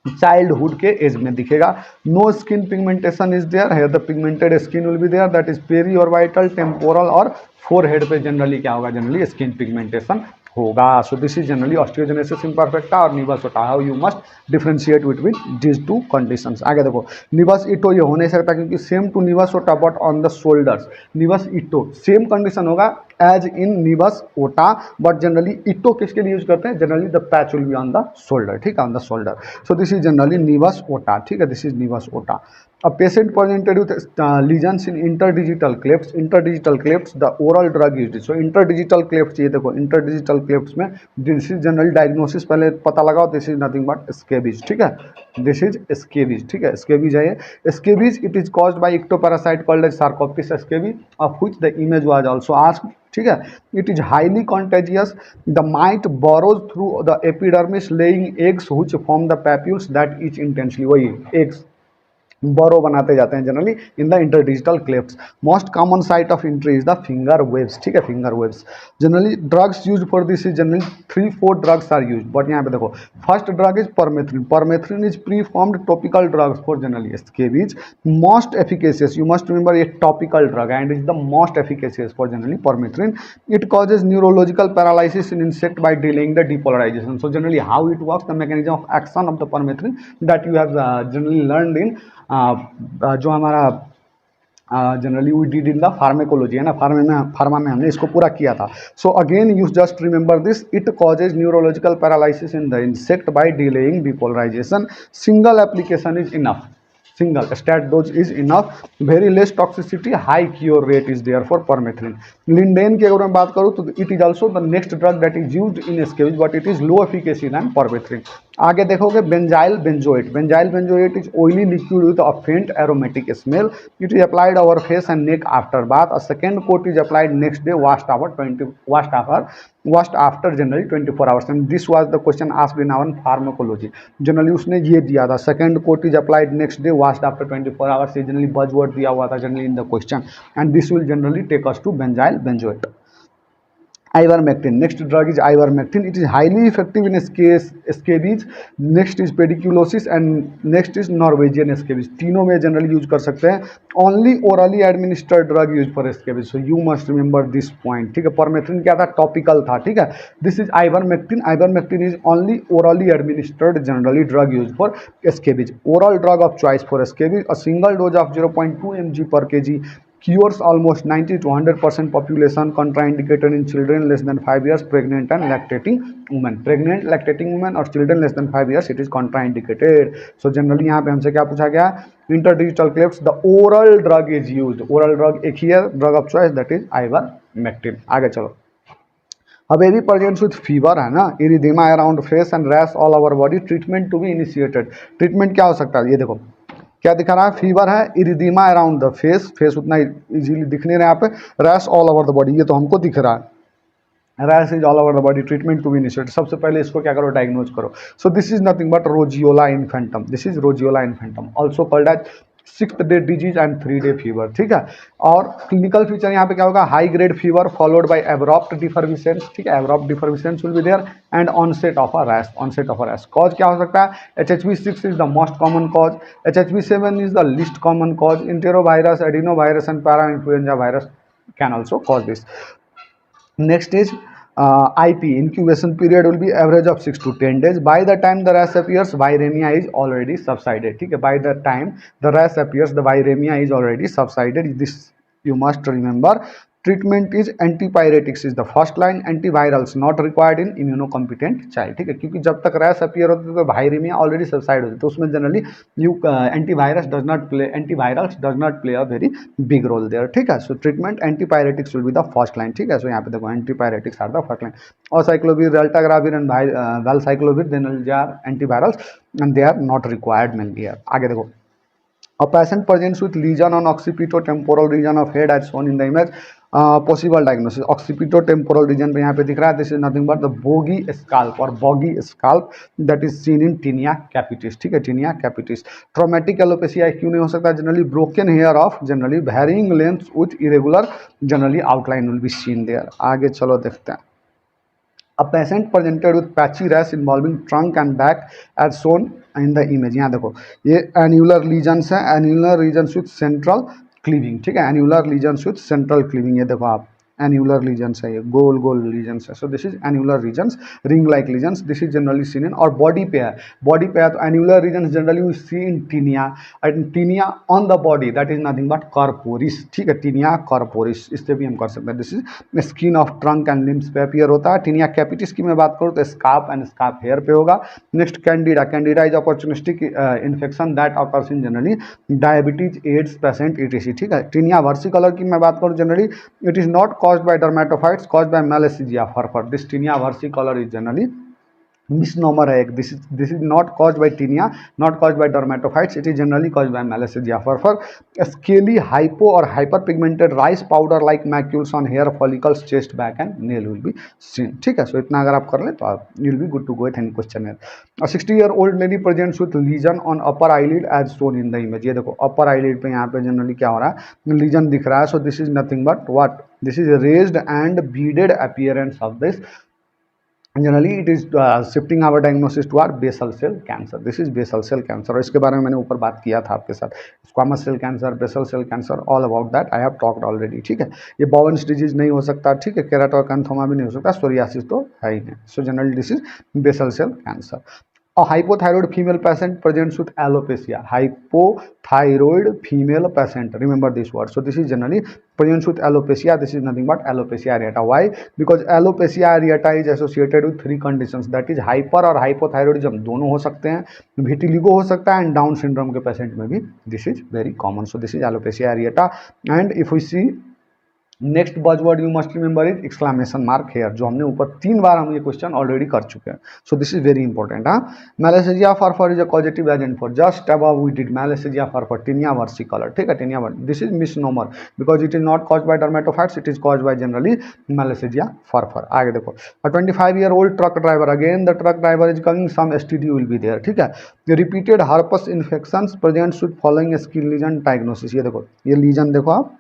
चाइल्डहुड के एज में दिखेगा. No skin pigmentation is there. Here the pigmented skin will be there, that is periorbital, temporal और forehead पे generally क्या होगा, जनरली स्किन पिगमेंटेशन होगा. So this is generally osteogenesis imperfecta और निवस ओटा. How you must differentiate between these two conditions. आगे देखो, निवस इटो ये हो नहीं सकता क्योंकि same to nevus Ota but on the shoulders. Nevus Ito same condition होगा as in nevus Ota but generally Ito किसके लिए यूज करते हैं, generally the patch will be on the shoulder. ठीक है, on the shoulder. So this is generally nevus Ota. ठीक है, this is निवस ओटा. A patient presented with lesions in interdigital clefts. Interdigital clefts, the oral drug used. So interdigital clefts, ये देखो interdigital clefts में this is general diagnosis पहले पता लगाओ. This is nothing but scabies. ठीक है, this is scabies. ठीक है, scabies है ये. Scabies, it is caused by ectoparasite called as Sarcoptes scabies, of which the image was also asked. ठीक है, it is highly contagious. The mite burrows through the epidermis laying eggs which form the papules that itch intensely. वही eggs बरो बनाते जाते हैं generally in the interdigital clefts. Most common site of entry is the finger webs. ठीक है, finger webs. Generally drugs use for this is generally 3-4 drugs are use. But यहाँ पे देखो, first drug is permethrin. Permethrin is preformed topical drugs for generally scabies. Most efficacious, you must remember ये topical drug and is the most efficacious for generally permethrin. It causes neurological paralysis in insect by delaying the depolarization. So generally how it works, the mechanism of action of the permethrin that you have generally learned in जो हमारा generally we did in the pharmacology है ना, pharma में हमने इसको पूरा किया था. So again you just remember this. It causes neurological paralysis in the insect by delaying depolarization. Single application is enough. Single stat dose is enough. Very less toxicity, high cure rate is there for permethrin. Linden की अगर मैं बात करूँ तो it is also the next drug that is used in scabies but it is low efficacy than permethrin. आगे देखोगे benzyl benzoate. Benzyl benzoate is oily liquid with a faint aromatic smell. It is applied over face and neck after bath. A second coat is applied next day washed after generally 24 hours. And this was the question asked in our pharmacology. Generally उसने ये दिया था, second coat is applied next day washed after 24 hours. ये generally buzzword दिया हुआ था generally in the question. And this will generally take us to benzyl benzoate. Ivermectin. Next drug is ivermectin. It is highly effective in scabies. Next is pediculosis and next is Norwegian scabies. तीनों में generally use कर सकते हैं. Only orally administered drug used for scabies. So you must remember this point. ठीक है, permethrin क्या था, topical था. ठीक है, this is ivermectin. Ivermectin is only orally administered generally drug used for scabies. Oral drug of choice for scabies. A single dose of 0.2 mg per kg cures almost 90 to 100% population. Contraindicated in children less than 5 years, pregnant and lactating women. Pregnant, lactating women और children less than 5 years it is contraindicated. So generally यहाँ पे हमसे क्या पूछा गया, interdigital clefts, the oral drug is used. Oral drug एक ही है, drug of choice that is ivermectin. आगे चलो. A baby presents with fever है ना, erythema around face and rash all over body. Treatment to be initiated. Treatment क्या हो सकता है, ये देखो क्या दिखा रहा है, फीवर है, erythema around the face. Face उतना इजीली दिख नहीं रहा है यहाँ पे. Rash all over the body, ये तो हमको दिख रहा है. Rash is all over the body. Treatment to be initiated. सबसे पहले इसको क्या करो, डायग्नोज करो. So this is nothing but roseola infantum. This is roseola infantum also called as 6th day disease and 3-day fever. ठीक है, और clinical feature यहाँ पे क्या होगा, high grade fever followed by abrupt defervescence. ठीक है, abrupt defervescence will be there and onset of a rash. Onset of a rash. Cause क्या हो सकता है, HHV6 is the most common cause. HHV7 is the least common cause. Enterovirus, adenovirus and parainfluenza virus can also cause this. Next is IP. Incubation period will be average of 6 to 10 days. By the time the rash appears, viremia is already subsided. ठीक है, by the time the rash appears, the viremia is already subsided. This you must remember. Treatment is antipyretics is the first line. Antivirals not required in immunocompetent child. ठीक है, क्योंकि जब तक rash appear होता है तो वायरेमिया ऑलरेडी सबसाइड होती है, तो उसमें generally antivirus does not play a very big role there. ठीक है, so treatment antipyretics will be the first line. ठीक है, सो यहाँ पे देखो antipyretics are the first line. और acyclovir, raltegravir and valacyclovir, then they are antivirals and they are not required mainly. आगे देखो, A patient presents with lesion on occipitotemporal region of head as shown in the image. Possible diagnosis occipitotemporal region पे यहाँ पे दिख रहा है, this is nothing but the boggy scalp और boggy scalp that is seen in tinea capitis, ठीक है, taenia capitis. Traumatic alopecia क्यों नहीं हो सकता? Generally broken hair of generally varying length with irregular generally outline will be seen there. आगे चलो देखते हैं। A patient presented with patchy rash involving trunk and back as shown in the image। यहाँ देखो ये एन्यूलर लीजन्स है, annular lesions with central cleaving, ठीक है, annular lesions with central cleaving. ये देखो आप एन्यूलर लीजन्स है, ये गोल गोल लीजन्स है। So this is annular regions, ring like lesions, this is generally seen in. और बॉडी पे है, बॉडी पे है तो annular regions generally we see in tinea, and tinea on the body that is nothing but corporis, ठीक है, taenia corporis, इससे भी हम कर सकते हैं। This is skin of trunk and limbs पे अपीयर होता है। टीनिया कैपिटिस की मैं बात करूँ तो स्कार्फ एंड स्कार्फ हेयर पे होगा। Next Candida, Candida is opportunistic infection that occurs in generally diabetes, ads patient, etc, ठीक है। टीनिया वर्सिकलर की मैं बात करूँ generally it is not caused by dermatophytes, caused by Malassezia furfur। This tinea versicolor is generally misnomer है एक, this is not caused by tinea, not caused by dermatophytes, it is generally caused by Malassezia furfur। Scaly hypo or hyperpigmented rice powder like macules on hair follicles, chest, back and nail will be seen, ठीक है। सो इतना अगर आप कर ले तो आप you will be good to go with any question है। A 60-year-old lady presents with lesion on upper eyelid as shown in the image। ये देखो upper eyelid पे यहाँ पे जनरली क्या हो रहा है, लीजन दिख रहा है। So this is nothing but what, this is a raised and beaded appearance of this। Generally it is shifting our diagnosis to our basal cell cancer. This is basal cell cancer, और इसके बारे में मैंने ऊपर बात किया था आपके साथ, squamous cell cancer, basal cell cancer, all about that I have talked already, ठीक है। ये बॉवन्स डिजीज नहीं हो सकता, ठीक है, केराटोकैंथोमा भी नहीं हो सकता, सोरियासिस तो है ही नहीं। So generally this is basal cell cancer. A hypothyroid female patient presents with alopecia, hypothyroid female patient, remember this word। So this is generally presents with alopecia, this is nothing but alopecia areata। Why? Because alopecia areata is associated with three conditions, that is hyper और hypothyroidism दोनों हो सकते हैं, vitiligo हो सकता है, and Down syndrome के patient में भी this is very common। So this is alopecia areata। And if we see next buzzword you must remember is exclamation mark hair, जो हमने ऊपर 3 बार हम ये क्वेश्चन ऑलरेडी कर चुके हैं। So this is very important. हाँ, Malassezia furfur is a causative agent for just above we did Malassezia furfur, tinea versicolor, ठीक है, tinea versi, this is misnomer because it is not caused by dermatophytes, it is caused by generally Malassezia furfur। आगे देखो, a 25-year-old truck driver, again the truck driver is coming, some STD will be there, ठीक है। Repeated herpes infections presents with following skin lesion diagnosis। ये देखो, ये lesion देखो आप,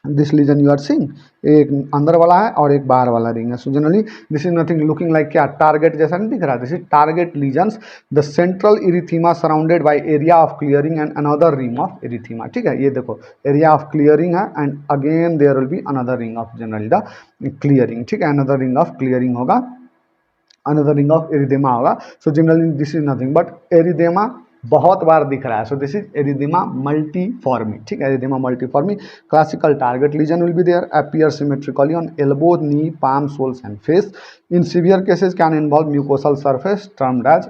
this lesion you are seeing, एक अंदर वाला है और एक बाहर वाला रिंग है। So generally this is nothing looking like क्या, टारगेट जैसा नहीं दिख रहा, this is target lesions, the central erythema surrounded by area of clearing and another ring of erythema, ठीक है। ये देखो एरिया ऑफ क्लियरिंग है and again there will be another ring of generally the clearing, ठीक है, another ring of clearing होगा, another ring of erythema होगा। So generally this is nothing but एरिदेमा बहुत बार दिख रहा है। सो दिस इज एरिदेमा मल्टीफॉर्मी, ठीक है, erythema multiforme. Classical target lesion will be there, appear symmetrically on elbow, knee, palm, soles and face. In severe cases can involve mucosal surface termed as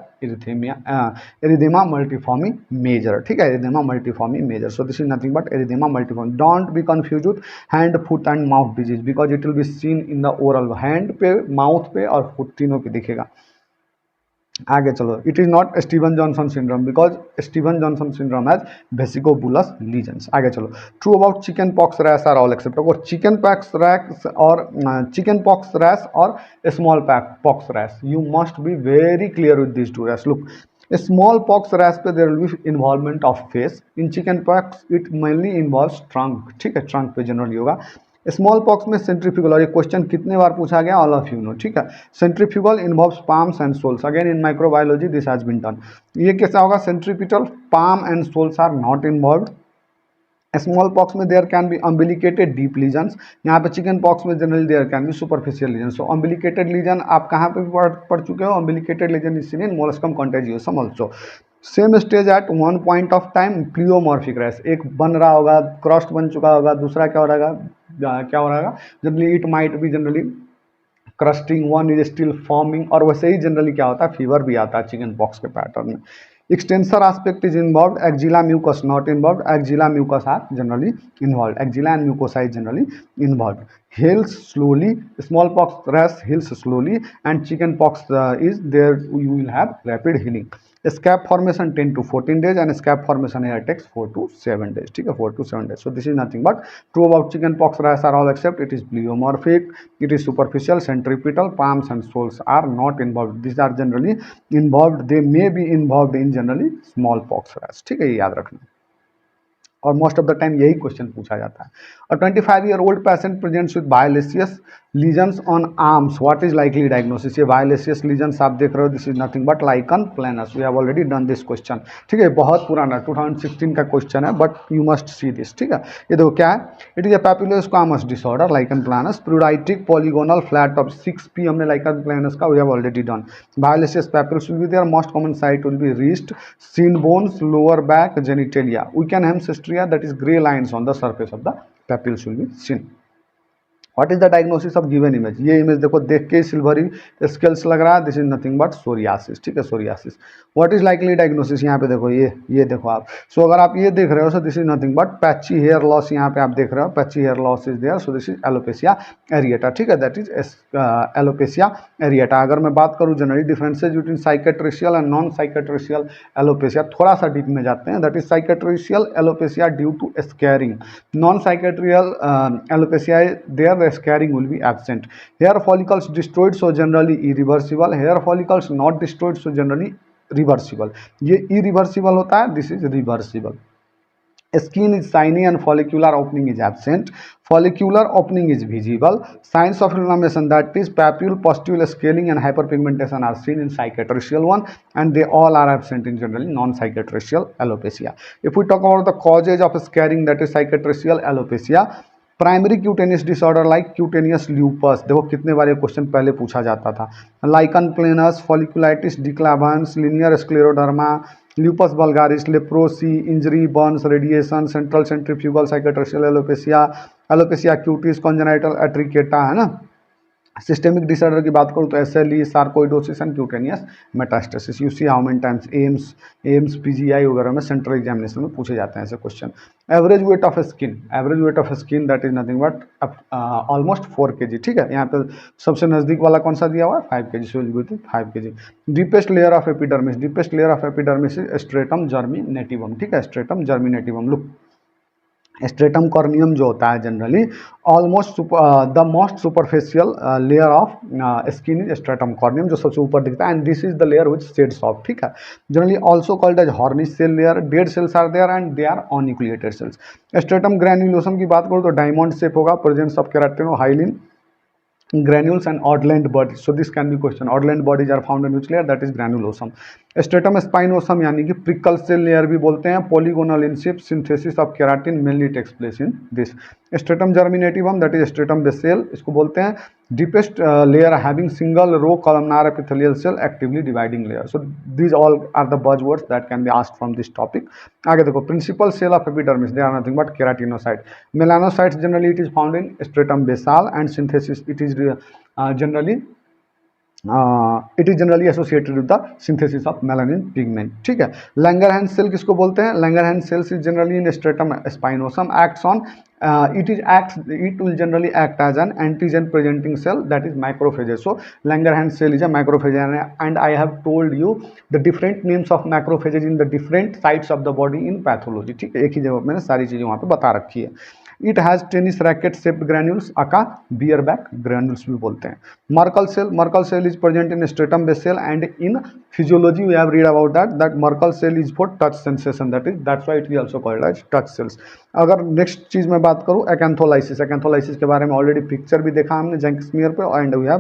erythema multiforme major, ठीक है, erythema multiforme major. So this is nothing but erythema multiforme. Don't be confuse with hand, foot and mouth disease because it will be seen in the oral, hand पे, mouth पे और foot तीनों पे दिखेगा। आगे चलो, it is not Steven Johnson syndrome because Steven Johnson syndrome has vesiculobullous lesions. आगे चलो, true about chickenpox rash are all except, और चिकन पॉक्स रैश और smallpox rash, you must be very clear with this two rash. Look, smallpox rash पे there will be involvement of face, in chickenpox it mainly involves trunk, ठीक है, trunk पे generally होगा। Small pox में centrifugal, और ये question कितने बार पूछा गया, ऑल ऑफ यू नो, ठीक है। Centrifugal involves palms and soles, again in microbiology this has been done. ये कैसा होगा, centripetal, palm and soles are not involved. Smallpox में there can be umbilicated deep lesions, यहाँ पे chicken pox में generally there can be superficial lesion. So umbilicated lesion आप कहाँ पे पढ़ चुके हो, umbilicated lesion is seen in molluscum contagiosum also. Same stage at one point of time, pleomorphic rash, एक बन रहा होगा, क्रस्ट बन चुका होगा, दूसरा क्या हो रहा है generally it might be generally crusting, one is still forming, और वैसे ही जनरली क्या होता है, फीवर भी आता है चिकन पॉक्स के पैटर्न में। Extensor aspect is involve, axilla mucous not involve, axilla mucous are generally involve, axilla and mucosa is generally involve. heals slowly, smallpox rash heals slowly, and chicken pox is there you will have rapid healing. Scap formation 10 to 14 days and scap formation here takes 4 to 7 days. ठीक है, 4 to 7 days. So this is nothing but true about chicken pox rash are all except it is pleomorphic, it is superficial, centripetal, palms and soles are not involved. These are generally involved, they may be involved in generally smallpox rash. ठीक है, ये याद रखना और most of the time यही क्वेश्चन पूछा जाता है. और 25-year-old patient presents with violaceous lesions on arms, what is likely diagnosis. ये बायोलेसियस लीजन्स आप देख रहे हो, this is nothing but lichen planus. We have already done this question. ठीक है, बहुत पुराना 2016 का क्वेश्चन है but you must see this. ठीक है, ये देखो क्या है, it is a papulosquamous disorder lichen प्लानस, pruritic polygonal flat top 6P हमने लाइकन प्लानस का we have already done. Violaceous papules will be there, most common site will be wrist, shin bones, lower back, genitalia. We can hem that is gray lines on the surface of the papules will be seen. What is the diagnosis of given image? ये image देखो, देख के silvery scales लग रहा है, this is nothing but psoriasis. ठीक है, psoriasis. What is likely diagnosis, यहाँ पे देखो, ये देखो आप. सो अगर आप ये देख रहे हो, so this is nothing but patchy hair loss. यहाँ पे आप देख रहे हो patchy hair loss is there, so this is alopecia areata. ठीक है, दैट इज एलोपेसिया एरिएटा. अगर मैं बात करूँ generally differences between cicatricial and non cicatricial alopecia, थोड़ा सा डीप में जाते हैं. That is cicatricial alopecia due to scarring. Non cicatricial alopecia there scarring will be absent. Hair follicles destroyed, so generally irreversible. Hair follicles not destroyed, so generally reversible. ये irreversible होता है, this is reversible. Skin is shiny and follicular opening is absent. Follicular opening is visible. Signs of inflammation, that is papule, pustule, scaling and hyperpigmentation are seen in cicatricial one, and they all are absent in generally non-cicatricial alopecia. If we talk about the causes of scarring, that is cicatricial alopecia, primary cutaneous disorder like cutaneous lupus. देखो कितने बार ये question पहले पूछा जाता था. Lichen planus, folliculitis decalvans, linear scleroderma, lupus vulgaris, leprosy, injury, burns, radiation, central centrifugal cicatricial alopecia, alopecia cutis, congenital एट्रिकेटा, है ना. सिस्टेमिक डिसऑर्डर की बात करूँ तो SLE, sarcoidosis and cutaneous metastasis. You see how many times AIIMS PGI वगैरह में central examination में पूछे जाते हैं ऐसे question. Average weight of skin, that is nothing but almost 4 kg. ठीक है, यहाँ पे सबसे नजदीक वाला कौन सा दिया हुआ है, 5 kg. So 5 kg. Deepest layer of epidermis is stratum germinativum. ठीक है, stratum germinativum. Look, stratum corneum जो होता है generally almost the most superficial layer of skin is stratum corneum, जो सबसे ऊपर दिखता है, and this is the layer which sheds off. ठीक है, generally also called as horny cell layer. Dead cells are there and they are anucleated cells. Stratum granulosum की बात करूँ तो डायमंड शेप होगा, presence of keratohyalin granules and odd-length bodies. So this can be question. Odd-length bodies are found in which layer? That is granulosum. Stratum spinosum यानी कि prickle cell layer भी बोलते हैं. Polygonal in shape, synthesis of keratin mainly takes place in this. Stratum germinativum, that is stratum basal, इसको बोलते हैं deepest layer having single row columnar epithelial cell actively dividing layer. So these all are the buzzwords that can be asked from this topic. आगे देखो, principal cell of epidermis, they are nothing but keratinocyte. Melanocytes generally it is found in stratum basal, and synthesis it is generally associated with the synthesis of melanin pigment. ठीक है, Langerhans cell किसको बोलते हैं? Langerhans cells is generally in stratum spinosum, acts on it will generally act as an antigen presenting cell, that is macrophages. So Langerhans cell is a macrophage, and I have told you the different names of macrophages in the different sites of the body in pathology. ठीक है, एक ही जगह मैंने सारी चीजें वहाँ पे बता रखी है. It has tennis racket shaped granules, aka Birbeck granules भी बोलते हैं. Merkel cell is present in stratum basale, and in physiology we have read about that Merkel cell is for touch sensation, that's why it is also called as touch cells. अगर next चीज में बात करूँ एक्ैंथोलाइसिस के बारे में already picture भी देखा हमने जंक स्मीयर पे, and we have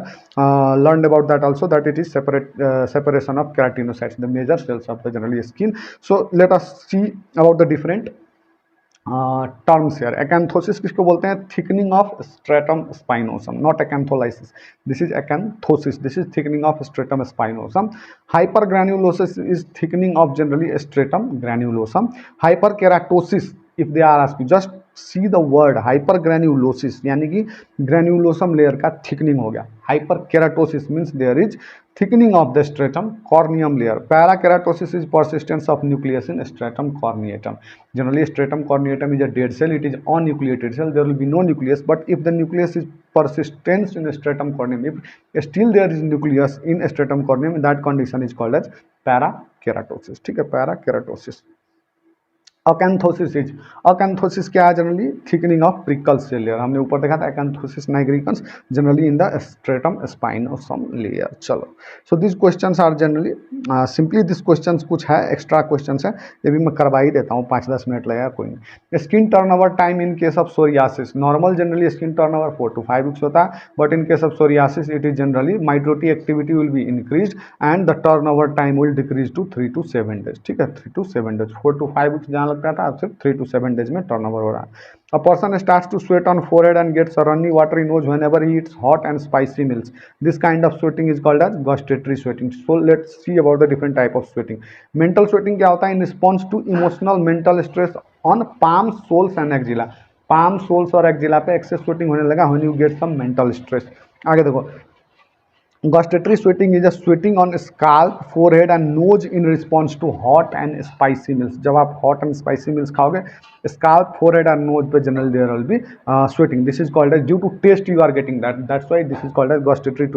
learned about that also, that it is separation of keratinocytes, the major cells of the generally skin. So let us see about the different terms here. Acanthosis किसको बोलते हैं? Thickening of stratum spinosum, not acantholysis. This is acanthosis, this is thickening of stratum spinosum. Hypergranulosis is thickening of generally stratum granulosum. Hyperkeratosis, if they are asked, just see the word hypergranulosis, यानी कि granulosum layer का thickening हो गया. Hyperkeratosis means there is thickening of the stratum corneum layer. Parakeratosis is persistence of nucleus in stratum corneatum. Generally stratum corneatum is a dead cell, it is unnucleated cell, there will be no nucleus, but if the nucleus is persistence in stratum corneum, if still there is nucleus in stratum corneum, that condition is called as parakeratosis. Keratosis, ठीक है, parakeratosis. Acanthosis is, acanthosis क्या है? Generally thickening of prickles layer. हमने ऊपर देखा था acanthosis nigricans generally in the stratum spinosum layer. चलो, so this questions are generally simply this questions कुछ है एक्स्ट्रा क्वेश्चंस है, ये भी मैं करवा ही देता हूँ, 5-10 मिनट लगेगा, कोई नहीं। Skin turnover time in case of psoriasis, normal generally skin turnover 4 to 5 weeks होता है, but in case of psoriasis it is generally mitotic activity will be increase and the turnover time will decrease to 3 to 7 days, ठीक है, 3 to 7 days, 4 to 5 weeks जहाँ लगता था, अब सिर्फ 3 to 7 days में टर्नओवर हो रहा है। A person starts to sweat on forehead and gets a runny watery nose whenever he eats hot and spicy meals. This kind of sweating is called as gustatory sweating. So let's see about the different type of sweating. Mental sweating क्या होता है? In response to emotional mental stress on palms, soles and axilla. palm, soles और axilla पे excess sweating होने लगा when you get some mental stress. आगे देखो, gustatory sweating is a sweating on scalp, forehead and nose in response to hot and spicy meals. जब आप hot and spicy meals खाओगे, scalp, forehead and nose पे generally there will be sweating. This is called as due to taste you are getting that. That's why this is called as gustatory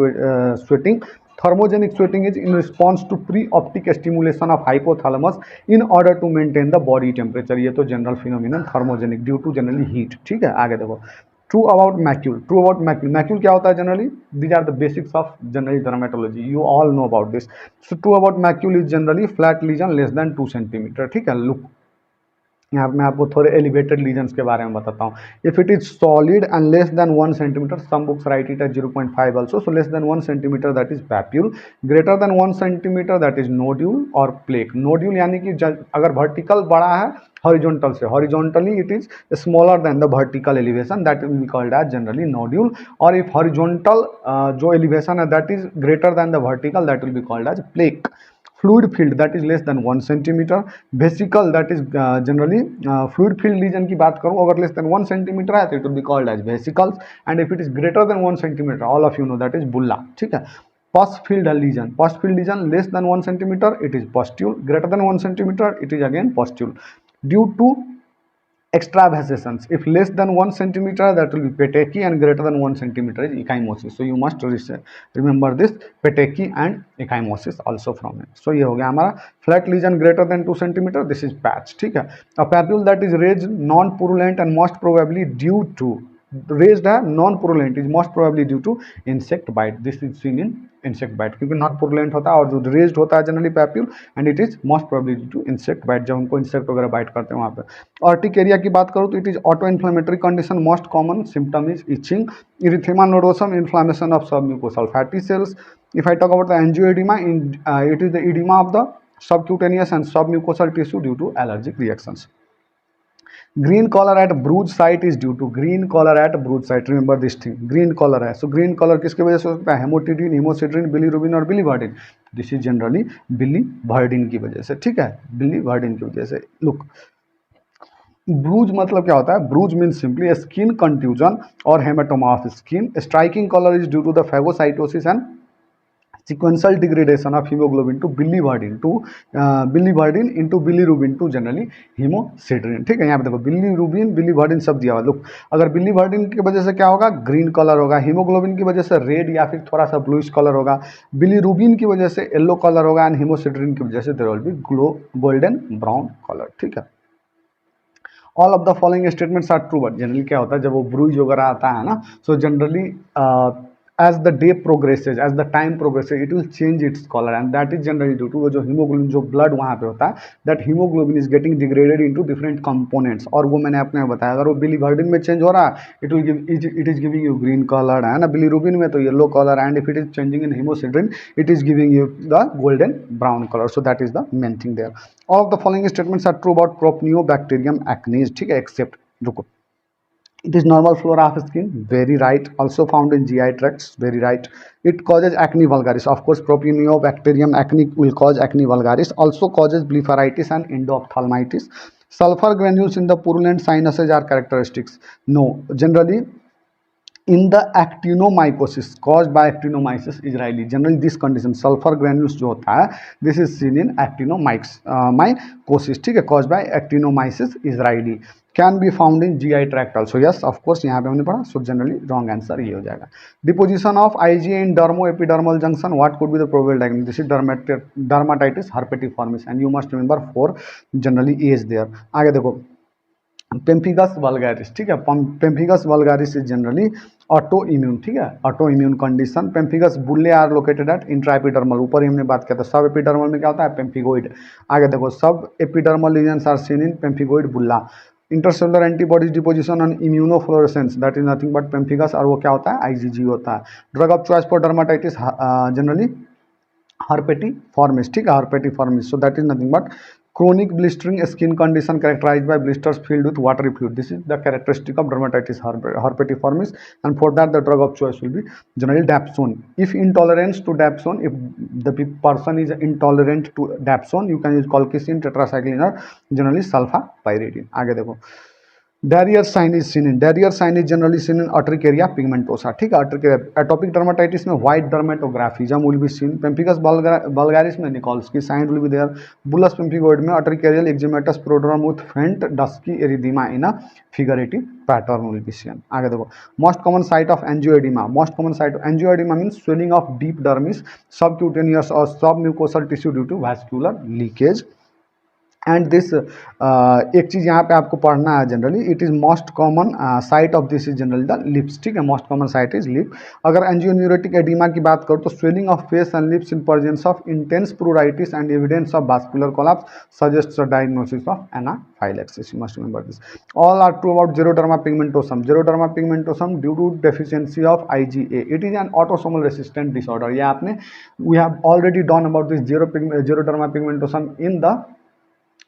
sweating. Thermogenic sweating is in response to pre-optic stimulation of hypothalamus in order to maintain the body temperature. ये तो general phenomenon thermogenic due to generally heat, ठीक है। आगे देखो, true about macule, true about macule, macule क्या होता है? Generally these are the basics of generally dermatology, you all know about this. So true about macule is generally flat lesion less than 2 centimetre, ठीक है। Look, यहाँ मैं आपको थोड़े elevated lesions के बारे में बताता हूँ। If it is solid and less than 1 centimetre, some books write it as 0.5 also, so less than 1 centimetre that is papule, greater than 1 centimetre that is nodule और प्लेक। नोड्यूल यानी कि अगर vertical बड़ा है हॉरिजॉन्टल से, horizontally it is smaller than the vertical elevation, that will be called as generally nodule. और if horizontal जो elevation है that is greater than the vertical, that will be called as plaque. fluid field that is less than 1 centimeter, vesicle that is generally fluid field lesion की बात करूँ अगर less than 1 centimeter है तो it will be called as vesicles, and if it is greater than 1 centimeter, all of you know that is bulla, ठीक है। pus field lesion, pus field lesion less than 1 centimeter it is pustule, greater than 1 centimeter it is again pustule. Due to extravasations, if less than 1 centimeter that will be petechiae and greater than 1 centimeter is ecchymosis. So you must remember this petechiae and ecchymosis also from it. So ये हो गया हमारा flat lesion greater than 2 centimeter, this is patch, ठीक है। A papule that is raised non-purulent and most probably due to raised है non purulent is most probably due to insect bite. This is seen in insect bite क्योंकि not purulent होता है और जो raised होता है generally papule and it is most probably due to insect bite, जब उनको इंसेक्ट वगैरह बाइट करते हैं वहाँ पे। अर्टिकेरिया की बात करूँ तो it is auto inflammatory condition, most common symptom is itching, erythema nodosum, inflammation of submucosal fatty cells. If I talk about the angioedema, it is the oedema of the subcutaneous and submucosal tissue due to allergic reactions. Green color at bruise site is due to green color at bruise site. Remember this thing, green color है, so green color किसके वजह से हो सकता है? हेमोटिडिन, हेमोसिड्रिन, bilirubin और biliverdin. This is generally biliverdin की वजह से, ठीक है, बिलीवर्डिन की वजह से। लुक, ब्रूज मतलब क्या होता है? Bruise means simply skin contusion और haematoma of skin. Striking colour is due to the phagocytosis and sequential degradation of hemoglobin to biliverdin into bilirubin to generally hemosidrin, ठीक है। यहाँ पे देखो बिलीरुबिन बिलीवर्डिन सब दिया हुआ। लुक, अगर बिलीवर्डिन की वजह से क्या होगा? ग्रीन कलर होगा, हीमोग्लोबिन की वजह से रेड या फिर थोड़ा सा ब्लूइश कलर होगा, बिलीरुबिन की वजह से येलो कलर होगा एंड हेमोसिड्रिन की वजह से there will be golden brown colour, ठीक है। All of the following statements are true, but generally क्या होता है जब वो ब्रूज वगैरह आता है ना, so generally as the day progresses, as the time progresses, it will change its color and that is generally due to वो जो hemoglobin, जो blood वहाँ पे होता है, that hemoglobin is getting degraded into different components। और वो मैंने आपको बताया अगर वो biliverdin में change हो रहा है it is giving you green color, है ना, bilirubin में तो yellow color, and if it is changing in hemosidrin it is giving you the golden brown color, so that is the main thing there। All of the following statements are true about Propionibacterium acnes, ठीक है, except रुको, it is normal flora of skin, very right. Also found in GI tracts, very right. It causes acne vulgaris, of course Propionibacterium acne will cause acne vulgaris, also causes blepharitis and endophthalmitis. Sulfur granules in the purulent sinuses are characteristics, no, generally in the actinomycosis cause by actinomyces Israeli. Generally this condition sulphur granules जो होता है this is seen in actinomycosis, ठीक है, cause by actinomyces Israeli, can be found in GI tract also. Yes of course यहाँ पे हमने पढ़ा, so generally wrong answer ये हो जाएगा। Deposition of IgA in dermo epidermal junction, what could be the probable diagnosis? This is dermatitis herpetiformis and you must remember 4 generally as there. आगे देखो pemphigus vulgaris, ठीक है, pemphigus vulgaris is generally auto immune, ठीक है, auto immune condition. Pemphigus bullae are located at intraepidermal, ऊपर ही हमने बात किया था। सब एपिडर्मल में क्या होता है? पेम्फिगोइड। आगे देखो सब epidermal lesions are seen in pemphigoid bulla. Intercellular antibodies deposition on immunofluorescence that is nothing but pemphigus, और वो क्या होता है? आईजीजी होता है। Drug of choice for dermatitis generally herpetiformis, ठीक है, herpetiformis, so that is nothing but chronic blistering skin condition characterized by blisters filled with watery fluid. This is the characteristic of dermatitis herpetiformis, and for that the drug of choice will be generally dapsone. If intolerance to dapsone, if the person is intolerant to dapsone, you can use colchicine, tetracycline, or generally sulfapyridine. आगे देखो Darier sign is seen in, Darier sign is generally seen in urticaria pigmentosa, ठीक है, urticaria. Atopic dermatitis में white dermatographism will be seen. Pemphigus vulgaris में Nikolsky sign will be there. Bullous pemphigoid में urticarial eczematous prodrome with faint dusky erythema in a figurative pattern will be seen. आगे देखो most common site of angioedema, most common site of angioedema means swelling of deep dermis, subcutaneous और submucosal tissue due to vascular leakage. And this एक चीज़ यहाँ पे आपको पढ़ना है generally, it is most common site of this is generally the lips, ठीक है, most common site is lip. अगर एंजियोन्यूरेटिक एडिमा की बात करो तो swelling of face and lips in presence of intense pruritus and evidence of vascular collapse suggests a diagnosis of anaphylaxis, you must remember this. All are true about xeroderma pigmentosum, xeroderma pigmentosum due to deficiency of IgA, it is an autosomal resistant disorder. ये आपने we have already done about this xeroderma pigmentosum in the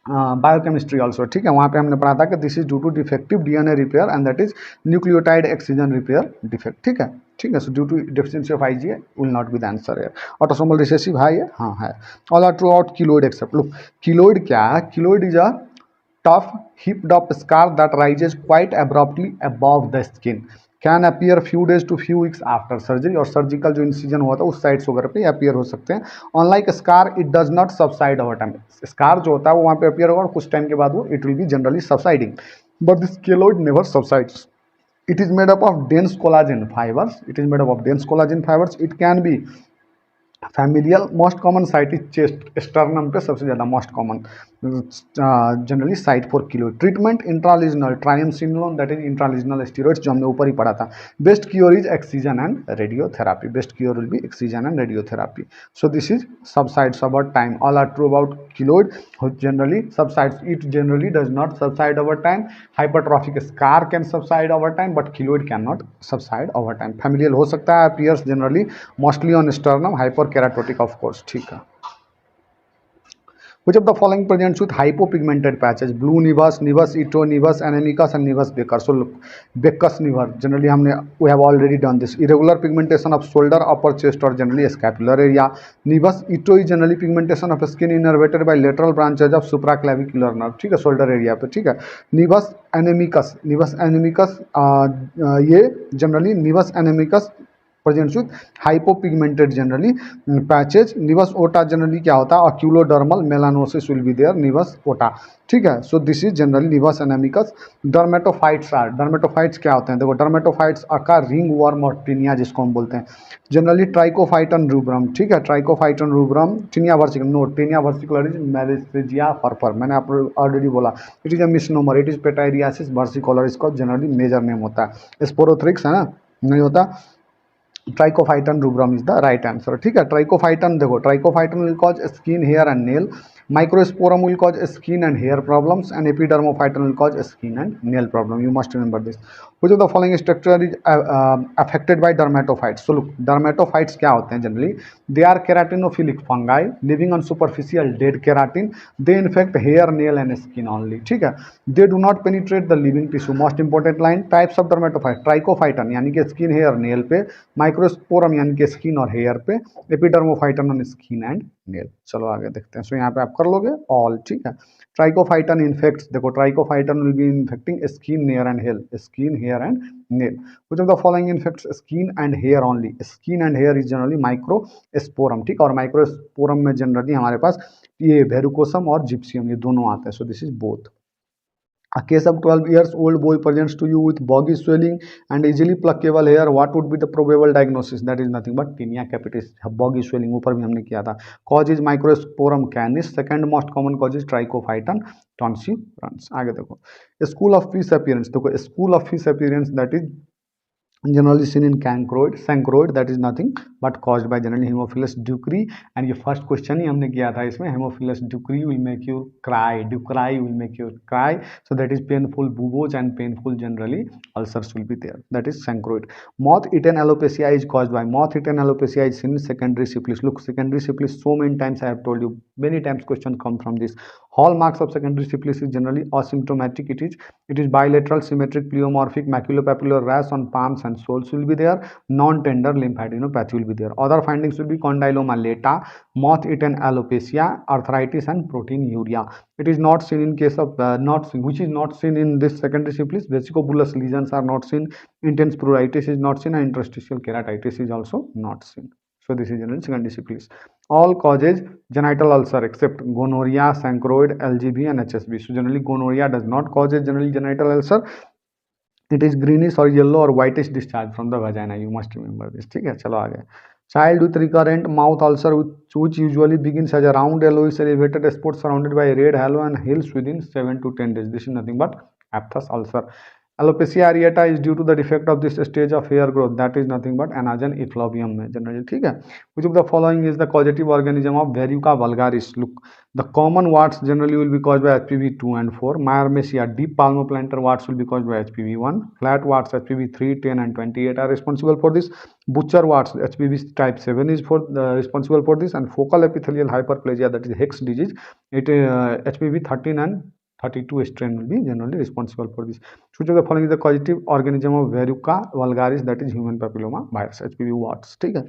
biochemistry also, ठीक है, वहाँ पे हमने पढ़ा था कि this is due to defective DNA repair and that is nucleotide excision repair defect, ठीक है, ठीक है। So due to deficiency of IgA will not be the answer है। ऑटोसोमल रिसेसिव है ये, हाँ है। All are true out keloid except. Look keloid क्या है? Keloid is a tough hipped up scar that rises quite abruptly above the skin, can appear few days to few weeks after surgery, और surgical जो incision हुआ था उस sides वगैरह पे appear हो सकते हैं। Unlike scar it does not subside over time, scar जो होता है वो वहाँ पे अपीयर होगा और कुछ टाइम के बाद वो it will be generally subsiding, but this keloid never subsides. It is made up of dense collagen fibers. It is made up of dense collagen fibers. It can be familial. Most common site is chest, sternum पे सबसे ज़्यादा most common generally site for keloid. Treatment intralesional triamcinolone that is intralesional steroids जो हमने ऊपर ही पढ़ा था। Best cure is excision and radiotherapy, best cure will be excision and radiotherapy. So this is subsides about time, all are true about keloid, generally subsides, it generally does not subside over time. Hypertrophic scar can subside over time but keloid can not subside over time. Familial हो सकता है, appears generally mostly on sternum, hyper keratotic of course, ठीक है। Which of the following presents with hypopigmented patches? Blue nevus, nevus ito, nevus anemicus and nevus becker. So look, Becker's never generally हमने we have already done this. Irregular pigmentation of shoulder, upper chest or generally scapular area. Nevus ito is generally pigmentation of skin innervated by lateral branches of supraclavicular nerve, ठीक है, shoulder area पे, ठीक है। Nevus anemicus ये generally nevus anemicus presents with hypopigmented generally patches. Nevus ota generally क्या होता है? oculodermal melanosis will be there, nevus ota, ठीक है। So this is generally nevus anemicus. Dermatophytes are, dermatophytes क्या होते हैं? देखो डर्मेटोफाइट्स अका रिंग वर्म और टिनिया जिसको हम बोलते हैं, जनरली ट्राइकोफाइटन रूब्रम, ठीक है, trichophyton rubrum. Tinea versicolor, no, tinea versicolor is Malassezia furfur, मैंने आपको ऑलरेडी बोला, it is a misnomer, it is pityriasis versicolor, इसका जनरली मेजर नेम होता है। स्पोरोथ्रिक्स है ना, नहीं होता। Trichophyton rubrum is the right answer, ठीक है। ट्राइकोफाइटन देखो, trichophyton will cause skin, hair and nail. Microsporum will cause skin and hair problems, and epidermophyton will cause skin and nail problem. You must remember this. Which of the following structure is affected by dermatophytes? So look, dermatophytes क्या होते हैं? Generally they are keratinophilic fungi living on superficial dead keratin. They infect hair, nail and skin only, ठीक है। They do not penetrate the living tissue. Most important line, types of dermatophyte, trichophyton यानी कि skin, hair, nail पे, microsporum यानी कि skin और hair पे, Epidermophyton on skin and nail. चलो आगे देखते हैं। सो यहाँ पे आप कर लोगे ऑल, ठीक है। ट्राइकोफाइटन इन्फेक्ट्स, देखो trichophyton will be infecting skin, hair and nail, skin, hair and nail. Which of the following infects skin and hair only? Skin and hair is generally microsporum, ठीक है। और माइक्रोस्पोरम में generally हमारे पास ये वेरुकोसम और जिप्सियम, ये दोनों आते हैं। So this is both. A case of 12 years old boy presents to you with boggy swelling and easily pluckable hair. What would be the probable diagnosis? That is nothing but tinea capitis, boggy swelling, ऊपर भी हमने किया था। Cause is Microsporum canis. Second most common cause is Trichophyton tonsillensis। आगे देखो, school of fish appearance, देखो school of fish appearance that is generally seen in cancroid, that is nothing but caused by generally Haemophilus ducrei। and ये first question ही हमने किया था इसमें, Haemophilus ducrei will make you cry, ducrei will make you cry, so that is painful buboes and painful generally ulcers will be there, that is cancroid। moth-eaten alopecia is caused by, moth-eaten alopecia is seen in secondary syphilis। Look, secondary syphilis, so many times I have told you, many times question come from this। hallmarks of secondary syphilis is generally asymptomatic, it is bilateral symmetric pleomorphic maculopapular rash on palms and soles will be there, non-tender lymphadenopathy will be there। other findings will be condyloma lata, moth-eaten alopecia, arthritis and proteinuria। it is not seen in case of which is not seen in this secondary syphilis, vesicobulous lesions are not seen, intense pruritus is not seen, and interstitial keratitis is also not seen। so this is generally secondary syphilis। all causes genital ulcer except gonorrhea, chancroid, LGB and HSV। so generally gonorrhea does not cause generally genital ulcer, it is greenish or yellow or whitish discharge from the vagina, you must remember this, ठीक है। चलो आगे, child with recurrent mouth ulcer which usually begins as a round yellowish elevated spot surrounded by a red halo and heals within 7 to 10 days, this is nothing but aphthous ulcer। alopecia areata is due to the defect of this stage of hair growth, that is nothing but anagen effluvium में generally, ठीक है। which of the following is the causative organism of verruca vulgaris? look, the common warts generally will be caused by HPV 2 and 4, myrmecia, deep palmoplantar warts will be caused by HPV 1, flat warts HPV 3, 10 and 28 are responsible for this, butcher warts HPV type 7 is responsible for this, and focal epithelial hyperplasia, that is Hex disease, HPV 13 and 32 strain will be generally responsible for this। which of the following is the causative organism of verruca vulgaris? that is human papilloma virus, HPV warts, ठीक है।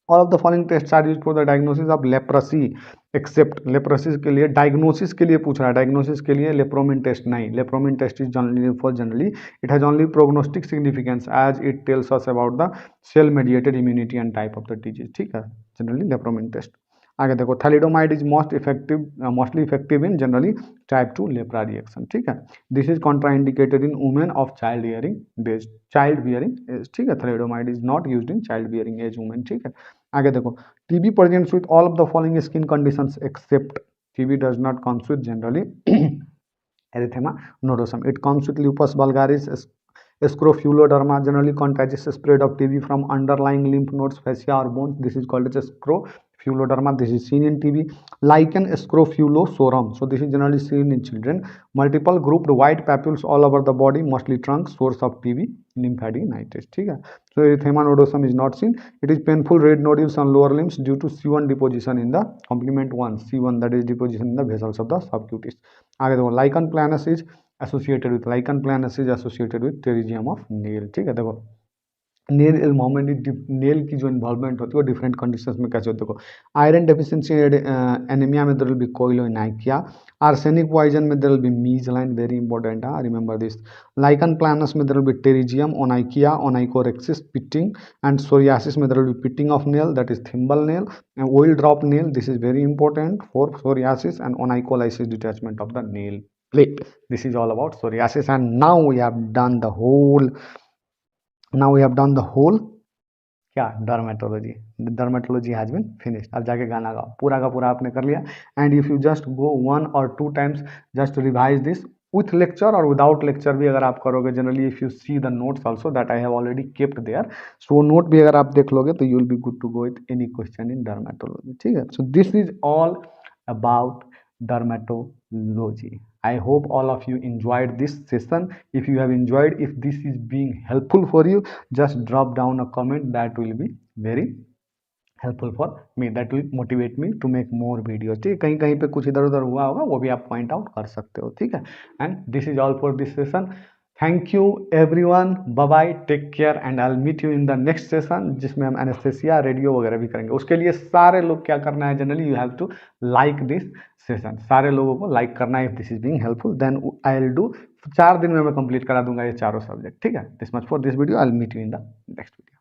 all of the following tests are used for the diagnosis of leprosy except, leprosy के लिए diagnosis के लिए पूछ रहा है, diagnosis के लिए lepromin test नहीं, lepromin test is generally it has only prognostic significance as it tells us about the cell mediated immunity and type of the disease, ठीक है, generally lepromin test। आगे देखो, thalidomide is mostly effective in generally type 2 lepra reaction, ठीक है। This is contraindicated in women of child bearing age, ठीक है। Thalidomide is not used in child bearing age women, ठीक है। आगे देखो, TB presents with all of the following skin conditions except, TB does not comes with generally erythema nodosum, it comes with lupus vulgaris, scrofuloderma, generally contagious spread of TB from underlying lymph nodes, fascia or bones, this is called as scrofuloderma, this is seen in TB। lichen scrofulosorum, so this is generally seen in children। multiple grouped white papules all over the body, mostly trunk, source of TB lymphadenitis, ठीक है। so erythema nodosum is not seen, it is painful red nodules on lower limbs due to C1 deposition in the complement 1, C1 that is deposition in the vessels of the subcutis। आगे देखो, lichen planus is associated with, lichen planus is associated with pterygium of nail, ठीक है। देखो nail involvement, nail की जो involvement होती है वो डिफरेंट कंडीशंस में कैसे होती है। देखो, आयरन डेफिशिएंसी एनीमिया में there will be koilonychia, arsenic poison में there will be Mees line, very important, remember this. Lichen planus में there will be pterygium, onychia, onychorrhexis, pitting, and psoriasis में there will be pitting of nail, that is thimble nail, and oil drop nail, this is very important for psoriasis, and onycholysis, detachment of the nail plate। this is all about psoriasis, and now we have done the whole क्या dermatology has been finished। अब जाके गाना गाओ, पूरा का पूरा आपने कर लिया। and if you just go 1 or 2 times just revise this with lecture or without lecture भी अगर आप करोगे, generally if you see the notes also that I have already kept there, so note भी अगर आप देख लोगे तो you will be good to go with any question in dermatology, ठीक है। so this is all about dermatology। I hope all of you enjoyed this session। if you have enjoyed, if this is being helpful for you, just drop down a comment, that will be very helpful for me, that will motivate me to make more videos, ठीक है। कहीं कहीं पे कुछ इधर उधर हुआ होगा वो भी आप पॉइंट आउट कर सकते हो, ठीक है। and this is all for this session। Thank you everyone, bye bye, take care and I will meet you in the next session, जिसमें हम एनेस्थेसिया, रेडियो वगैरह भी करेंगे। उसके लिए सारे लोग क्या करना है, generally you have to like this session, सारे लोगों को लाइक करना है। If this is being helpful then I will do, 4 दिन में मैं कंप्लीट करा दूंगा ये चारों सब्जेक्ट, ठीक है। This much for this video, I will meet you in the next video.